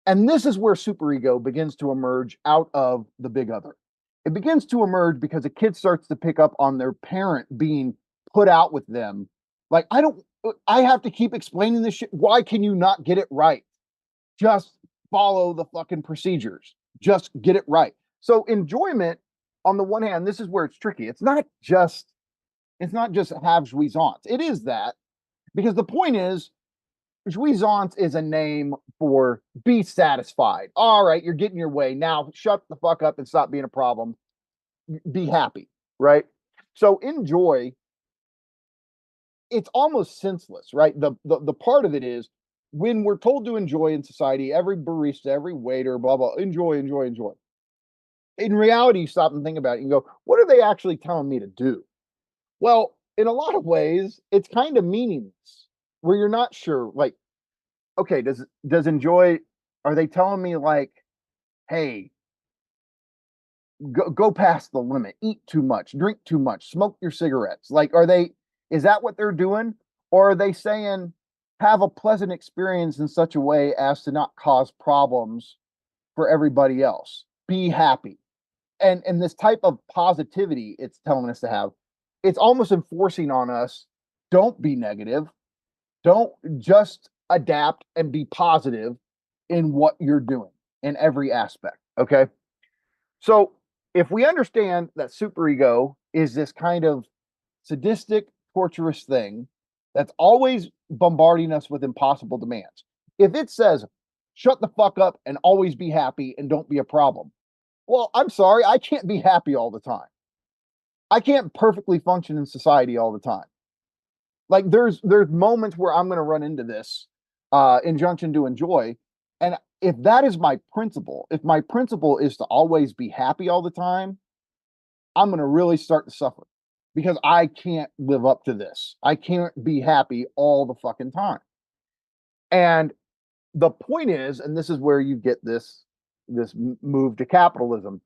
[SPEAKER 3] And this is where superego begins to emerge out of the big other. It begins to emerge because a kid starts to pick up on their parent being put out with them. Like, I have to keep explaining this shit. Why can you not get it right? Just follow the fucking procedures. Just get it right. So enjoyment, on the one hand, this is where it's tricky. It's not just have jouissance. It is that, because the point is, jouissance is a name for be satisfied. All right, you're getting your way. Now shut the fuck up and stop being a problem. Be happy, right? So enjoy, it's almost senseless, right? The part of it is, when we're told to enjoy in society, every barista, every waiter, blah, blah, enjoy, enjoy, enjoy. In reality, you stop and think about it and go, what are they actually telling me to do? Well, in a lot of ways, it's kind of meaningless, where you're not sure, like, okay, does enjoy, are they telling me like, hey, go past the limit, eat too much, drink too much, smoke your cigarettes? Like, is that what they're doing? Or are they saying, have a pleasant experience in such a way as to not cause problems for everybody else? Be happy. And this type of positivity it's telling us to have, it's almost enforcing on us, don't be negative. Don't just adapt and be positive in what you're doing in every aspect. Okay. So if we understand that superego is this kind of sadistic, torturous thing that's always bombarding us with impossible demands, if it says, shut the fuck up and always be happy and don't be a problem, well, I'm sorry, I can't be happy all the time. I can't perfectly function in society all the time. Like, there's moments where I'm going to run into this injunction to enjoy. And if that is my principle, if my principle is to always be happy all the time, I'm going to really start to suffer, because I can't live up to this. I can't be happy all the fucking time. And the point is, and this is where you get this move to capitalism.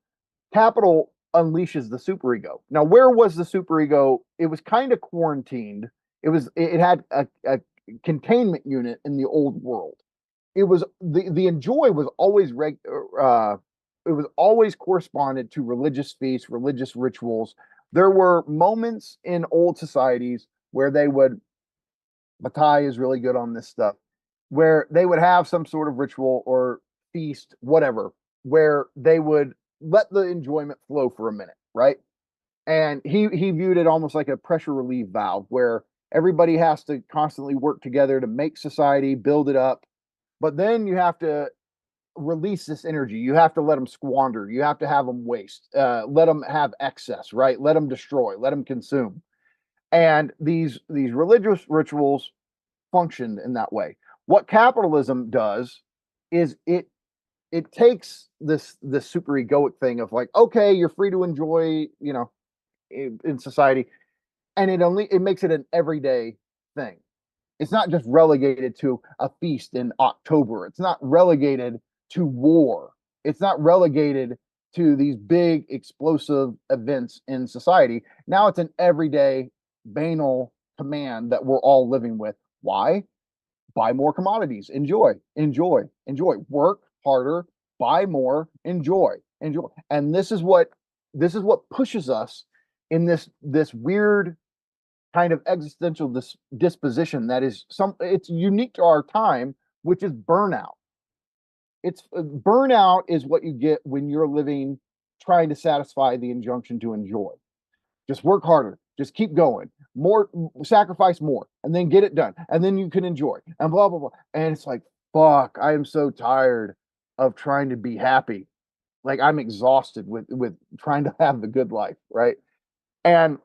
[SPEAKER 3] Capital unleashes the superego. Now, where was the superego? It was kind of quarantined. It had a containment unit in the old world. It was the enjoy was always it was always corresponded to religious feasts, religious rituals. There were moments in old societies where they would, Matai is really good on this stuff, where they would have some sort of ritual or feast, whatever, where they would let the enjoyment flow for a minute, right? And he viewed it almost like a pressure relief valve, where everybody has to constantly work together to make society, build it up, but then you have to release this energy. You have to let them squander. You have to have them waste. Let them have excess, right? Let them destroy. Let them consume. And these religious rituals functioned in that way. What capitalism does is it takes this super egoic thing of like, okay, you're free to enjoy, in society, and it makes it an everyday thing. It's not just relegated to a feast in October. It's not relegated to war. It's not relegated to these big explosive events in society. Now it's an everyday banal command that we're all living with. Why? Buy more commodities. Enjoy, enjoy, enjoy. Work harder, buy more, enjoy, enjoy. And this is what pushes us in this weird kind of existential disposition that is it's unique to our time, which is burnout. It's burnout is what you get when you're living trying to satisfy the injunction to enjoy. Just work harder, just keep going, more, sacrifice more, and then get it done, and then you can enjoy, and blah blah blah. And it's like, fuck, I am so tired of trying to be happy. Like, I'm exhausted with trying to have the good life, right? And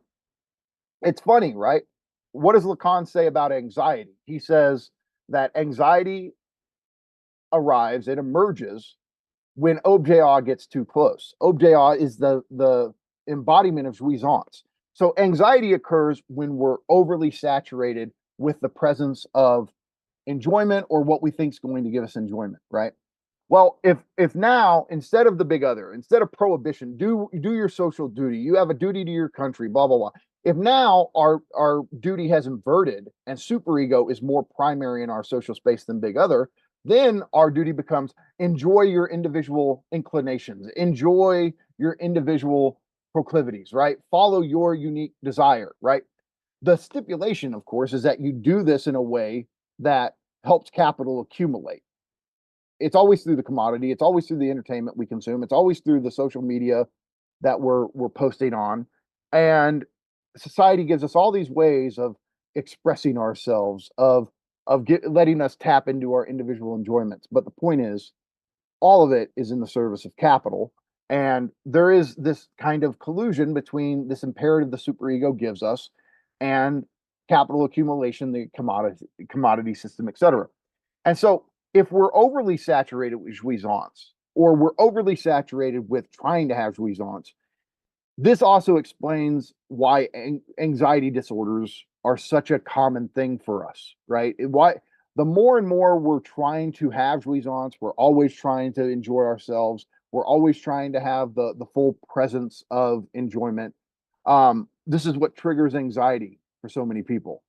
[SPEAKER 3] it's funny, right? What does Lacan say about anxiety? He says that anxiety arrives, it emerges when objet gets too close. Objet is the embodiment of jouissance. So anxiety occurs when we're overly saturated with the presence of enjoyment or what we think is going to give us enjoyment, right? Well, if now, instead of the big other, instead of prohibition, do your social duty. You have a duty to your country, blah blah blah. If now our duty has inverted and superego is more primary in our social space than big other, then our duty becomes enjoy your individual inclinations, enjoy your individual proclivities, right? Follow your unique desire, right? The stipulation, of course, is that you do this in a way that helps capital accumulate. It's always through the commodity. It's always through the entertainment we consume. It's always through the social media that we're posting on. And society gives us all these ways of expressing ourselves, letting us tap into our individual enjoyments. But the point is, all of it is in the service of capital. And there is this kind of collusion between this imperative the superego gives us and capital accumulation, the commodity system, etc. And so if we're overly saturated with jouissance, or we're overly saturated with trying to have jouissance, this also explains why anxiety disorders are such a common thing for us, right? Why the more and more we're trying to have jouissance, we're always trying to enjoy ourselves, we're always trying to have the full presence of enjoyment. This is what triggers anxiety for so many people.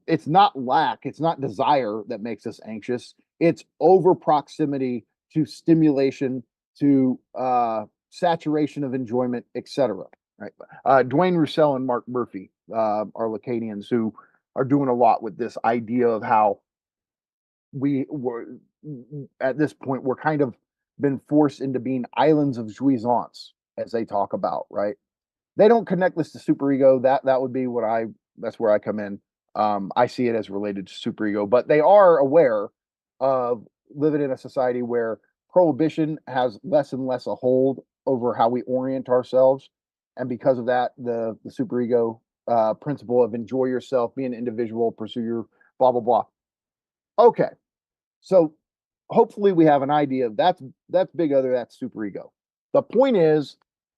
[SPEAKER 3] It's not lack, it's not desire that makes us anxious. It's over proximity to stimulation, to saturation of enjoyment, etc. Right? Dwayne Russell and Mark Murphy are Lacanians who are doing a lot with this idea of how we were at this point we're kind of been forced into being islands of jouissance, as they talk about. Right? They don't connect this to superego. That would be that's where I come in. I see it as related to superego, but they are aware of living in a society where prohibition has less and less a hold over how we orient ourselves, and because of that, the superego principle of enjoy yourself, be an individual, pursue your blah blah blah. Okay, so hopefully we have an idea of that's big other, that's superego. The point is,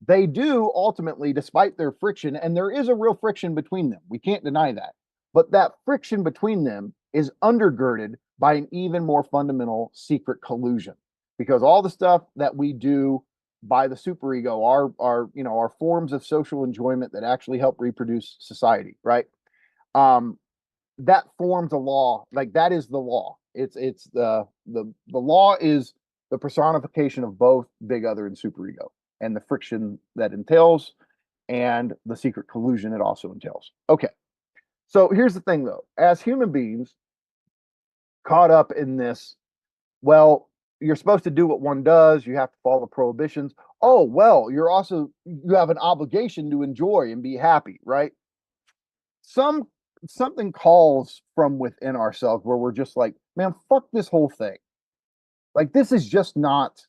[SPEAKER 3] they do ultimately, despite their friction, and there is a real friction between them, we can't deny that, but that friction between them is undergirded by an even more fundamental secret collusion, because all the stuff that we do by the superego are forms of social enjoyment that actually help reproduce society, right? That forms a law, like that is the law. It's the law is the personification of both big other and superego, and the friction that entails, and the secret collusion it also entails. Okay, so here's the thing though, as human beings caught up in this, well, you're supposed to do what one does, you have to follow the prohibitions. Oh, well, you have an obligation to enjoy and be happy, right? Something calls from within ourselves where we're just like, man, fuck this whole thing. Like, this is just not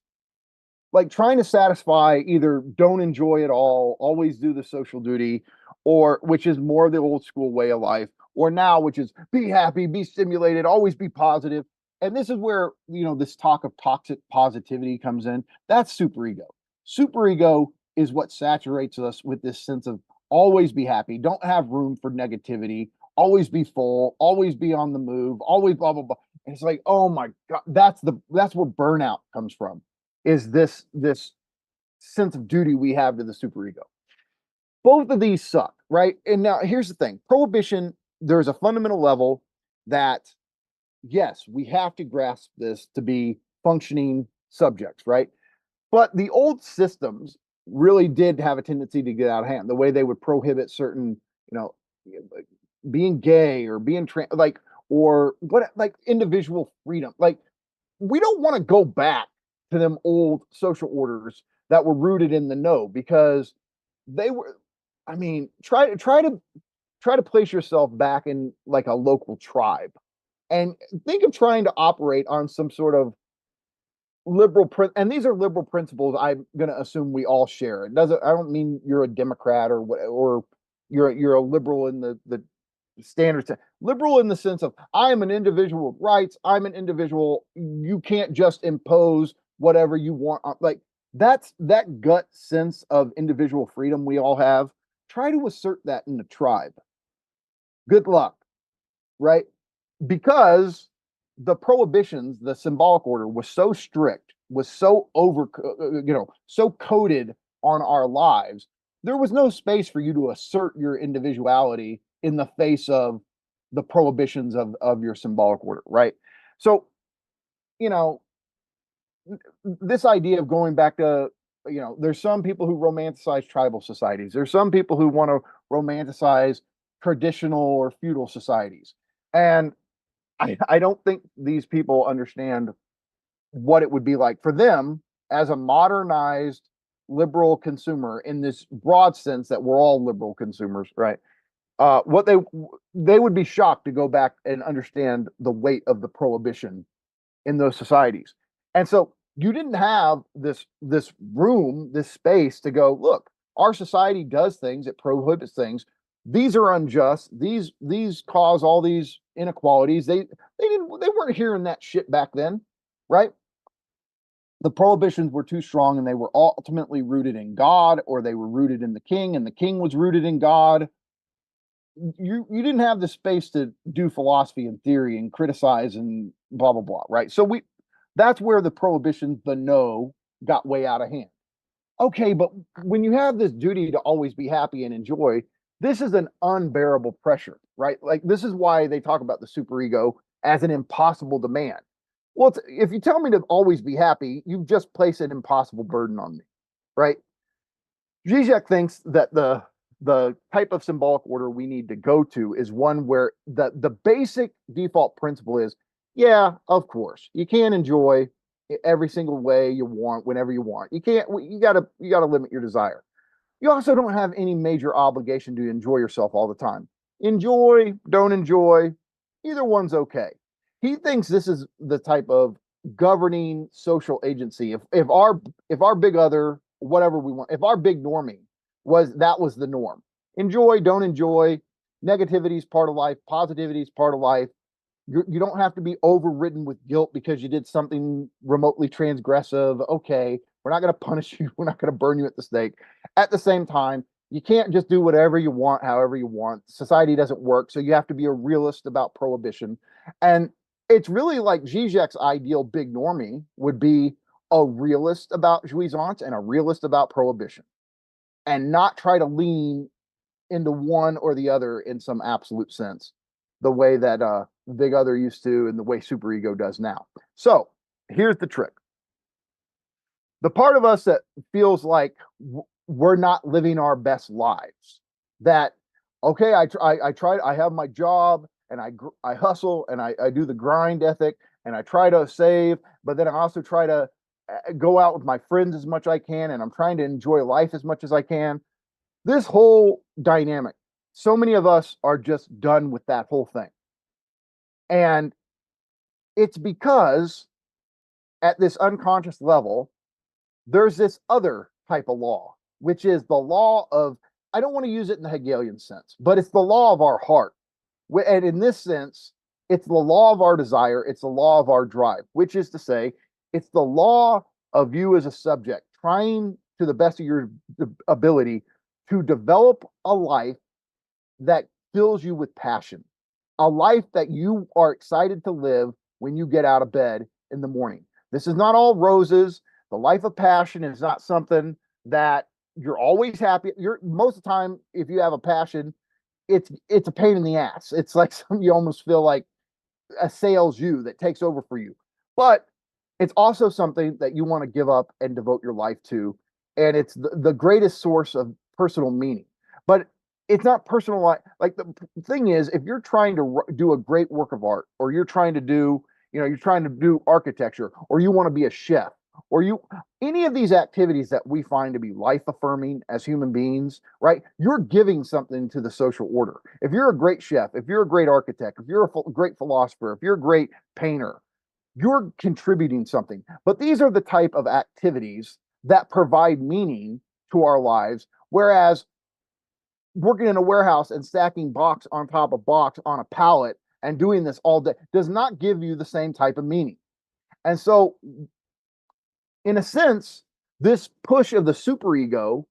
[SPEAKER 3] like trying to satisfy either don't enjoy it all, always do the social duty, or which is more the old school way of life, or now, which is be happy, be stimulated, always be positive. And this is where, this talk of toxic positivity comes in. That's superego. Superego is what saturates us with this sense of always be happy, don't have room for negativity, always be full, always be on the move, always blah blah blah. And it's like, oh my god, that's where burnout comes from, is this sense of duty we have to the superego. Both of these suck, right? And now here's the thing: prohibition, there's a fundamental level that, yes, we have to grasp this to be functioning subjects, right? But the old systems really did have a tendency to get out of hand. The way they would prohibit certain, being gay or being trans, like individual freedom. Like, we don't want to go back to them old social orders that were rooted in the no, because they were. I mean, try to place yourself back in like a local tribe, and think of trying to operate on some sort of and these are liberal principles I'm going to assume we all share. I don't mean you're a Democrat or you're a liberal in the standards. Liberal in the sense of I am an individual with rights, I'm an individual, you can't just impose whatever you want. Like, that's that gut sense of individual freedom we all have. Try to assert that in the tribe. Good luck, right? Because the prohibitions, the symbolic order was so strict, was so so coded on our lives. There was no space for you to assert your individuality in the face of the prohibitions of your symbolic order, right? So, you know, this idea of going back to, there's some people who romanticize tribal societies. There's some people who want to romanticize traditional or feudal societies. And I don't think these people understand what it would be like for them as a modernized liberal consumer, in this broad sense that we're all liberal consumers, right? What they would be shocked to go back and understand the weight of the prohibition in those societies. And so you didn't have this room, this space to go, look, our society does things, it prohibits things. These are unjust. These cause all these inequalities. They weren't hearing that shit back then, right? The prohibitions were too strong, and they were ultimately rooted in God, or they were rooted in the king, and the king was rooted in God. You didn't have the space to do philosophy and theory and criticize and blah blah blah, right? So that's where the prohibitions, the no, got way out of hand. Okay, but when you have this duty to always be happy and enjoy, this is an unbearable pressure, right? Like, this is why they talk about the superego as an impossible demand. Well, if you tell me to always be happy, you've just placed an impossible burden on me, right? Zizek thinks that the type of symbolic order we need to go to is one where the basic default principle is, yeah, of course, you can't enjoy every single way you want, whenever you want. You gotta limit your desire. You also don't have any major obligation to enjoy yourself all the time. Enjoy, don't enjoy, either one's okay. He thinks this is the type of governing social agency. If our big other, whatever we want, if our big norming was the norm. Enjoy, don't enjoy, negativity is part of life, positivity is part of life. You don't have to be overridden with guilt because you did something remotely transgressive. Okay, we're not going to punish you. We're not going to burn you at the stake. At the same time, you can't just do whatever you want, however you want. Society doesn't work, so you have to be a realist about prohibition. And it's really like Zizek's ideal big normie would be a realist about jouissance and a realist about prohibition, and not try to lean into one or the other in some absolute sense, the way that the big other used to and the way superego does now. So here's the trick. The part of us that feels like we're not living our best lives, that, okay, I have my job, and I hustle, and I do the grind ethic, and I try to save, but then I also try to go out with my friends as much as I can, and I'm trying to enjoy life as much as I can. This whole dynamic, so many of us are just done with that whole thing. And it's because at this unconscious level, there's this other type of law, which is the law of, I don't want to use it in the Hegelian sense, but it's the law of our heart. And in this sense, it's the law of our desire. It's the law of our drive, which is to say, it's the law of you as a subject trying to the best of your ability to develop a life that fills you with passion, a life that you are excited to live when you get out of bed in the morning. This is not all roses. The life of passion is not something that you're always happy. Most of the time, if you have a passion, it's a pain in the ass. It's like something you almost feel like assails you, that takes over for you. But it's also something that you want to give up and devote your life to. And it's the greatest source of personal meaning. But it's not personal life. Like, the thing is, if you're trying to do a great work of art, or you're trying to do, you're trying to do architecture, or you want to be a chef, or any of these activities that we find to be life affirming as human beings, right? You're giving something to the social order. If you're a great chef, if you're a great architect, if you're a great philosopher, if you're a great painter, you're contributing something. But these are the type of activities that provide meaning to our lives, whereas working in a warehouse and stacking box on top of box on a pallet and doing this all day does not give you the same type of meaning. And so, in a sense, this push of the superego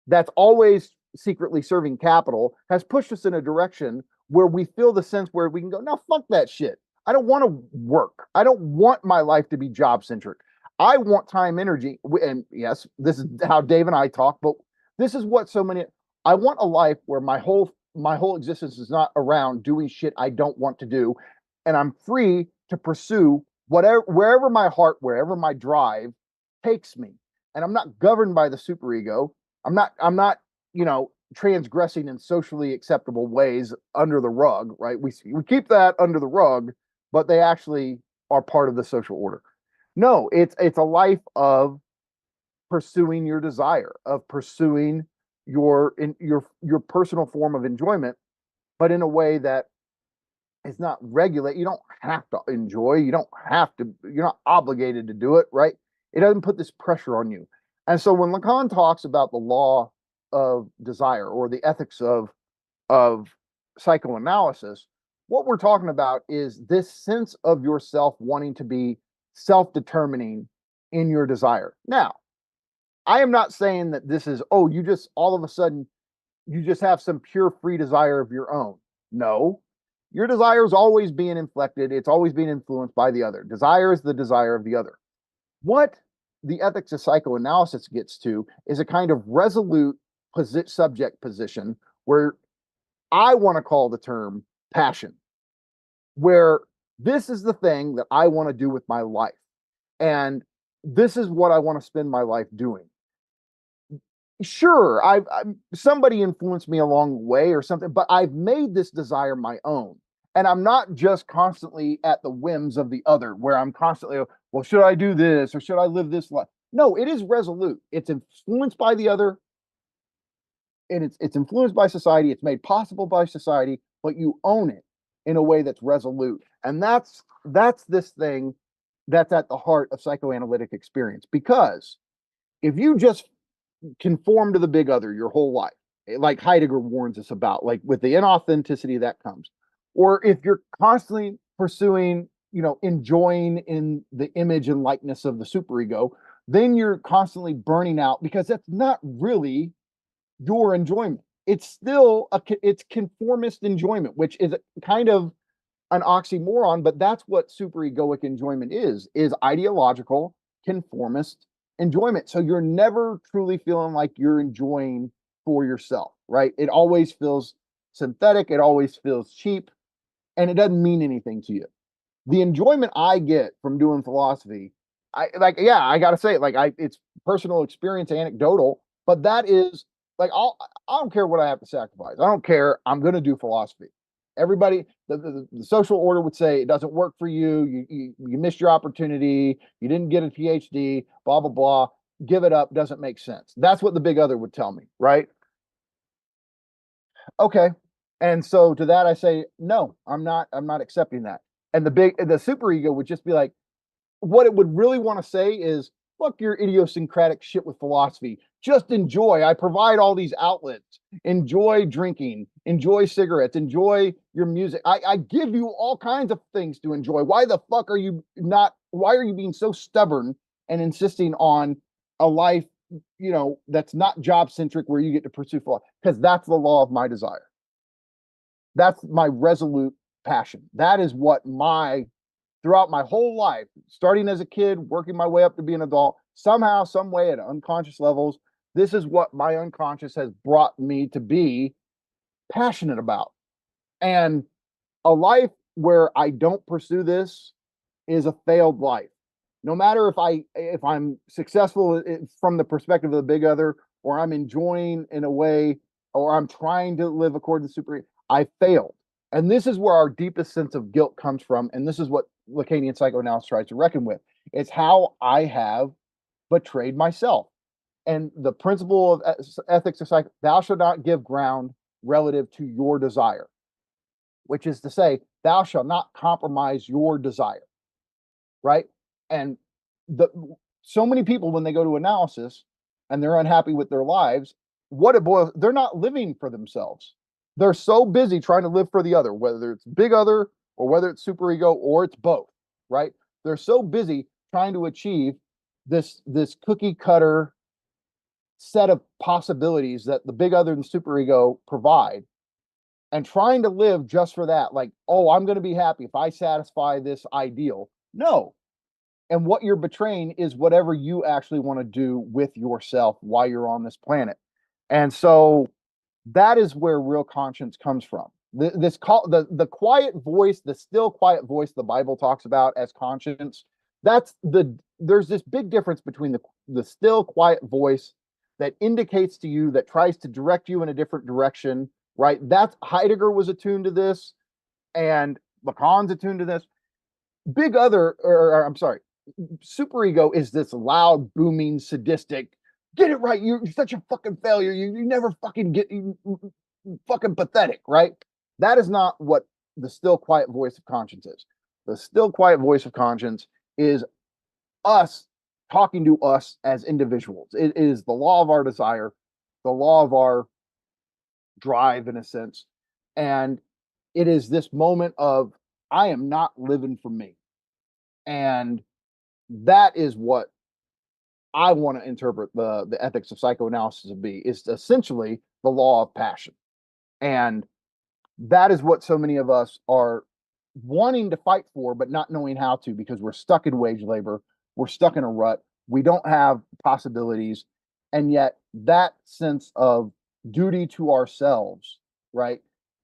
[SPEAKER 3] that's always secretly serving capital has pushed us in a direction where we feel the sense where we can go, no, fuck that shit. I don't want to work. I don't want my life to be job centric. I want time, energy. And yes, this is how Dave and I talk, but this is what so many, I want a life where my whole existence is not around doing shit I don't want to do. And I'm free to pursue wherever my heart, wherever my drive takes me. And I'm not governed by the superego. I'm not, transgressing in socially acceptable ways under the rug, right? We keep that under the rug, but they actually are part of the social order. No, it's a life of pursuing your desire, of pursuing your personal form of enjoyment, but in a way that is not regulate. You don't have to enjoy. You don't have to. You're not obligated to do it, right? It doesn't put this pressure on you. And so when Lacan talks about the law of desire or the ethics of psychoanalysis, what we're talking about is this sense of yourself wanting to be self-determining in your desire. Now, I am not saying that this is, oh, you just all of a sudden you just have some pure free desire of your own. No, your desire is always being inflected. It's always being influenced by the other. Desire is the desire of the other. What the ethics of psychoanalysis gets to is a kind of resolute subject position where I want to call the term passion, where this is the thing that I want to do with my life. And this is what I want to spend my life doing. Sure, somebody influenced me along the way or something, but I've made this desire my own. And I'm not just constantly at the whims of the other, where I'm constantly, well, should I do this or should I live this life? No, it is resolute. It's influenced by the other, and it's influenced by society. It's made possible by society, but you own it in a way that's resolute. And that's this thing that's at the heart of psychoanalytic experience. Because if you just conform to the big other your whole life, like Heidegger warns us about, like with the inauthenticity that comes, or if you're constantly pursuing, enjoying in the image and likeness of the superego, then you're constantly burning out, because that's not really your enjoyment. It's still it's conformist enjoyment, which is kind of an oxymoron, but that's what superegoic enjoyment is ideological conformist enjoyment. So you're never truly feeling like you're enjoying for yourself, right? It always feels synthetic, it always feels cheap, and it doesn't mean anything to you. The enjoyment I get from doing philosophy, I gotta say it, it's personal experience, anecdotal, but that is like, I don't care what I have to sacrifice. I don't care. I'm going to do philosophy. Everybody, the social order would say it doesn't work for you. You missed your opportunity. You didn't get a PhD, blah, blah, blah. Give it up. Doesn't make sense. That's what the big other would tell me, right? Okay. And so to that, I say, no, I'm not accepting that. And the superego would just be like, what it would really want to say is, fuck your idiosyncratic shit with philosophy. Just enjoy. I provide all these outlets. Enjoy drinking, enjoy cigarettes, enjoy your music. I give you all kinds of things to enjoy. Why the fuck are you being so stubborn and insisting on a life, that's not job centric, where you get to pursue philosophy? Because that's the law of my desire. That's my resolute passion. That is what throughout my whole life, starting as a kid, working my way up to be an adult, somehow, some way, at unconscious levels, this is what my unconscious has brought me to be passionate about. And a life where I don't pursue this is a failed life. No matter if I'm successful from the perspective of the big other, or I'm enjoying in a way, or I'm trying to live according to super, I failed. And this is where our deepest sense of guilt comes from. And this is what Lacanian psychoanalysis tries to reckon with. It's how I have betrayed myself. And the principle of ethics of psych, thou shalt not give ground relative to your desire, which is to say, thou shalt not compromise your desire, right? And so many people, when they go to analysis and they're unhappy with their lives, they're not living for themselves. They're so busy trying to live for the other, whether it's big other or whether it's superego or it's both, right? They're so busy trying to achieve this cookie cutter set of possibilities that the big other and superego provide. and trying to live just for that, like, oh, I'm going to be happy if I satisfy this ideal. No. And what you're betraying is whatever you actually want to do with yourself while you're on this planet. And so that is where real conscience comes from. The quiet voice, the still quiet voice the Bible talks about as conscience. There's this big difference between the still quiet voice that indicates to you, that tries to direct you in a different direction, right? That's Heidegger was attuned to this, and Lacan's attuned to this. I'm sorry, superego is this loud, booming, sadistic, get it right, you're such a fucking failure, you never fucking get, you fucking pathetic, right? That is not what the still quiet voice of conscience is. The still quiet voice of conscience is us talking to us as individuals. It is the law of our desire, the law of our drive, in a sense. And it is this moment of, I am not living for me. And that is what I want to interpret the ethics of psychoanalysis to be, is essentially the law of passion. And that is what so many of us are wanting to fight for, but not knowing how to, because we're stuck in wage labor. We're stuck in a rut. We don't have possibilities. And yet that sense of duty to ourselves, right?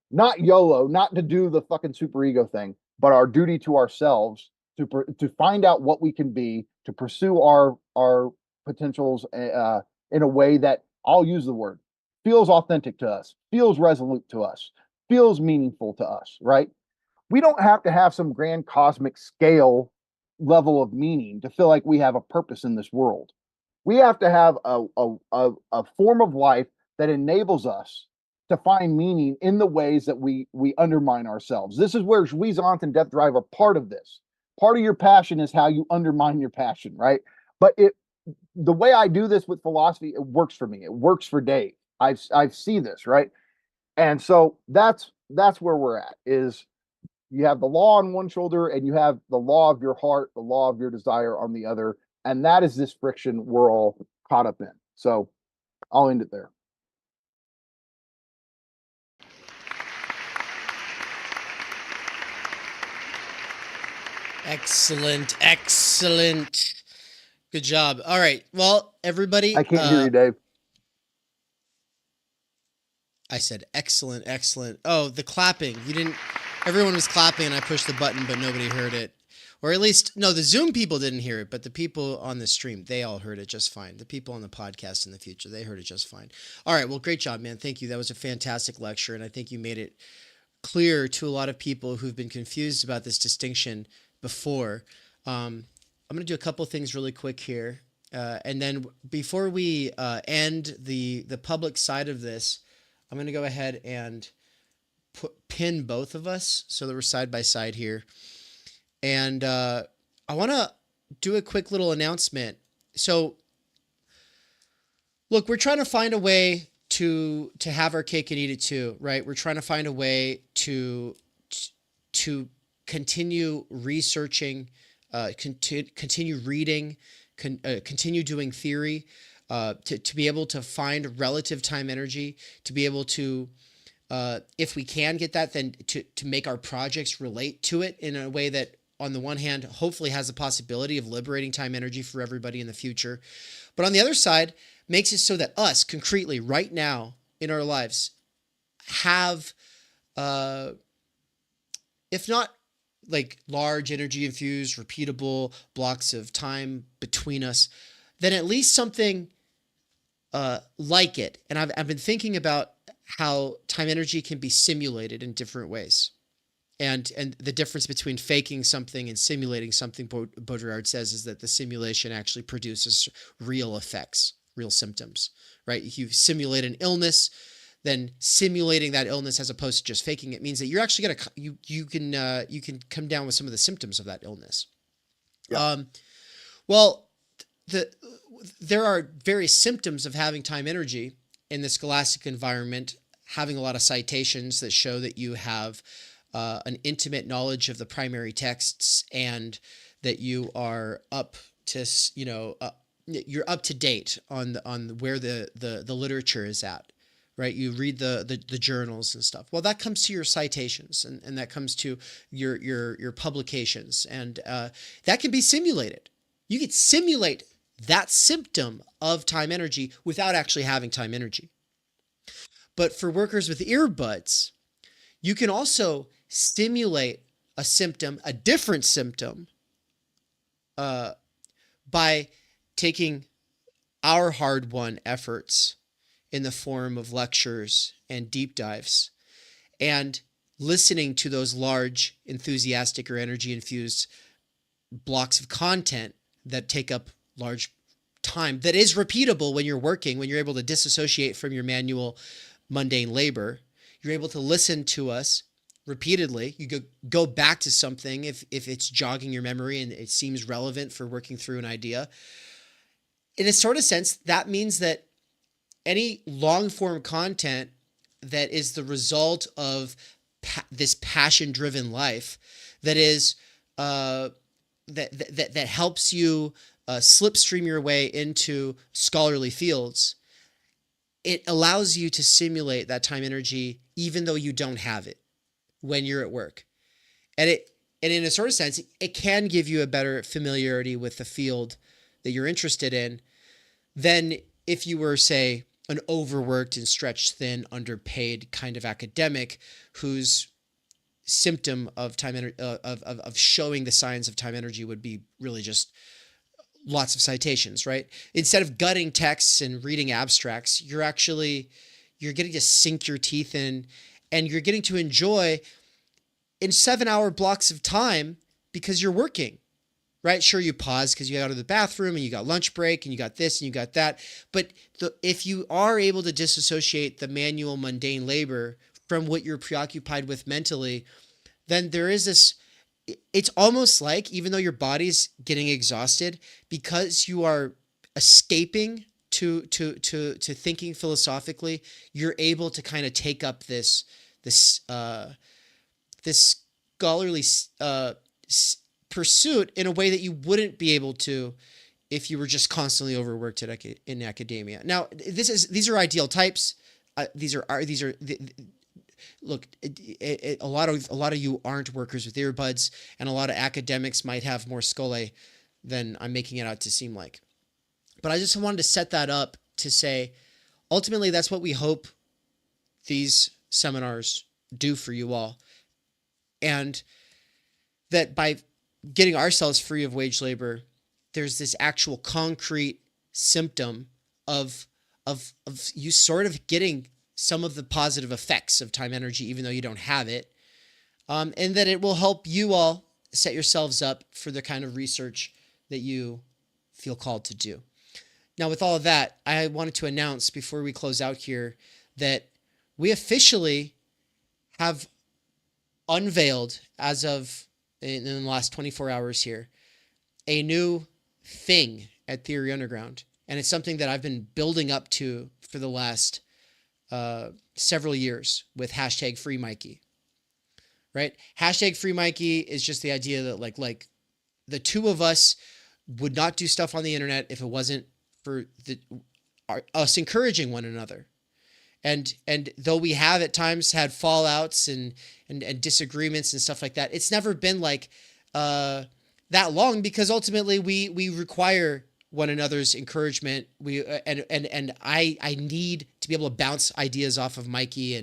[SPEAKER 3] Not YOLO, not to do the fucking superego thing, but our duty to ourselves to find out what we can be, to pursue our potentials in a way that, I'll use the word, feels authentic to us, feels resolute to us, feels meaningful to us, right? We don't have to have some grand cosmic scale level of meaning to feel like we have a purpose in this world. We have to have a form of life that enables us to find meaning in the ways that we undermine ourselves. This is where jouissance and death drive are part of this. Part of your passion is how you undermine your passion, right? But the way I do this with philosophy, it works for me. It works for Dave. I've seen this, right? And so that's where we're at, is you have the law on one shoulder and you have the law of your heart, the law of your desire on the other. And that is this friction we're all caught up in. So I'll end it there.
[SPEAKER 1] Excellent. Good job. All right. Well, everybody.
[SPEAKER 3] I can't hear you, Dave.
[SPEAKER 1] I said excellent. Oh, the clapping. Everyone was clapping and I pushed the button, but nobody heard it. Or at least, no, the Zoom people didn't hear it, but the people on the stream, they all heard it just fine. The people on the podcast in the future, they heard it just fine. All right. Well, great job, man. Thank you. That was a fantastic lecture. And I think you made it clear to a lot of people who've been confused about this distinction before. I'm going to do a couple things really quick here. And then before we end the public side of this, I'm going to go ahead and pin both of us so that we're side by side here. And I want to do a quick little announcement. So, look, we're trying to find a way to have our cake and eat it too, right? We're trying to find a way to continue researching, continue reading, continue doing theory, to be able to find relative time energy, to be able to, if we can get that, then to make our projects relate to it in a way that, on the one hand, hopefully has the possibility of liberating time energy for everybody in the future. But on the other side, makes it so that us, concretely, right now in our lives, have, if not like large energy infused, repeatable blocks of time between us, then at least something like it. And I've been thinking about how time energy can be simulated in different ways. And the difference between faking something and simulating something, Baudrillard says, is that the simulation actually produces real effects, real symptoms, right? If you simulate an illness, then simulating that illness as opposed to just faking it means that you're actually you can come down with some of the symptoms of that illness. Yeah. Well, there are various symptoms of having time energy in the scholastic environment, having a lot of citations that show that you have an intimate knowledge of the primary texts and that you are up to, you're up to date on where the literature is at, right? You read the journals and stuff. Well, that comes to your citations, and that comes to your publications, and that can be simulated. You could simulate that symptom of time energy without actually having time energy. But for workers with earbuds, you can also stimulate a symptom, a different symptom, by taking our hard-won efforts in the form of lectures and deep dives and listening to those large, enthusiastic or energy-infused blocks of content that take up large time, that is repeatable when you're working, when you're able to disassociate from your manual, mundane labor. You're able to listen to us repeatedly. You go back to something if it's jogging your memory and it seems relevant for working through an idea. In a sort of sense, that means that any long form content that is the result of this passion driven life, that is that helps you slipstream your way into scholarly fields, it allows you to simulate that time energy even though you don't have it when you're at work. And in a sort of sense, it can give you a better familiarity with the field that you're interested in than if you were, say, an overworked and stretched thin, underpaid kind of academic whose symptom of time of showing the signs of time energy would be really just lots of citations, right? Instead of gutting texts and reading abstracts, you're getting to sink your teeth in, and you're getting to enjoy in 7-hour blocks of time because you're working, right? Sure, you pause because you got out of the bathroom and you got lunch break and you got this and you got that. But if you are able to disassociate the manual mundane labor from what you're preoccupied with mentally, then there is this, it's almost like, even though your body's getting exhausted, because you are escaping to thinking philosophically, you're able to kind of take up this scholarly pursuit in a way that you wouldn't be able to if you were just constantly overworked in academia. Now, these are ideal types. Look, a lot of you aren't workers with earbuds, and a lot of academics might have more Skol-leisure than I'm making it out to seem like. But I just wanted to set that up to say, ultimately, that's what we hope these seminars do for you all. And that by getting ourselves free of wage labor, there's this actual concrete symptom of you sort of getting some of the positive effects of time energy, even though you don't have it. And that it will help you all set yourselves up for the kind of research that you feel called to do. Now, with all of that, I wanted to announce before we close out here that we officially have unveiled, as of in the last 24 hours here, a new thing at Theory Underground. And it's something that I've been building up to for the last several years with hashtag Free Mikey, right? Hashtag Free Mikey is just the idea that like the two of us would not do stuff on the internet if it wasn't for us encouraging one another. And though we have at times had fallouts and disagreements and stuff like that, it's never been like that long, because ultimately we require one another's encouragement. And I need to be able to bounce ideas off of Mikey,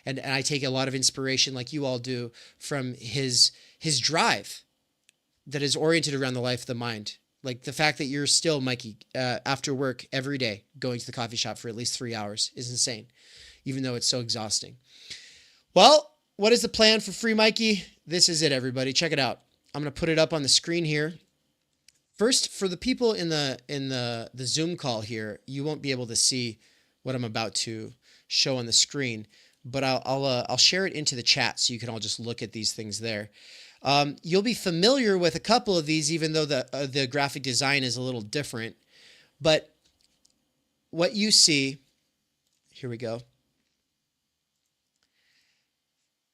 [SPEAKER 1] and I take a lot of inspiration, like you all do, from his drive that is oriented around the life of the mind. Like the fact that you're still, Mikey, after work every day, going to the coffee shop for at least 3 hours is insane, even though it's so exhausting. Well, what is the plan for Free Mikey? This is it, everybody. Check it out. I'm going to put it up on the screen here. First, for the people in the Zoom call here, you won't be able to see what I'm about to show on the screen, but I'll share it into the chat so you can all just look at these things there. You'll be familiar with a couple of these, even though the graphic design is a little different. But what you see, here we go.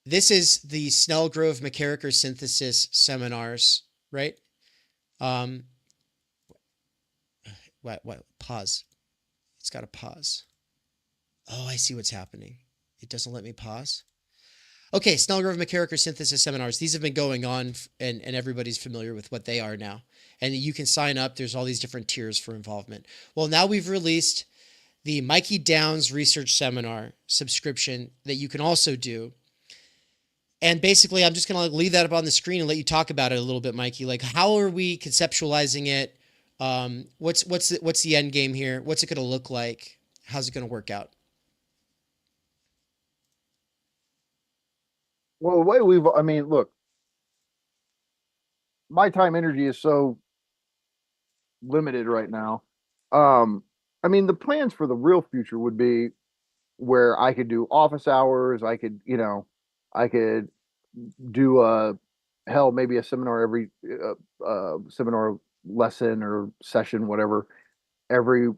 [SPEAKER 1] This is the Snellgrove-McCarricker synthesis seminars, right? What? Pause. It's got to pause. Oh, I see what's happening. It doesn't let me pause. Okay, Snellgrove McCarricker synthesis seminars. These have been going on, and everybody's familiar with what they are now. And you can sign up. There's all these different tiers for involvement. Well, now we've released the Mikey Downs Research Seminar subscription that you can also do. And basically, I'm just going to leave that up on the screen and let you talk about it a little bit, Mikey. Like, how are we conceptualizing it? What's the end game here? What's it going to look like? How's it going to work out?
[SPEAKER 3] Well, the way I mean, look, my time energy is so limited right now. I mean, the plans for the real future would be where I could do office hours. I could, I could do hell, maybe a seminar every seminar lesson or session, whatever, every,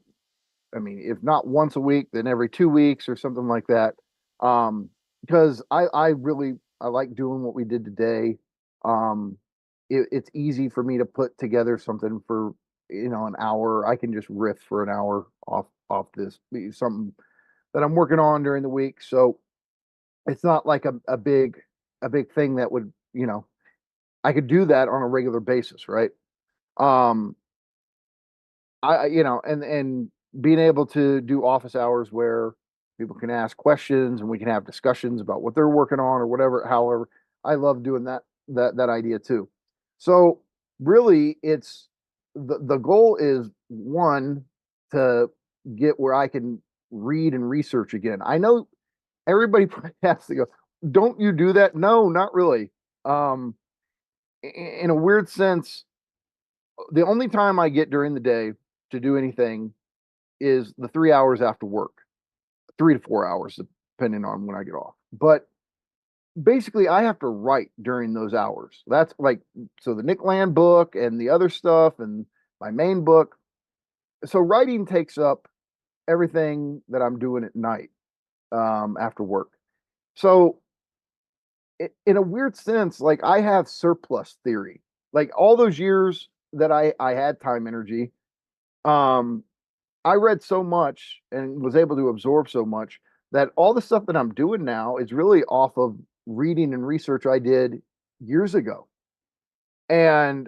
[SPEAKER 3] I mean, if not once a week, then every 2 weeks or something like that. Because I really, I like doing what we did today. Um, it's easy for me to put together something for, an hour. I can just riff for an hour off this, something that I'm working on during the week. So it's not like a big thing that would, I could do that on a regular basis, right? Um, and being able to do office hours where people can ask questions and we can have discussions about what they're working on or whatever. However, I love doing that idea too. So really, it's the goal is one, to get where I can read and research again. I know everybody probably has to go, don't you do that? No, not really. Um, in a weird sense, the only time I get during the day to do anything is the 3 hours after work, 3 to 4 hours, depending on when I get off. But basically, I have to write during those hours. That's like, so the Nick Land book and the other stuff and my main book. So writing takes up everything that I'm doing at night, after work. So in a weird sense, like I have surplus theory. Like all those years that I had time energy, um, I read so much and was able to absorb so much that all the stuff that I'm doing now is really off of reading and research I did years ago. And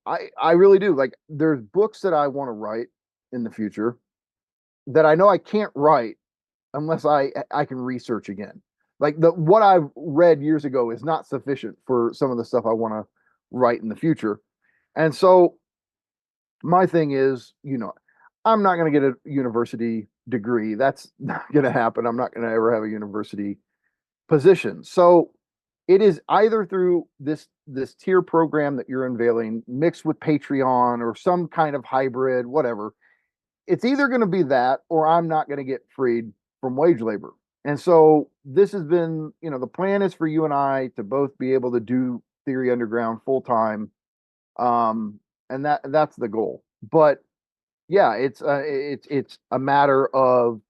[SPEAKER 3] I really do, like, there's books that I want to write in the future that I know I can't write unless I can research again. Like the what I've read years ago is not sufficient for some of the stuff I want to write in the future. And so my thing is, I'm not going to get a university degree. That's not going to happen. I'm not going to ever have a university position. So it is either through this tier program that you're unveiling mixed with Patreon or some kind of hybrid, whatever. It's either going to be that or I'm not going to get freed from wage labor. And so this has been, the plan is for you and I to both be able to do Theory Underground full time. And that's the goal. But yeah, it's a matter of,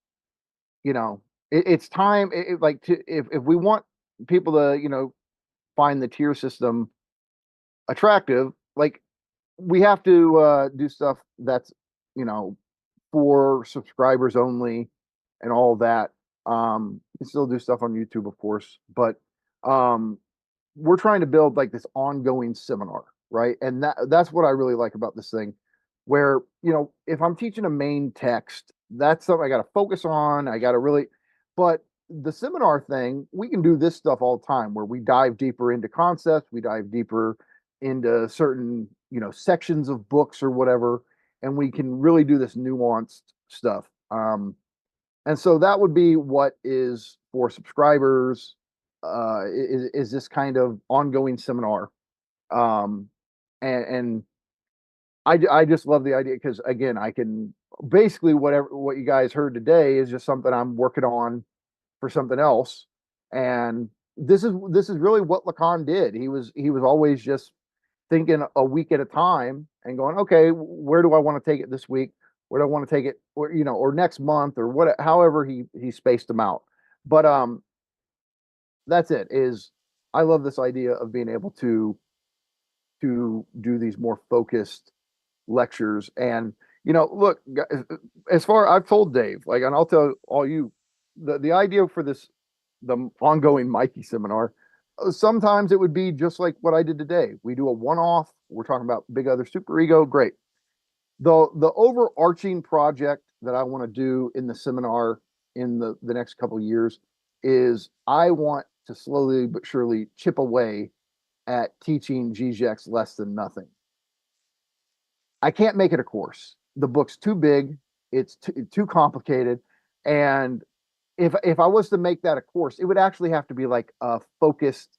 [SPEAKER 3] it's time. Like if we want people to, find the tier system attractive, like we have to do stuff that's, you know, for subscribers only and all that. You can still do stuff on YouTube, of course, but um, we're trying to build like this ongoing seminar, right? And that's what I really like about this thing, where if I'm teaching a main text, that's something I got to focus on. I got to really, but the seminar thing, we can do this stuff all the time, where we dive deeper into concepts, we dive deeper into certain sections of books or whatever, and we can really do this nuanced stuff. And so that would be what is for subscribers, is this kind of ongoing seminar. Um, and I just love the idea because, again, I can basically, what you guys heard today is just something I'm working on for something else. And this is really what Lacan did. He was always just thinking a week at a time and going, okay, where do I want to take it this week? Where do I want to take it, or next month, or what, however he spaced them out. But that's it. Is I love this idea of being able to do these more focused lectures. And Look, as far I've told Dave, like, and I'll tell all you, the idea for the ongoing Mikey seminar, sometimes it would be just like what I did today. We do a one-off. We're talking about big other superego. Great. The overarching project that I want to do in the seminar in the next couple of years is I want to slowly but surely chip away at teaching Zizek's less than nothing. I can't make it a course. The book's too big, it's too complicated, and if I was to make that a course, it would actually have to be like a focused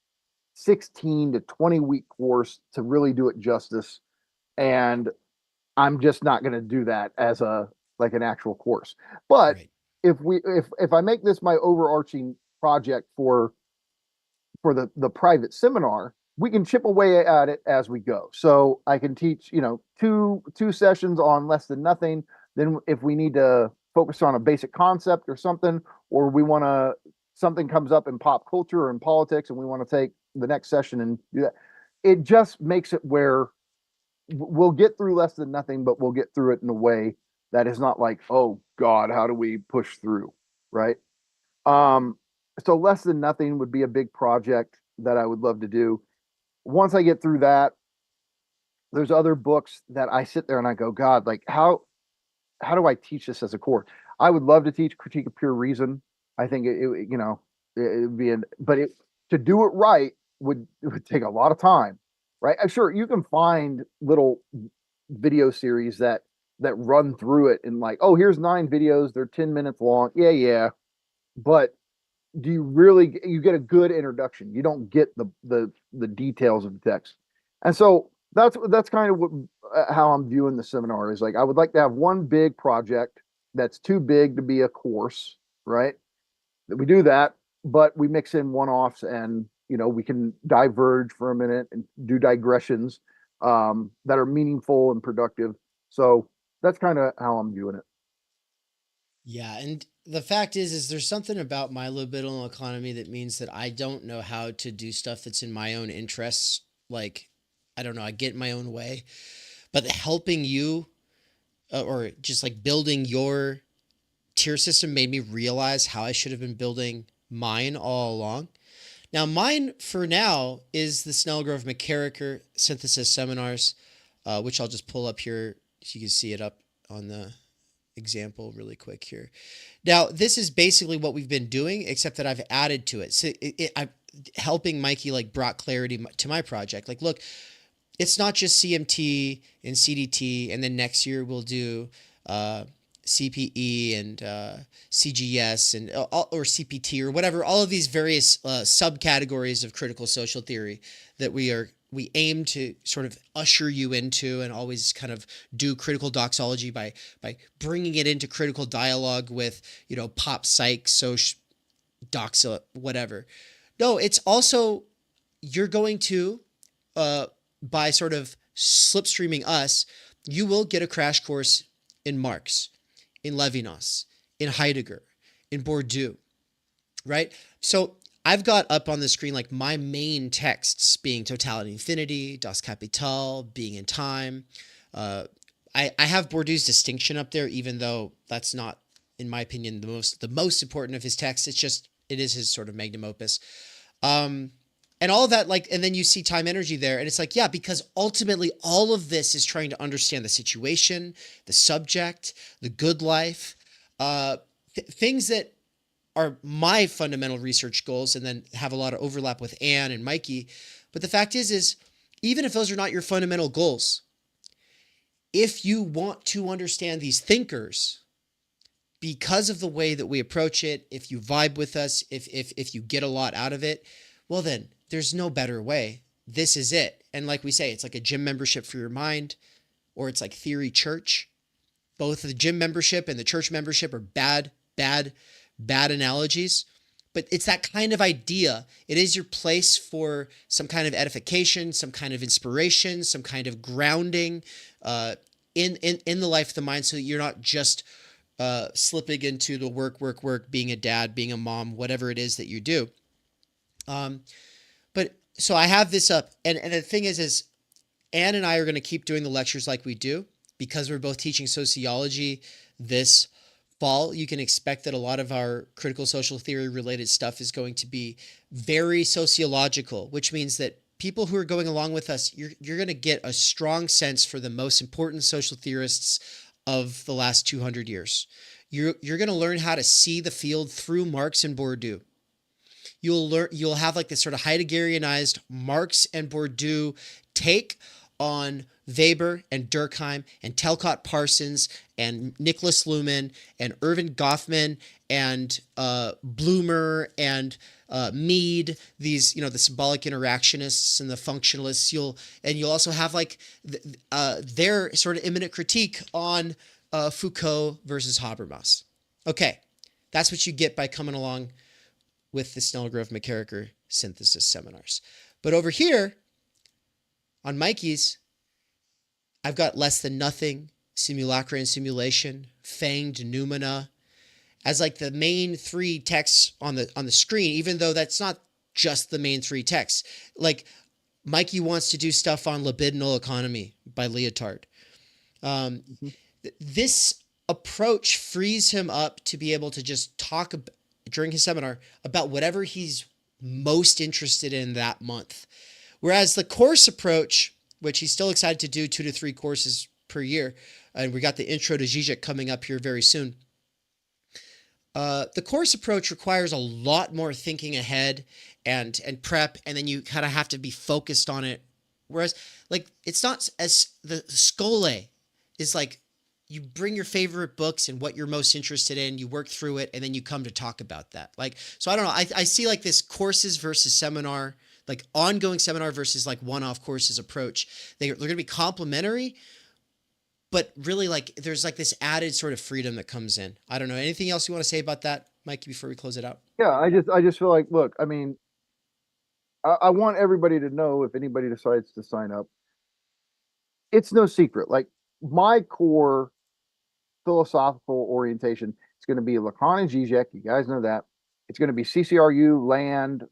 [SPEAKER 3] 16 to 20 week course to really do it justice. And I'm just not going to do that as a like an actual course. But
[SPEAKER 1] Right.
[SPEAKER 3] if I make this my overarching project for the private seminar, we can chip away at it as we go. So I can teach, two sessions on less than nothing. Then if we need to focus on a basic concept or something, or we want to something comes up in pop culture or in politics and we want to take the next session and do that, it just makes it where we'll get through less than nothing, but we'll get through it in a way that is not like, oh God, how do we push through? Right. Um, so less than nothing would be a big project that I would love to do. Once I get through that, there's other books that I sit there and I go, God, like how do I teach this as a course? I would love to teach Critique of Pure Reason. I think it would be to do it right would take a lot of time, right? Sure, you can find little video series that run through it and like, oh, here's 9 videos, they're 10 minutes long. Yeah, but do you get a good introduction? You don't get the details of the text. And so that's kind of what how I'm viewing the seminar is like I would like to have one big project that's too big to be a course, right? That we do that, but we mix in one-offs and we can diverge for a minute and do digressions that are meaningful and productive. So that's kind of how I'm viewing it.
[SPEAKER 1] Yeah, and the fact is there's something about my libidinal economy that means that I don't know how to do stuff that's in my own interests. Like, I don't know, I get in my own way. But helping you or just like building your tier system made me realize how I should have been building mine all along. Now, mine for now is the Snellgrove McCarricker synthesis seminars, which I'll just pull up here so you can see it up on the example really quick here. Now, this is basically what we've been doing, except that I've added to it. So I'm helping Mikey like brought clarity to my project. Like, look, it's not just CMT and CDT, and then next year we'll do CPE and CGS and or CPT or whatever. All of these various subcategories of critical social theory that we aim to sort of usher you into, and always kind of do critical doxology by bringing it into critical dialogue with pop psych, soc, doxa, whatever. No, it's also you're going to by sort of slipstreaming us, you will get a crash course in Marx, in Levinas, in Heidegger, in Bourdieu, right? So I've got up on the screen like my main texts being Totality and Infinity, Das Kapital, Being in Time. I have Bourdieu's Distinction up there, even though that's not, in my opinion, the most important of his texts. It is his sort of magnum opus. And all of that, like, and then you see Time Energy there, and it's like, yeah, because ultimately all of this is trying to understand the situation, the subject, the good life, things that are my fundamental research goals, and then have a lot of overlap with Anne and Mikey. But the fact is even if those are not your fundamental goals, if you want to understand these thinkers, because of the way that we approach it, if you vibe with us, if you get a lot out of it, well then there's no better way. This is it. And like we say, it's like a gym membership for your mind, or it's like theory church. Both the gym membership and the church membership are bad analogies, but it's that kind of idea. It is your place for some kind of edification, some kind of inspiration, some kind of grounding in the life of the mind, so that you're not just slipping into the work, being a dad, being a mom, whatever it is that you do. But so I have this up, and the thing is Anne and I are going to keep doing the lectures like we do. because we're both teaching sociology this fall, you can expect that a lot of our critical social theory related stuff is going to be very sociological, which means that people who are going along with us, you're going to get a strong sense for the most important social theorists of the last 200 years. You're going to learn how to see the field through Marx and Bourdieu. You'll have like this sort of Heideggerianized Marx and Bourdieu take on Weber and Durkheim and Talcott Parsons and Nicholas Luhmann and Irving Goffman and Bloomer and Mead, these, the symbolic interactionists and the functionalists. You'll also have like their sort of imminent critique on Foucault versus Habermas. Okay, that's what you get by coming along with the Snellgrove-McCarricker synthesis seminars. But over here on Mikey's, I've got Less Than Nothing, Simulacra and Simulation, Fanged Noumena as like the main three texts on the screen, even though that's not just the main three texts. Like Mikey wants to do stuff on Libidinal Economy by Leotard. This approach frees him up to be able to just talk during his seminar about whatever he's most interested in that month. Whereas the course approach, which he's still excited to do 2 to 3 courses per year, and we got the intro to Zizek coming up here very soon. The course approach requires a lot more thinking ahead and prep, and then you kind of have to be focused on it. Whereas, like, it's not as the Skol is like you bring your favorite books and what you're most interested in, you work through it, and then you come to talk about that. Like, so I don't know. I see like this courses versus seminar, like ongoing seminar versus like one-off courses approach. They're going to be complementary, but really like there's like this added sort of freedom that comes in. I don't know. Anything else you want to say about that, Mikey, before we close it out?
[SPEAKER 3] Yeah, I just feel like, look, I mean, I want everybody to know, if anybody decides to sign up, it's no secret. Like, my core philosophical orientation, it's going to be Lacan and Zizek. You guys know that. It's going to be CCRU, Land,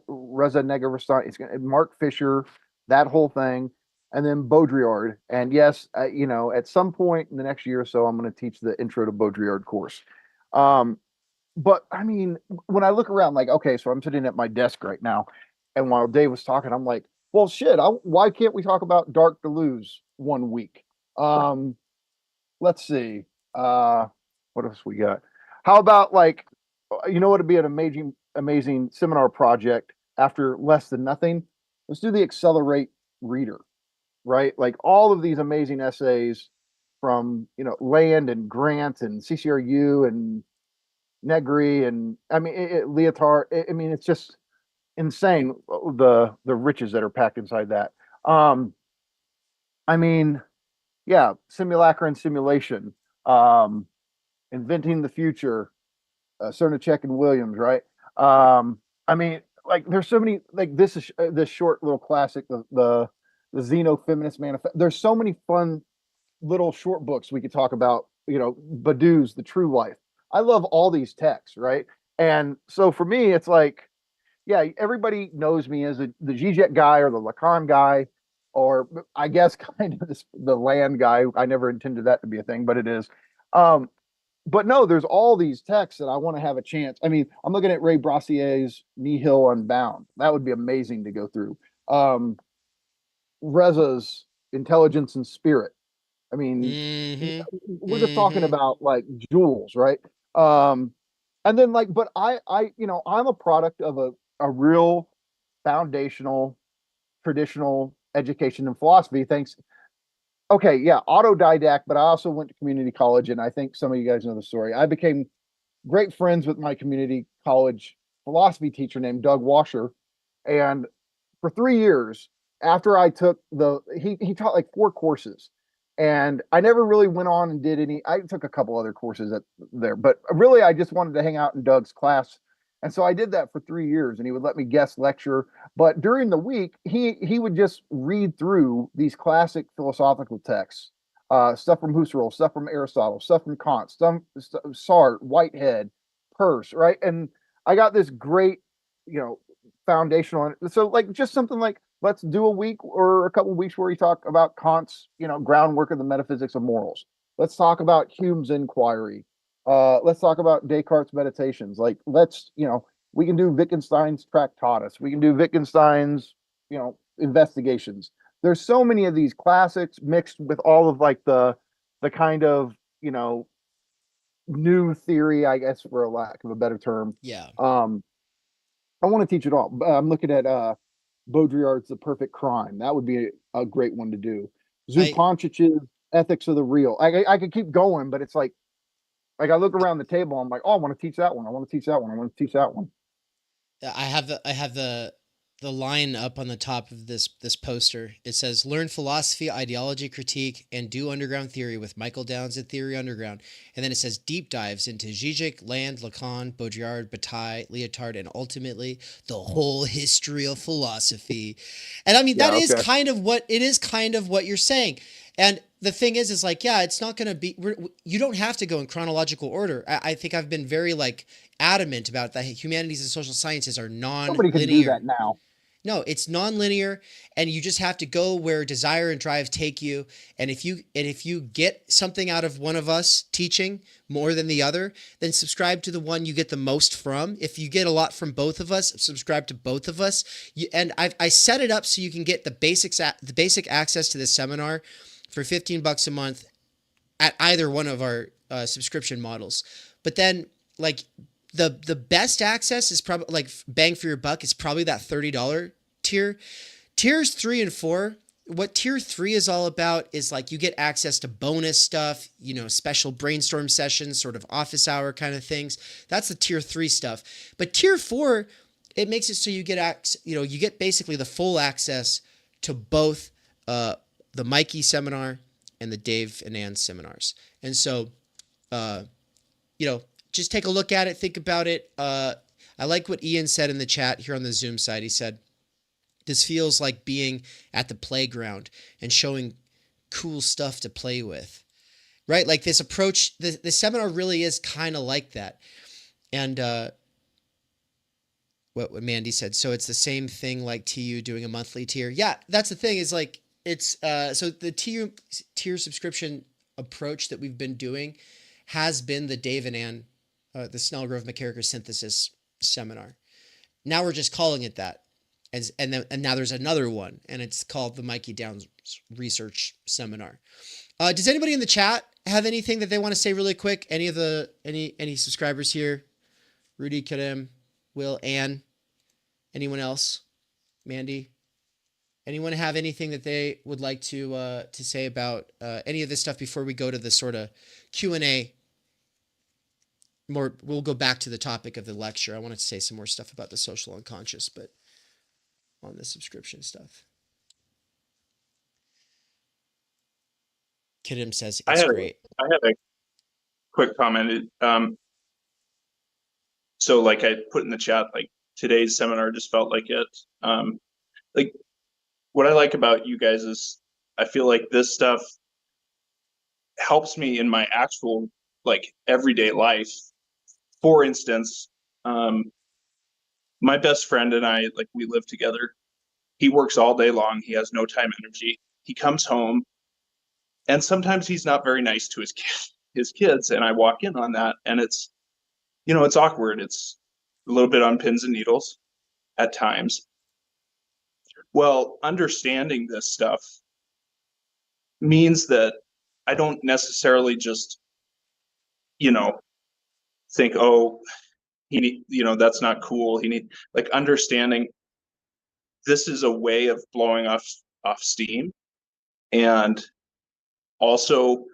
[SPEAKER 3] Reza Negarestani. It's going to Mark Fisher, that whole thing, and then Baudrillard. And yes, at some point in the next year or so, I'm going to teach the Intro to Baudrillard course. But I mean, when I look around, like, okay, so I'm sitting at my desk right now, and while Dave was talking, I'm like, well, shit, why can't we talk about Dark Deleuze one week? Let's see. What else we got? How about, like, what would be an amazing seminar project after Less Than Nothing? Let's do the Accelerate Reader, right? Like, all of these amazing essays from, Land and Grant and CCRU and Negri and I mean Leotard. I mean, it's just insane the riches that are packed inside that. I mean, yeah, Simulacra and Simulation, Inventing the Future, Cernacek and Williams, right? I mean, like, there's so many, like, this is this short little classic, the Xenofeminist Manifesto. There's so many fun little short books we could talk about. Badiou's The True Life. I love all these texts, right? And so for me, it's like, yeah, everybody knows me as the Zizek guy or the Lacan guy, or I guess kind of the Land guy. I never intended that to be a thing, but it is. But no, there's all these texts that I want to have a chance. I mean, I'm looking at Ray Brassier's Nihil Unbound. That would be amazing to go through. Reza's Intelligence and Spirit. I mean, we're just talking about like jewels, right? And then, like, but I'm a product of a real foundational traditional education and philosophy. Thanks. Okay, yeah, autodidact, but I also went to community college, and I think some of you guys know the story. I became great friends with my community college philosophy teacher named Doug Washer, and for 3 years after I took he taught like 4 courses, and I never really went on and did any. I took a couple other courses there, but really I just wanted to hang out in Doug's class. And so I did that for 3 years, and he would let me guest lecture. But during the week, he would just read through these classic philosophical texts, stuff from Husserl, stuff from Aristotle, stuff from Kant, stuff Sartre, Whitehead, Peirce, right? And I got this great, foundational. So, like, just something like let's do a week or a couple of weeks where we talk about Kant's, groundwork of the metaphysics of morals. Let's talk about Hume's inquiry. Let's talk about Descartes' meditations. Like, we can do Wittgenstein's Tractatus. We can do Wittgenstein's, investigations. There's so many of these classics mixed with all of like the kind of, new theory, I guess, for a lack of a better term.
[SPEAKER 1] Yeah.
[SPEAKER 3] I want to teach it all. I'm looking at Baudrillard's The Perfect Crime. That would be a great one to do. Zupancic's Ethics of the Real. I could keep going, but it's like I look around the table. I'm like, oh, I want to teach that one. I want to teach that one. I want to teach that one.
[SPEAKER 1] I have the line up on the top of this poster. It says, "Learn philosophy, ideology, critique, and do underground theory with Michael Downs at Theory Underground." And then it says deep dives into Zizek, Land, Lacan, Baudrillard, Bataille, Lyotard, and ultimately the whole history of philosophy. And I mean, that is kind of what you're saying. And the thing is like, yeah, it's not going to be, you don't have to go in chronological order. I think I've been very like adamant about that. Humanities and social sciences are non-linear.
[SPEAKER 3] Nobody can do that now.
[SPEAKER 1] No, it's non-linear, and you just have to go where desire and drive take you. And if you get something out of one of us teaching more than the other, then subscribe to the one you get the most from. If you get a lot from both of us, subscribe to both of us. And I set it up so you can get the basic access to this seminar for $15 a month at either one of our subscription models. But then, like, the best access is probably, like, bang for your buck, is probably that $30 tier. Tiers 3 and 4, what tier 3 is all about is like you get access to bonus stuff, special brainstorm sessions, sort of office hour kind of things. That's the tier 3 stuff. But tier 4, it makes it so you get you get basically the full access to both the Mikey seminar and the Dave and Ann seminars. And so, just take a look at it, think about it. I like what Ian said in the chat here on the Zoom side. He said, this feels like being at the playground and showing cool stuff to play with, right? Like this approach, the seminar really is kind of like that. And what Mandy said, so it's the same thing like TU doing a monthly tier. Yeah, that's the thing, is like, it's so the tier subscription approach that we've been doing has been the Dave and Ann, the Snellgrove McCarricker synthesis seminar. Now we're just calling it that. And now there's another one, and it's called the Mikey Downs Research Seminar. Does anybody in the chat have anything that they want to say really quick? Any subscribers here? Rudy, Karim, Will, Ann, anyone else? Mandy? Anyone have anything that they would like to say about any of this stuff before we go to the sort of Q&A? We'll go back to the topic of the lecture. I wanted to say some more stuff about the social unconscious, but on the subscription stuff. Karim says it's great.
[SPEAKER 4] I have a quick comment. So like I put in the chat, like today's seminar just felt like it. Like what I like about you guys is I feel like this stuff helps me in my actual like everyday life. For instance, my best friend and I, like, we live together. He works all day long. He has no time energy. He comes home, and sometimes he's not very nice to his kids. And I walk in on that, and it's, it's awkward. It's a little bit on pins and needles at times. Well, understanding this stuff means that I don't necessarily just, think, oh, that's not cool. Like understanding this is a way of blowing off steam. And also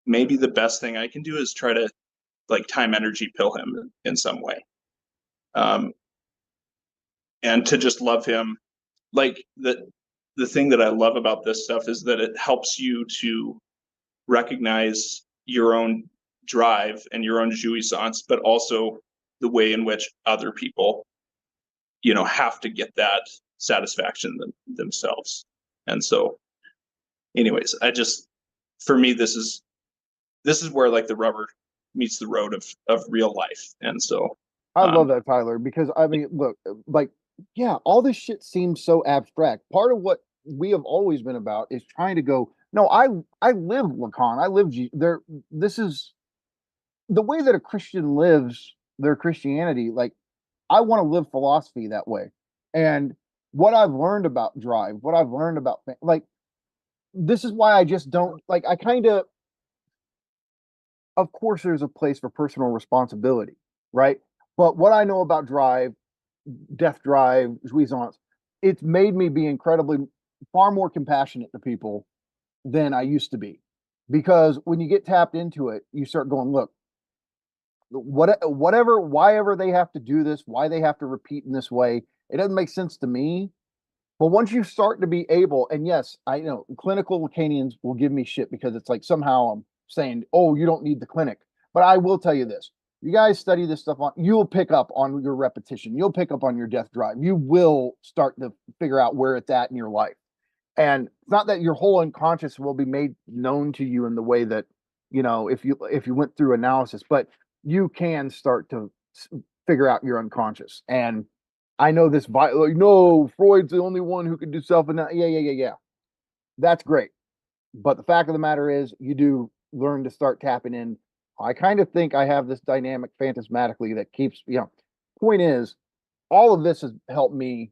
[SPEAKER 4] maybe the best thing I can do is try to like time energy pill him in some way. And to just love him. Like the thing that I love about this stuff is that it helps you to recognize your own drive and your own jouissance, but also the way in which other people, have to get that satisfaction themselves. And so anyways, for me, this is where like the rubber meets the road of real life. And so
[SPEAKER 3] I love that, Tyler, because I mean, look, like yeah, all this shit seems so abstract. Part of what we have always been about is trying to go, no, I live Lacan. I live there. This is the way that a Christian lives their Christianity. Like, I want to live philosophy that way. And what I've learned about drive, what I've learned about like, this is why I just don't like, I kind of course, there's a place for personal responsibility, right? But what I know about drive, death drive, jouissance, it's made me be incredibly far more compassionate to people than I used to be. Because when you get tapped into it, you start going, look, whatever, why ever they have to do this, why they have to repeat in this way, it doesn't make sense to me. But once you start to be able, and yes, I know clinical Lacanians will give me shit because it's like somehow I'm saying, oh, you don't need the clinic. But I will tell you this. You guys study this stuff on, you'll pick up on your repetition. You'll pick up on your death drive. You will start to figure out where it's at in your life. And it's not that your whole unconscious will be made known to you in the way that, if you went through analysis, but you can start to figure out your unconscious. And I know this, like, no, Freud's the only one who could do self-analysis. Yeah. That's great. But the fact of the matter is, you do learn to start tapping in. I kind of think I have this dynamic phantasmatically that keeps, point is, all of this has helped me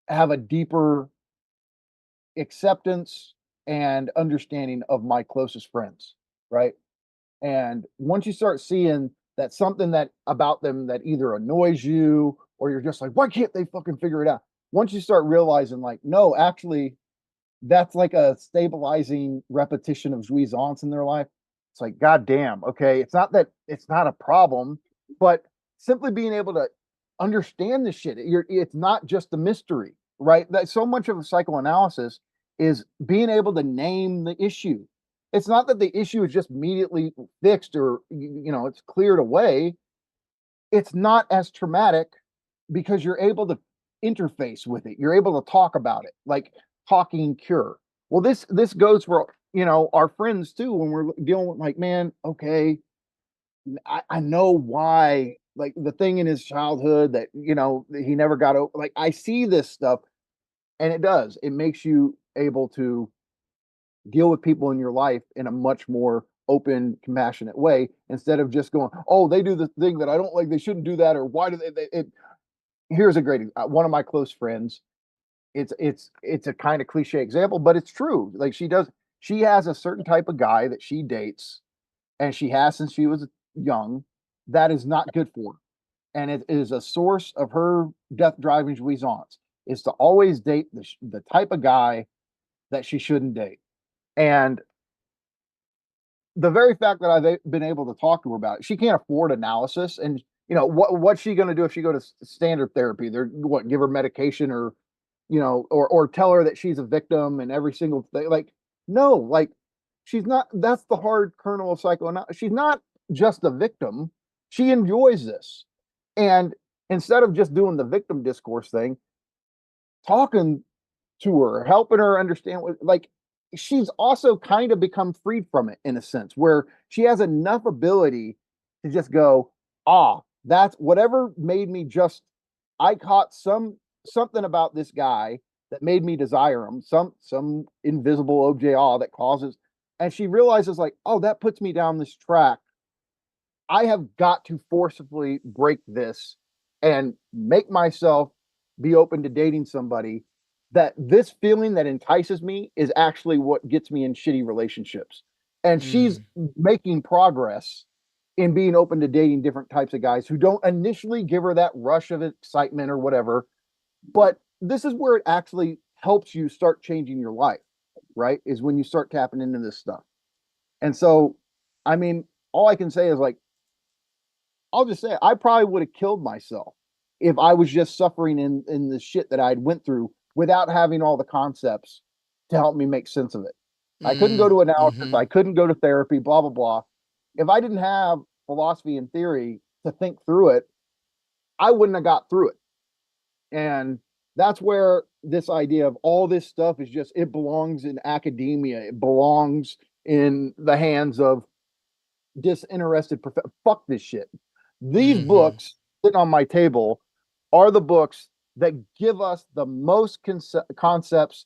[SPEAKER 3] have a deeper acceptance and understanding of my closest friends, right? And once you start seeing that something that about them that either annoys you or you're just like, why can't they fucking figure it out? Once you start realizing, like, no, actually, that's like a stabilizing repetition of jouissance in their life. It's like, God damn, okay. It's not that it's not a problem, but simply being able to understand this shit, it's not just a mystery, right? That so much of psychoanalysis is being able to name the issue. It's not that the issue is just immediately fixed or it's cleared away. It's not as traumatic because you're able to interface with it. You're able to talk about it, like talking cure. Well, this goes for our friends too. When we're dealing with, like, man, okay, I know why, like, the thing in his childhood that he never got over. Like, I see this stuff, and it makes you able to deal with people in your life in a much more open, compassionate way, instead of just going, oh, they do the thing that I don't like, they shouldn't do that, or why do they here's a great one of my close friends. It's a kind of cliche example, but it's true. Like, she has a certain type of guy that she dates, and she has since she was young, that is not good for her. And it is a source of her death driving jouissance, is to always date the type of guy that she shouldn't date. And the very fact that I've been able to talk to her about it, she can't afford analysis. And what's she going to do if she go to standard therapy? They're give her medication, or or tell her that she's a victim and every single thing. Like, no, like, she's not. That's the hard kernel of psychoanalysis. She's not just a victim. She enjoys this. And instead of just doing the victim discourse thing, talking to her, helping her understand what, like, she's also kind of become freed from it in a sense, where she has enough ability to just go, that's whatever made me I caught something about this guy that made me desire him, some invisible objet that causes, and she realizes, like, oh, that puts me down this track. I have got to forcibly break this and make myself be open to dating somebody that this feeling that entices me is actually what gets me in shitty relationships. And she's making progress in being open to dating different types of guys who don't initially give her that rush of excitement or whatever. But this is where it actually helps you start changing your life, right? Is when you start tapping into this stuff. And so, I mean, all I can say is, like, I'll just say I probably would have killed myself if I was just suffering in the shit that I'd went through without having all the concepts to help me make sense of it. I couldn't go to analysis. I couldn't go to therapy, blah, blah, blah. If I didn't have philosophy and theory to think through it, I wouldn't have got through it. And that's where this idea of all this stuff is just, it belongs in academia. It belongs in the hands of disinterested fuck this shit. These books sitting on my table are the books that give us the most concepts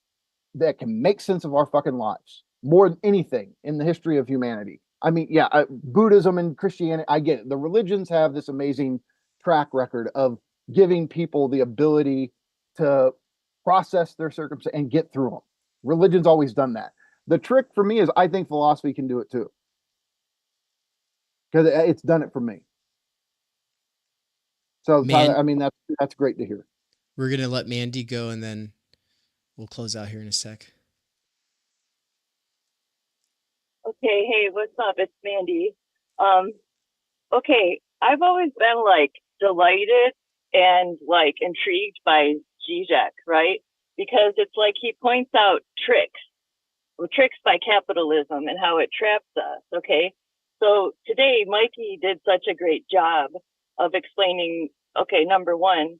[SPEAKER 3] that can make sense of our fucking lives more than anything in the history of humanity. I mean, yeah, Buddhism and Christianity, I get it. The religions have this amazing track record of giving people the ability to process their circumstances and get through them. Religion's always done that. The trick for me is I think philosophy can do it too, because it's done it for me. So, Tyler, I mean, that's great to hear.
[SPEAKER 1] We're gonna let Mandy go, and then we'll close out here in a sec.
[SPEAKER 5] Okay, hey, what's up? It's Mandy. Okay, I've always been like delighted and like intrigued by Zizek, right? Because it's like he points out tricks by capitalism and how it traps us. Okay, so today Mikey did such a great job of explaining. Okay, number one,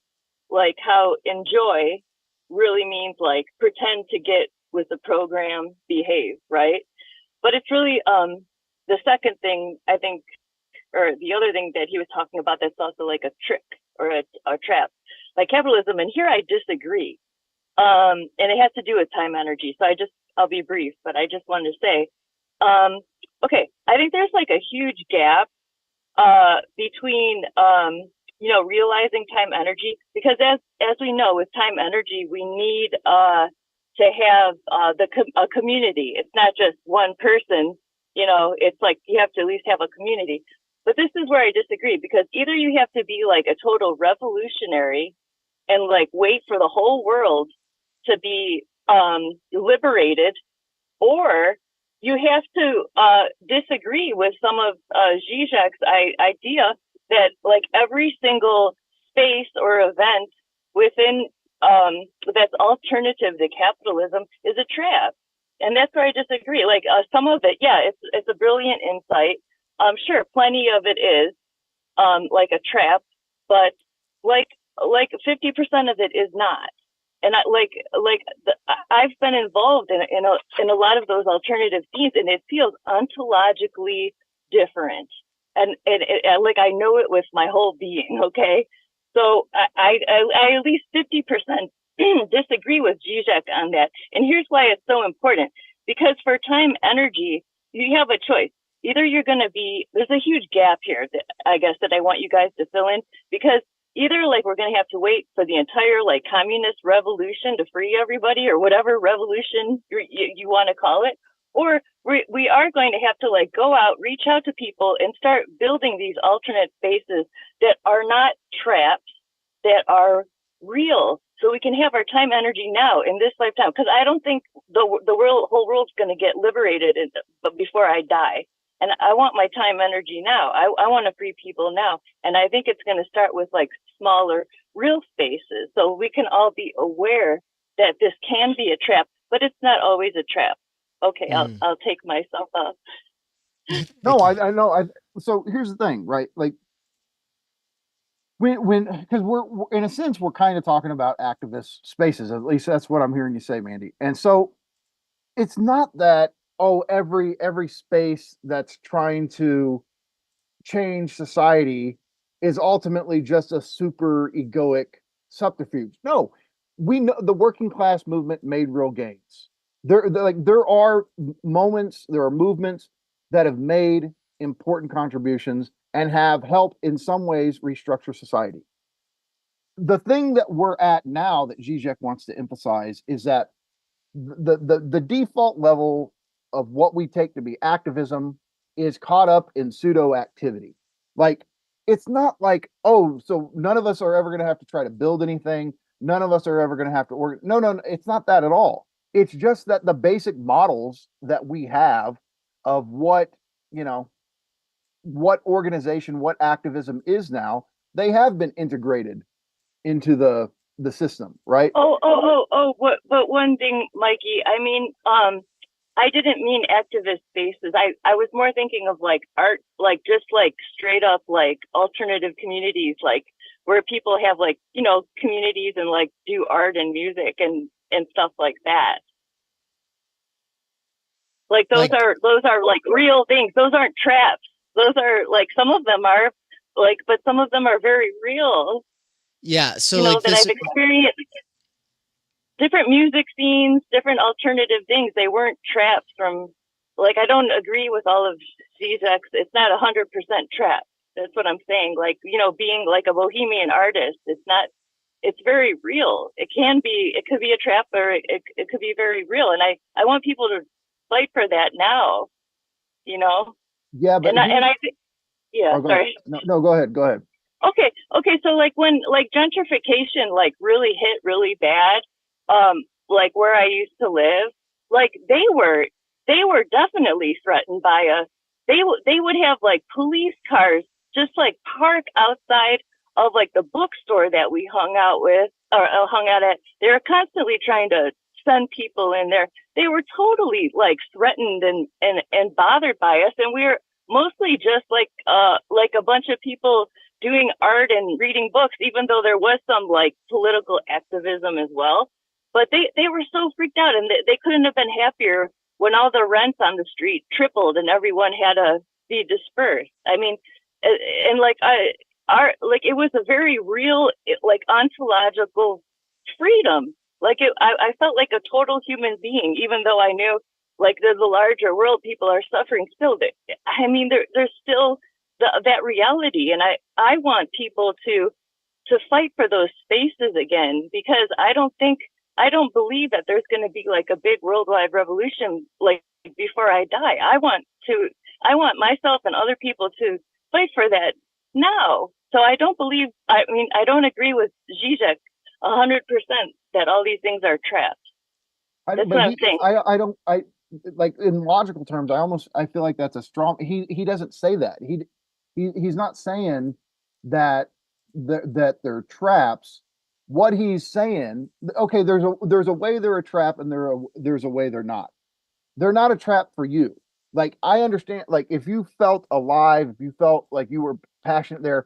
[SPEAKER 5] like how enjoy really means like pretend to get with the program, behave, right? But it's really the second thing I think, or the other thing that he was talking about that's also like a trick or a trap, like capitalism. And here I disagree, and it has to do with time energy. So I'll be brief, but I just wanted to say, okay, I think there's like a huge gap between realizing time energy, because as we know, with time energy we need to have a community. It's not just one person, it's like you have to at least have a community. But this is where I disagree, because either you have to be like a total revolutionary and like wait for the whole world to be liberated, or you have to disagree with some of Zizek's idea that like every single space or event within that's alternative to capitalism is a trap. And that's where I disagree. Like some of it, yeah, it's a brilliant insight. Sure, plenty of it is like a trap, but like 50% of it is not. And I've been involved in a lot of those alternative themes, and it feels ontologically different. And like I know it with my whole being. Okay, so I at least 50% disagree with Zizek on that. And here's why it's so important: because for time energy, you have a choice. Either you're going to be, there's a huge gap here that I guess that I want you guys to fill in, because either like we're going to have to wait for the entire like communist revolution to free everybody, or whatever revolution you want to call it, or we are going to have to like go out, reach out to people and start building these alternate spaces that are not traps, that are real, so we can have our time energy now in this lifetime. Because I don't think the whole world's going to get liberated before I die. And I want my time energy now. I want to free people now. And I think it's going to start with like smaller, real spaces, so we can all be aware that this can be a trap, but it's not always a trap. Okay, I'll take myself off.
[SPEAKER 3] No, I know. So here's the thing, right? Like because we're in a sense we're kind of talking about activist spaces. At least that's what I'm hearing you say, Mandy. And so it's not that every space that's trying to change society is ultimately just a super egoic subterfuge. No, we know the working class movement made real gains. There are moments, there are movements that have made important contributions and have helped in some ways restructure society. The thing that we're at now that Zizek wants to emphasize is that the default level of what we take to be activism is caught up in pseudo activity. Like, it's not like, so none of us are ever going to have to try to build anything. None of us are ever going to have to work. No, it's not that at all. It's just that the basic models that we have of what organization, what activism is now, they have been integrated into the system, right?
[SPEAKER 5] But one thing, Mikey, I mean, I didn't mean activist spaces. I was more thinking of like art, like just like straight up like alternative communities, like where people have like, communities and like do art and music and stuff like that. Like those are like real things. Those aren't traps. Those are like, some of them are like, but some of them are very real.
[SPEAKER 1] Yeah. So
[SPEAKER 5] you know,
[SPEAKER 1] like
[SPEAKER 5] that
[SPEAKER 1] this.
[SPEAKER 5] I've experienced different music scenes, different alternative things. They weren't trapped from, like, I don't agree with all of Zizek's. It's not 100% trapped. That's what I'm saying. Like, you know, being like a bohemian artist, it's very real. It could be a trap, or it could be very real. And I want people to fight for that now, you know?
[SPEAKER 3] Yeah, but
[SPEAKER 5] yeah,
[SPEAKER 3] go
[SPEAKER 5] sorry.
[SPEAKER 3] ahead. No, go ahead.
[SPEAKER 5] Okay. So like when like gentrification like really hit really bad, like where I used to live, like they were definitely threatened by us. They would have like police cars just like park outside of like the bookstore that we hung out at. They were constantly trying to send people in there. They were totally like threatened and bothered by us, and we were mostly just like a bunch of people doing art and reading books, even though there was some like political activism as well. But they were so freaked out, and they couldn't have been happier when all the rents on the street tripled and everyone had to be dispersed. I mean, and like it was a very real, like ontological freedom. Like I felt like a total human being, even though I knew like there's a larger world, people are suffering still. I mean, there's still that reality. And I want people to fight for those spaces again, because I don't believe that there's going to be like a big worldwide revolution like before I die. I want myself and other people to fight for that now. So I don't agree with Zizek 100% that all these things are trapped. That's what I'm saying.
[SPEAKER 3] I like in logical terms, I feel like that's a strong, he doesn't say that. He's not saying that they're traps. What he's saying, okay, there's a way they're a trap, and there's a way they're not. They're not a trap for you. Like, I understand, like, if you felt alive, if you felt like you were passionate there,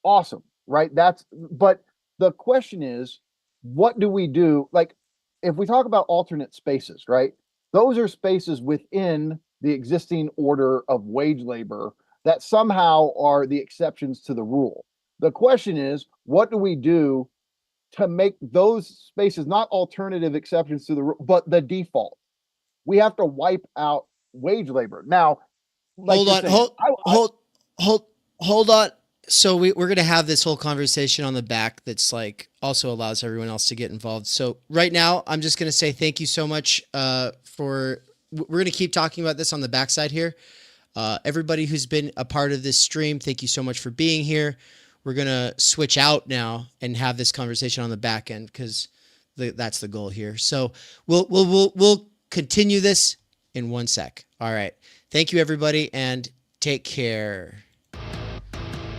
[SPEAKER 3] awesome, right? But the question is, what do we do? Like, if we talk about alternate spaces, right? Those are spaces within the existing order of wage labor that somehow are the exceptions to the rule. The question is, what do we do to make those spaces not alternative exceptions to the rule, but the default? We have to wipe out wage labor. Now, like
[SPEAKER 1] hold on. So we're going to have this whole conversation on the back that's like also allows everyone else to get involved. So right now, I'm just going to say thank you so much we're going to keep talking about this on the backside here. Everybody who's been a part of this stream, thank you so much for being here. We're going to switch out now and have this conversation on the back end, because that's the goal here. So we'll continue this in 1 sec. All right. Thank you, everybody, and take care.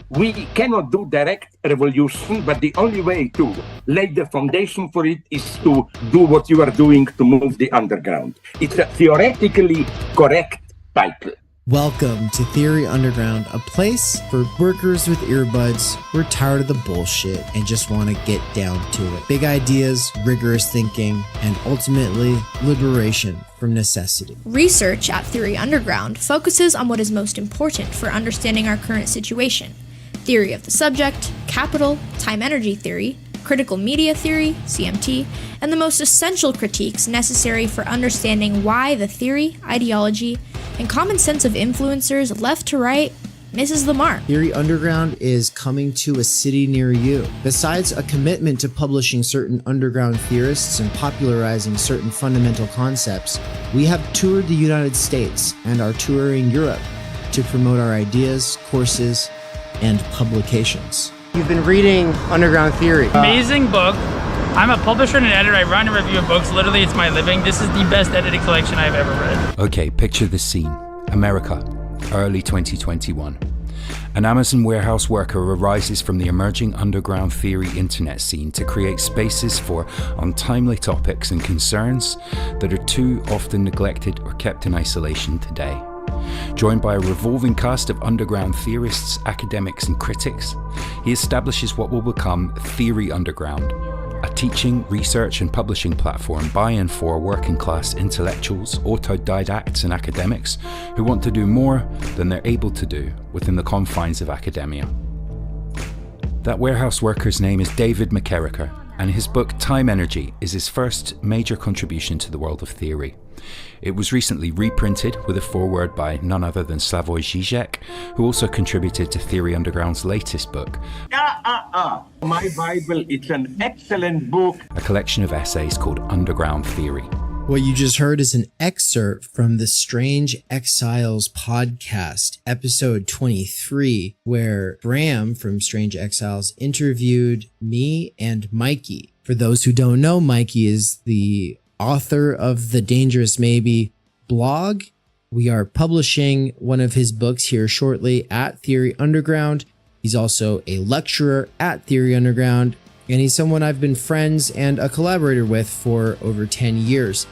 [SPEAKER 6] We cannot do direct revolution, but the only way to lay the foundation for it is to do what you are doing to move the underground. It's a theoretically correct title.
[SPEAKER 7] Welcome to Theory Underground, a place for workers with earbuds who are tired of the bullshit and just want to get down to it. Big ideas, rigorous thinking, and ultimately liberation from necessity.
[SPEAKER 8] Research at Theory Underground focuses on what is most important for understanding our current situation. Theory of the subject, capital, time-energy theory, critical media theory, CMT, and the most essential critiques necessary for understanding why the theory, ideology, and common sense of influencers left to right misses the mark.
[SPEAKER 7] Theory Underground is coming to a city near you. Besides a commitment to publishing certain underground theorists and popularizing certain fundamental concepts, we have toured the United States and are touring Europe to promote our ideas, courses, and publications.
[SPEAKER 1] You've been reading Underground Theory.
[SPEAKER 9] Amazing book. I'm a publisher and an editor. I run a review of books. Literally, it's my living. This is the best edited collection I've ever read.
[SPEAKER 10] Okay, picture this scene. America, early 2021. An Amazon warehouse worker arises from the emerging underground theory internet scene to create spaces for untimely topics and concerns that are too often neglected or kept in isolation today. Joined by a revolving cast of underground theorists, academics, and critics, he establishes what will become Theory Underground, a teaching, research, and publishing platform by and for working-class intellectuals, autodidacts, and academics who want to do more than they're able to do within the confines of academia. That warehouse worker's name is David McKerracher, and his book Time Energy is his first major contribution to the world of theory. It was recently reprinted with a foreword by none other than Slavoj Žižek, who also contributed to Theory Underground's latest book.
[SPEAKER 6] My Bible, it's an excellent book.
[SPEAKER 10] A collection of essays called Underground Theory.
[SPEAKER 7] What you just heard is an excerpt from the Strange Exiles podcast, episode 23, where Bram from Strange Exiles interviewed me and Mikey. For those who don't know, Mikey is the author of the Dangerous Maybe blog. We are publishing one of his books here shortly at Theory Underground. He's also a lecturer at Theory Underground, and he's someone I've been friends and a collaborator with for over 10 years.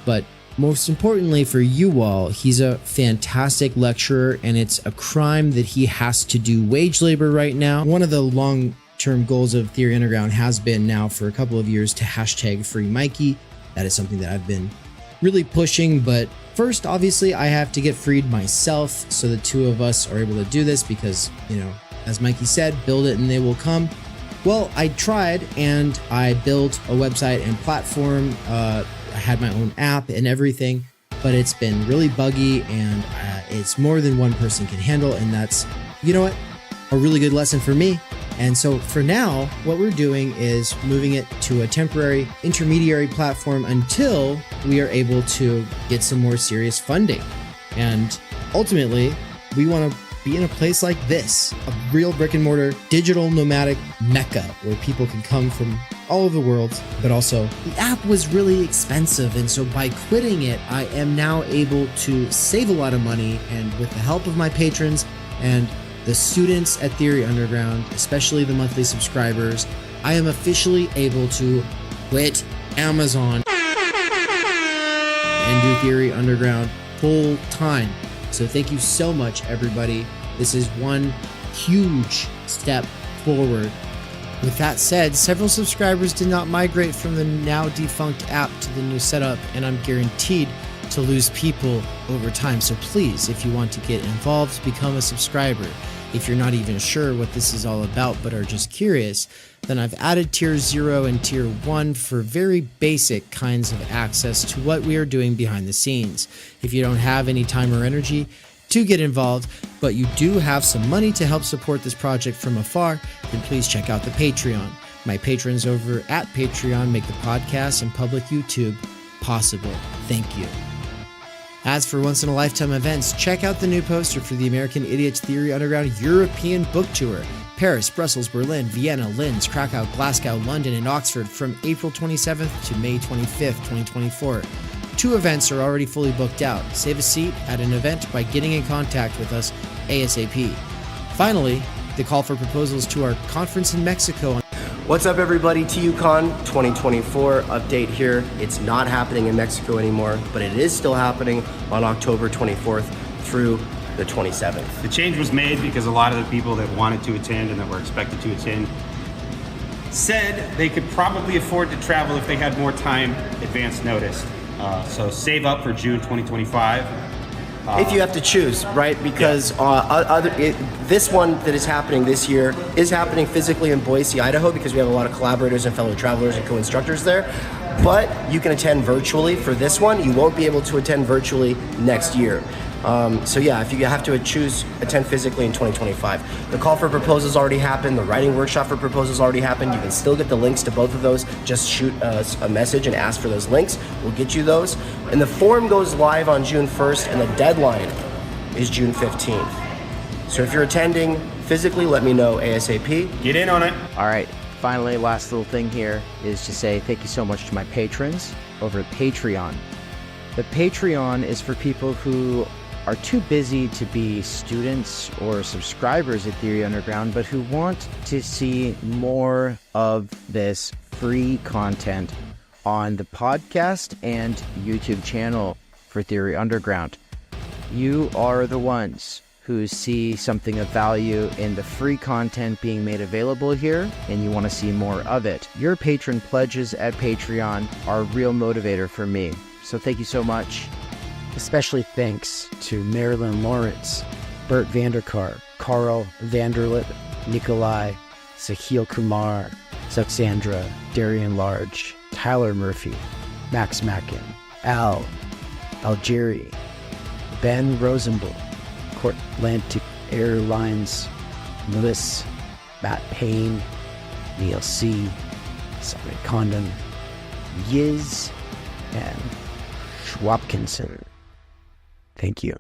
[SPEAKER 7] But most importantly for you all, he's a fantastic lecturer, and it's a crime that he has to do wage labor right now. One of the long-term goals of Theory Underground has been now for a couple of years to hashtag free Mikey. That is something that I've been really pushing, but first, obviously, I have to get freed myself, so the two of us are able to do this because, as Mikey said, build it and they will come. Well, I tried, and I built a website and platform. I had my own app and everything, but it's been really buggy, and it's more than one person can handle, and that's, a really good lesson for me. And so for now, what we're doing is moving it to a temporary intermediary platform until we are able to get some more serious funding. And ultimately, we want to be in a place like this, a real brick and mortar digital nomadic mecca where people can come from all over the world. But also, the app was really expensive, and so by quitting it, I am now able to save a lot of money, and with the help of my patrons and the students at Theory Underground, especially the monthly subscribers, I am officially able to quit Amazon and do Theory Underground full time. So thank you so much, everybody. This is one huge step forward. With that said, several subscribers did not migrate from the now defunct app to the new setup, and I'm guaranteed to lose people over time. So please, if you want to get involved, become a subscriber. If you're not even sure what this is all about but are just curious, then I've added tier 0 and tier 1 for very basic kinds of access to what we are doing behind the scenes. If you don't have any time or energy to get involved, but you do have some money to help support this project from afar, then please check out the Patreon. My patrons over at Patreon make the podcast and public YouTube possible. Thank you. As for once-in-a-lifetime events, check out the new poster for the American Idiots Theory Underground European Book Tour. Paris, Brussels, Berlin, Vienna, Linz, Krakow, Glasgow, London, and Oxford from April 27th to May 25th, 2024. 2 events are already fully booked out. Save a seat at an event by getting in contact with us ASAP. Finally, the call for proposals to our conference in Mexico.
[SPEAKER 11] What's up, everybody? TUCon 2024 update here. It's not happening in Mexico anymore, but it is still happening on October 24th through the 27th.
[SPEAKER 12] The change was made because a lot of the people that wanted to attend and that were expected to attend said they could probably afford to travel if they had more time advance notice. So save up for June 2025.
[SPEAKER 11] If you have to choose, right? Because this one that is happening this year is happening physically in Boise, Idaho, because we have a lot of collaborators and fellow travelers and co-instructors there. But you can attend virtually for this one. You won't be able to attend virtually next year. So yeah, if you have to choose, attend physically in 2025. The call for proposals already happened. The writing workshop for proposals already happened. You can still get the links to both of those. Just shoot us a message and ask for those links. We'll get you those. And the form goes live on June 1st, and the deadline is June 15th. So if you're attending physically, let me know ASAP.
[SPEAKER 12] Get in on it.
[SPEAKER 13] All right. Finally, last little thing here is to say thank you so much to my patrons over at Patreon. The Patreon is for people who are too busy to be students or subscribers at Theory Underground, but who want to see more of this free content on the podcast and YouTube channel for Theory Underground. You are the ones who see something of value in the free content being made available here, and you want to see more of it. Your patron pledges at Patreon are a real motivator for me, so thank you so much. Especially thanks to Marilyn Lawrence, Bert Vanderkar, Carl Vanderlip, Nikolai, Sahil Kumar, Suxandra, Darian Large, Tyler Murphy, Max Mackin, Al, Algeri, Ben Rosenblum, Cortlantic Airlines, Lewis, Matt Payne, Neil C., Simon Condon, Yiz, and Schwabkinson. Thank you.